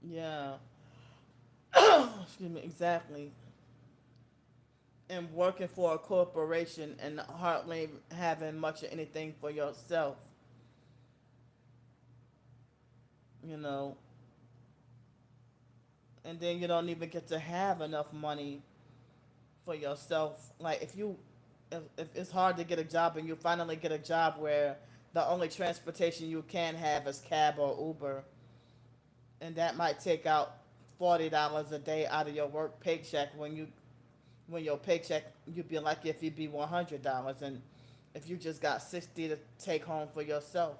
yeah. Excuse me, exactly. And working for a corporation and hardly having much of anything for yourself, you know. And then you don't even get to have enough money for yourself. Like if it's hard to get a job and you finally get a job where the only transportation you can have is cab or Uber, and that might take out $40 a day out of your work paycheck when your paycheck you'd be lucky if you'd be $100, and if you just got 60 to take home for yourself.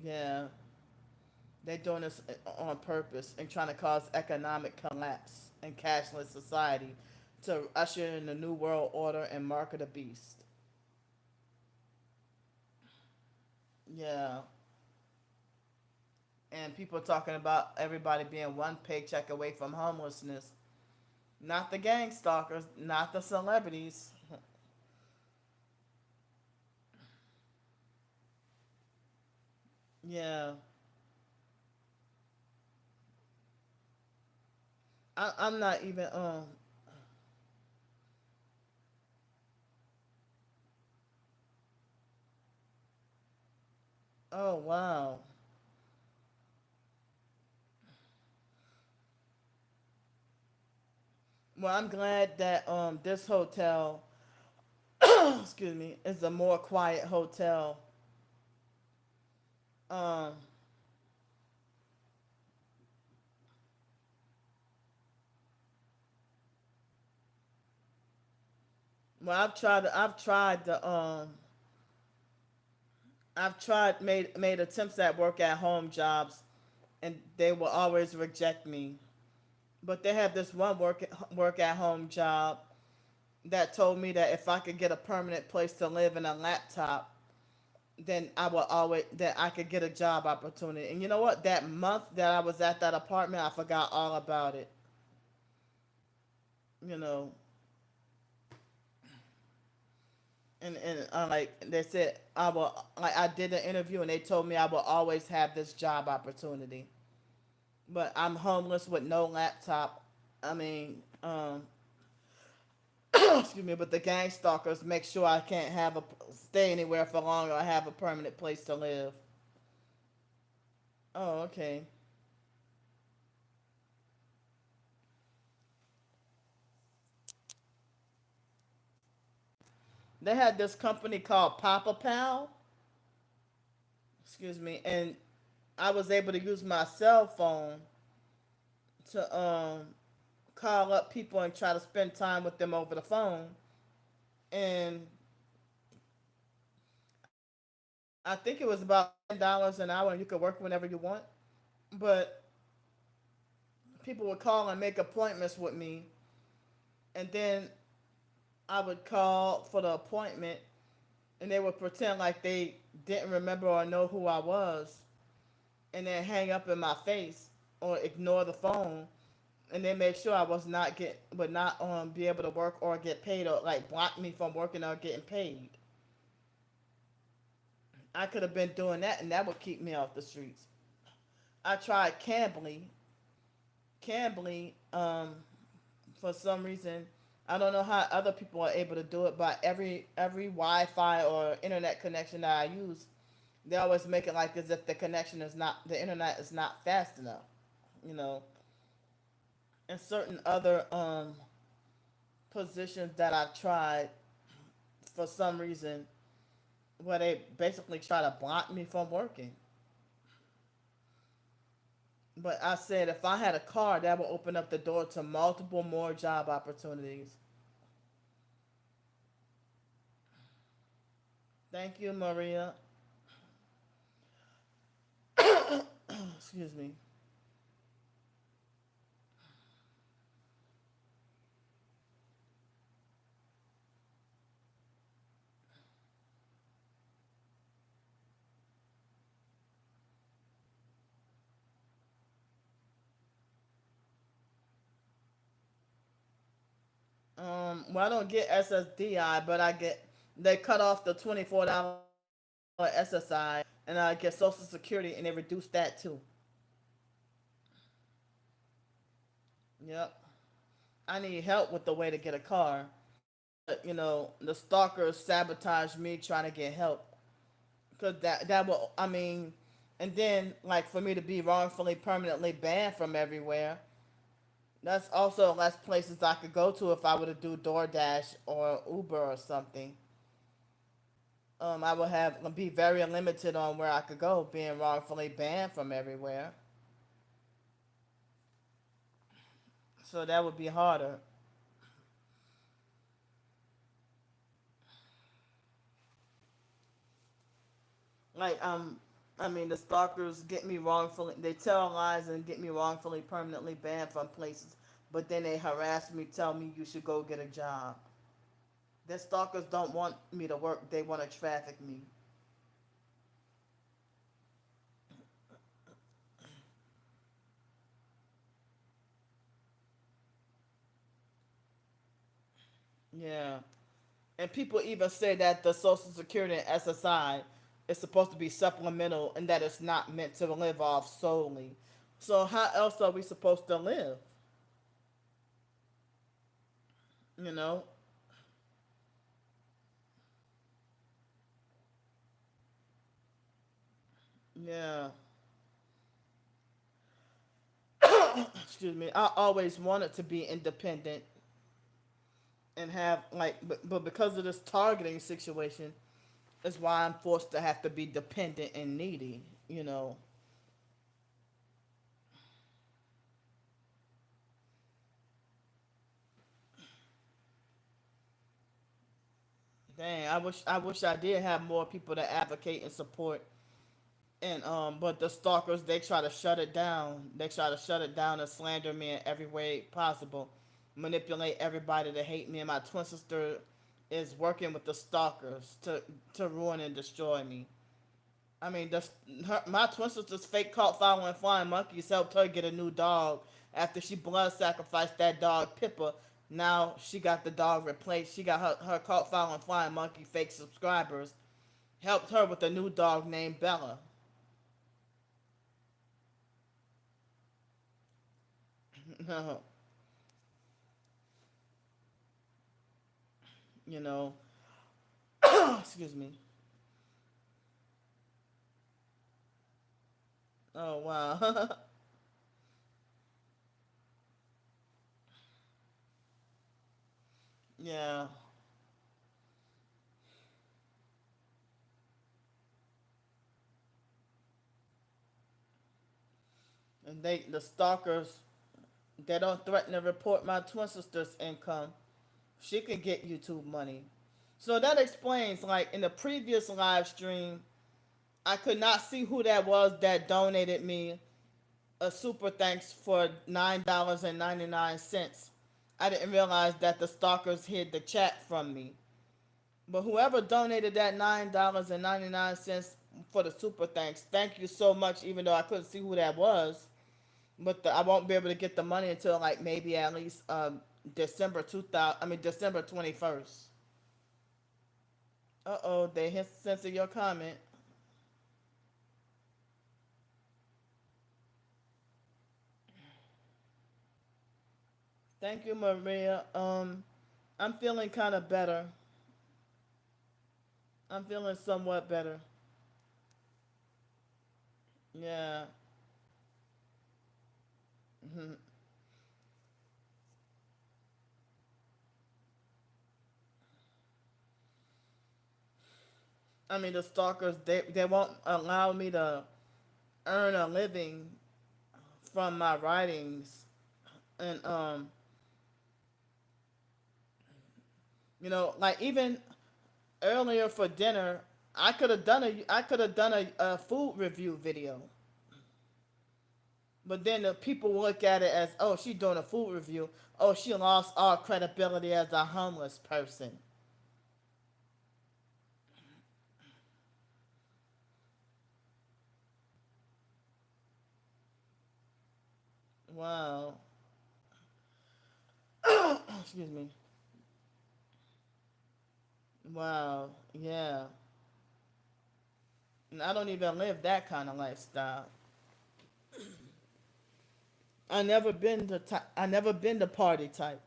Yeah, they're doing this on purpose and trying to cause economic collapse and cashless society to usher in the new world order and market a beast. Yeah, and people talking about everybody being one paycheck away from homelessness. Not the gang stalkers, not the celebrities. Yeah, I'm not even. Oh wow. Well, I'm glad that this hotel, excuse me, is a more quiet hotel. Um, well, I've tried made attempts at work at home jobs, and they will always reject me. But they have this one work at home job that told me that if I could get a permanent place to live and a laptop, then I could get a job opportunity. And you know what? That month that I was at that apartment, I forgot all about it. You know, and like they said, I did an interview and they told me I will always have this job opportunity. But I'm homeless with no laptop. I mean, excuse me, but the gang stalkers make sure I can't stay anywhere for long or have a permanent place to live. Oh, okay. They had this company called Papa Pal, excuse me, and I was able to use my cell phone to call up people and try to spend time with them over the phone. And I think it was about $10 an hour, and you could work whenever you want. But people would call and make appointments with me, and then I would call for the appointment, and they would pretend like they didn't remember or know who I was, and then hang up in my face or ignore the phone, and then make sure I would not be able to work or get paid, or like block me from working or getting paid. I could have been doing that, and that would keep me off the streets. I tried Cambly, for some reason. I don't know how other people are able to do it, but every Wi-Fi or internet connection that I use, they always make it like as if the internet is not fast enough. You know, and certain other positions that I've tried for some reason, where they basically try to block me from working. But I said if I had a car, that would open up the door to multiple more job opportunities. Thank you, Maria. Excuse me. Well, I don't get SSDI, but they cut off the $24 SSI, and I get Social Security, and they reduced that too. Yep. I need help with the way to get a car. The stalkers sabotage me trying to get help. Because that will, I mean, and then, like, for me to be wrongfully permanently banned from everywhere, that's also less places I could go to if I were to do DoorDash or Uber or something. I would have be very limited on where I could go, being wrongfully banned from everywhere. So that would be harder. Like I mean, the stalkers get me wrongfully. They tell lies and get me wrongfully permanently banned from places, but then they harass me, tell me you should go get a job. The stalkers don't want me to work. They want to traffic me. Yeah. And people even say that the Social Security and SSI is supposed to be supplemental and that it's not meant to live off solely. So how else are we supposed to live? You know? Yeah. Excuse me. I always wanted to be independent and have like, but because of this targeting situation, is why I'm forced to have to be dependent and needy. You know? Dang. I wish I did have more people to advocate and support. And but the stalkers, they try to shut it down. They try to shut it down and slander me in every way possible, manipulate everybody to hate me. And my twin sister is working with the stalkers to ruin and destroy me. I mean, my twin sister's fake cult following flying monkeys helped her get a new dog after she blood sacrificed that dog Pippa. Now she got the dog replaced. She got her cult following flying monkey fake subscribers helped her with a new dog named Bella. You know, excuse me. Oh wow. Yeah, and the stalkers, they don't threaten to report my twin sister's income. She could get YouTube money. So that explains, like in the previous live stream, I could not see who that was that donated me a super thanks for $9.99. I didn't realize that the stalkers hid the chat from me. But whoever donated that $9.99 for the super thanks, thank you so much. Even though I couldn't see who that was, but I won't be able to get the money until like maybe at least December 2000. I mean December 21st. Uh-oh, they hit censor your comment. Thank you, Maria. I'm feeling kind of better. I'm feeling somewhat better. Yeah. Mhm. I mean, the stalkers, they won't allow me to earn a living from my writings, and like even earlier for dinner, I could have done a food review video, but then the people look at it as, oh, she's doing a food review. Oh, she lost all credibility as a homeless person. Wow. Excuse me. Wow. Yeah. And I don't even live that kind of lifestyle. I never been the party type.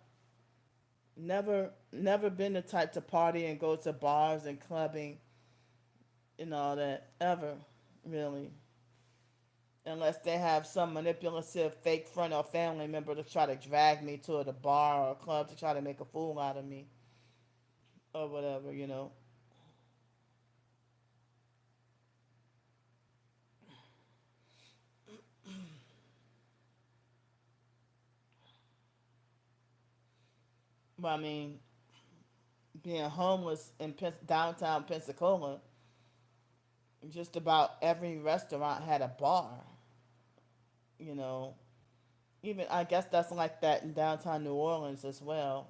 Never been the type to party and go to bars and clubbing and all that ever, really. Unless they have some manipulative fake friend or family member to try to drag me to the bar or club to try to make a fool out of me or whatever. But I mean, being homeless in downtown Pensacola, just about every restaurant had a bar. You know, even I guess that's like that in downtown New Orleans as well.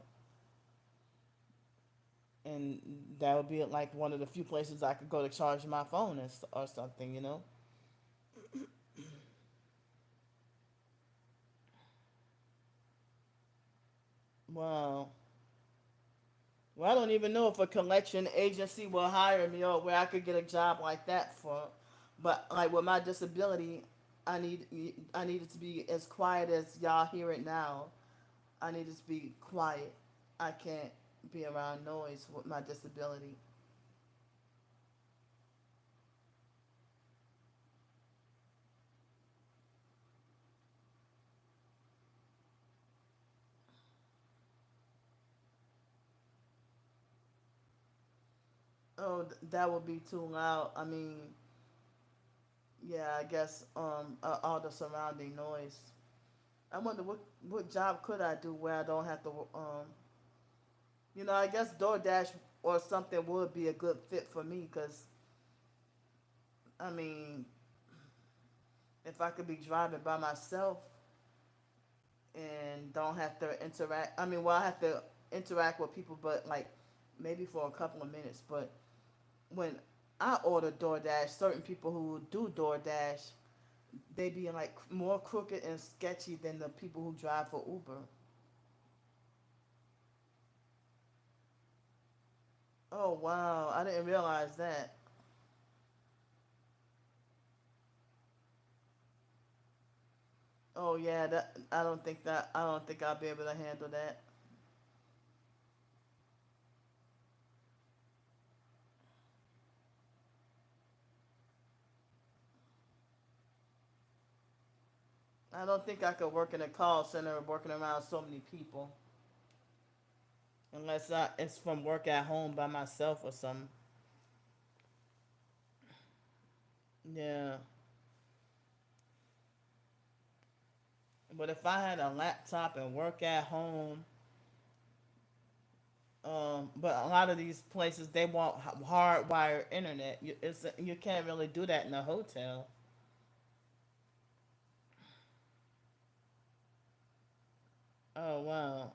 And that would be like one of the few places I could go to charge my phone or something. Wow. Well, I don't even know if a collection agency will hire me or where I could get a job like that for. But like with my disability, I need it to be as quiet as y'all hear it now. I need it to be quiet. I can't be around noise with my disability. Oh, that would be too loud. I mean, yeah, I guess all the surrounding noise. I wonder what job could I do where I don't have to I guess DoorDash or something would be a good fit for me because I mean, if I could be driving by myself and don't have to interact, I mean, well, I have to interact with people, but like maybe for a couple of minutes. But when I order DoorDash, certain people who do DoorDash, they be like more crooked and sketchy than the people who drive for Uber. Oh wow, I didn't realize that. Oh yeah, that I don't think I'll be able to handle that. I don't think I could work in a call center working around so many people unless it's from work at home by myself or something. Yeah, but if I had a laptop and work at home, but a lot of these places they want hardwired internet. You can't really do that in a hotel. Oh wow.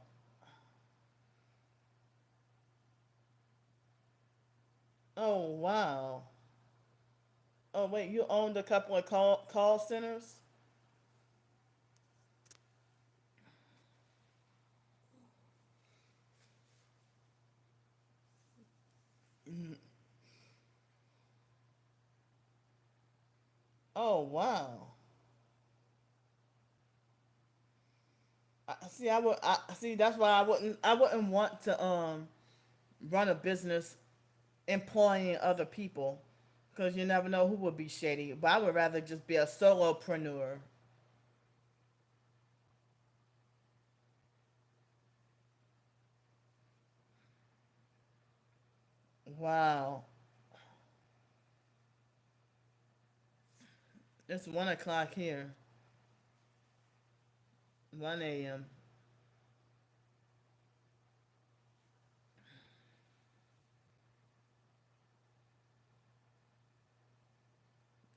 Oh wow. Oh wait, you owned a couple of call centers? Mhm. Oh wow. See. I would. I see. That's why I wouldn't want to run a business employing other people, because you never know who would be shady. But I would rather just be a solopreneur. Wow. It's 1 o'clock here. 1 a.m.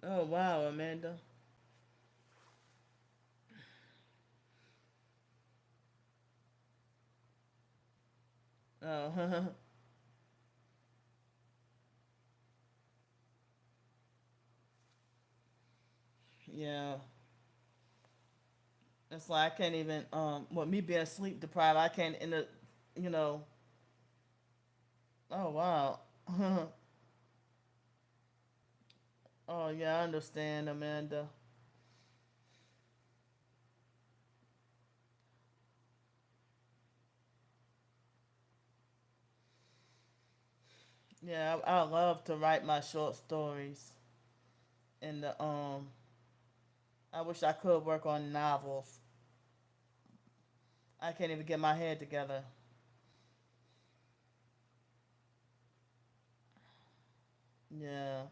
Oh wow, Amanda. Oh yeah. It's like I can't even with me being sleep deprived, I can't in the you know. Oh wow. Oh yeah, I understand, Amanda. Yeah, I love to write my short stories. And the I wish I could work on novels. I can't even get my head together. Yeah.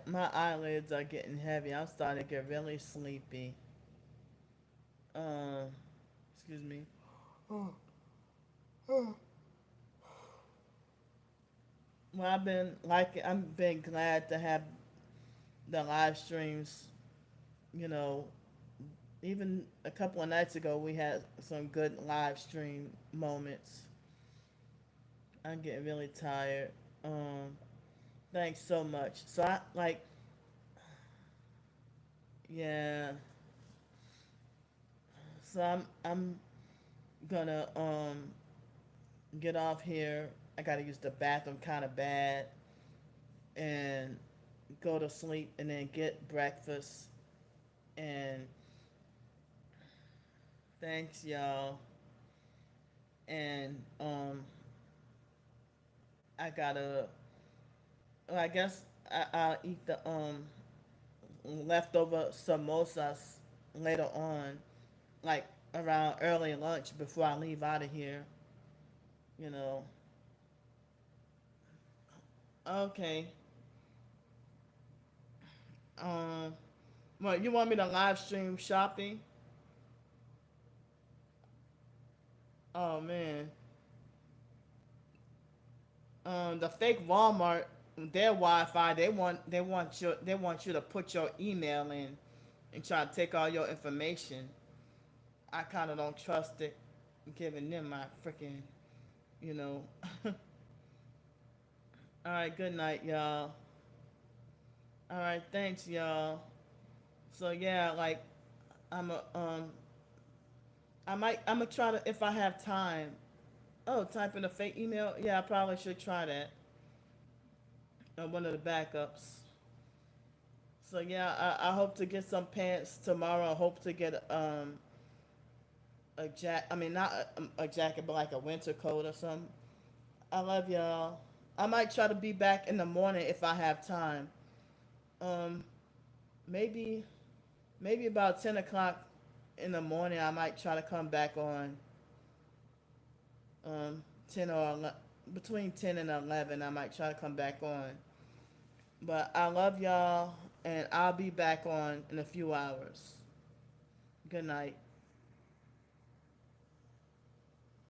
My eyelids are getting heavy. I'm starting to get really sleepy. Um, excuse me. Well, I've been glad to have the live streams. You know, even a couple of nights ago, we had some good live stream moments. I'm getting really tired. Um, thanks so much. So I like, yeah. So I'm gonna get off here. I gotta use the bathroom kind of bad and go to sleep and then get breakfast. And thanks, y'all. And I gotta. Well, I guess I'll eat the leftover samosas later on, like around early lunch before I leave out of here. You know. Okay. Um. Well, you want me to live stream shopping? Oh man. The fake Walmart, their Wi-Fi, they want you to put your email in and try to take all your information. I kind of don't trust it, giving them my freaking, you know. All right, good night, y'all. All right, thanks, y'all. So yeah, like I'm a I'm gonna try to if I have time. Oh, type in a fake email. Yeah, I probably should try that. One of the backups. So yeah, I hope to get some pants tomorrow. I hope to get a I mean not a jacket, but like a winter coat or something. I love y'all. I might try to be back in the morning if I have time. Um, maybe about 10 o'clock in the morning. I might try to come back on. 10 or 11, between 10 and 11. I might try to come back on. But I love y'all, and I'll be back on in a few hours. Good night.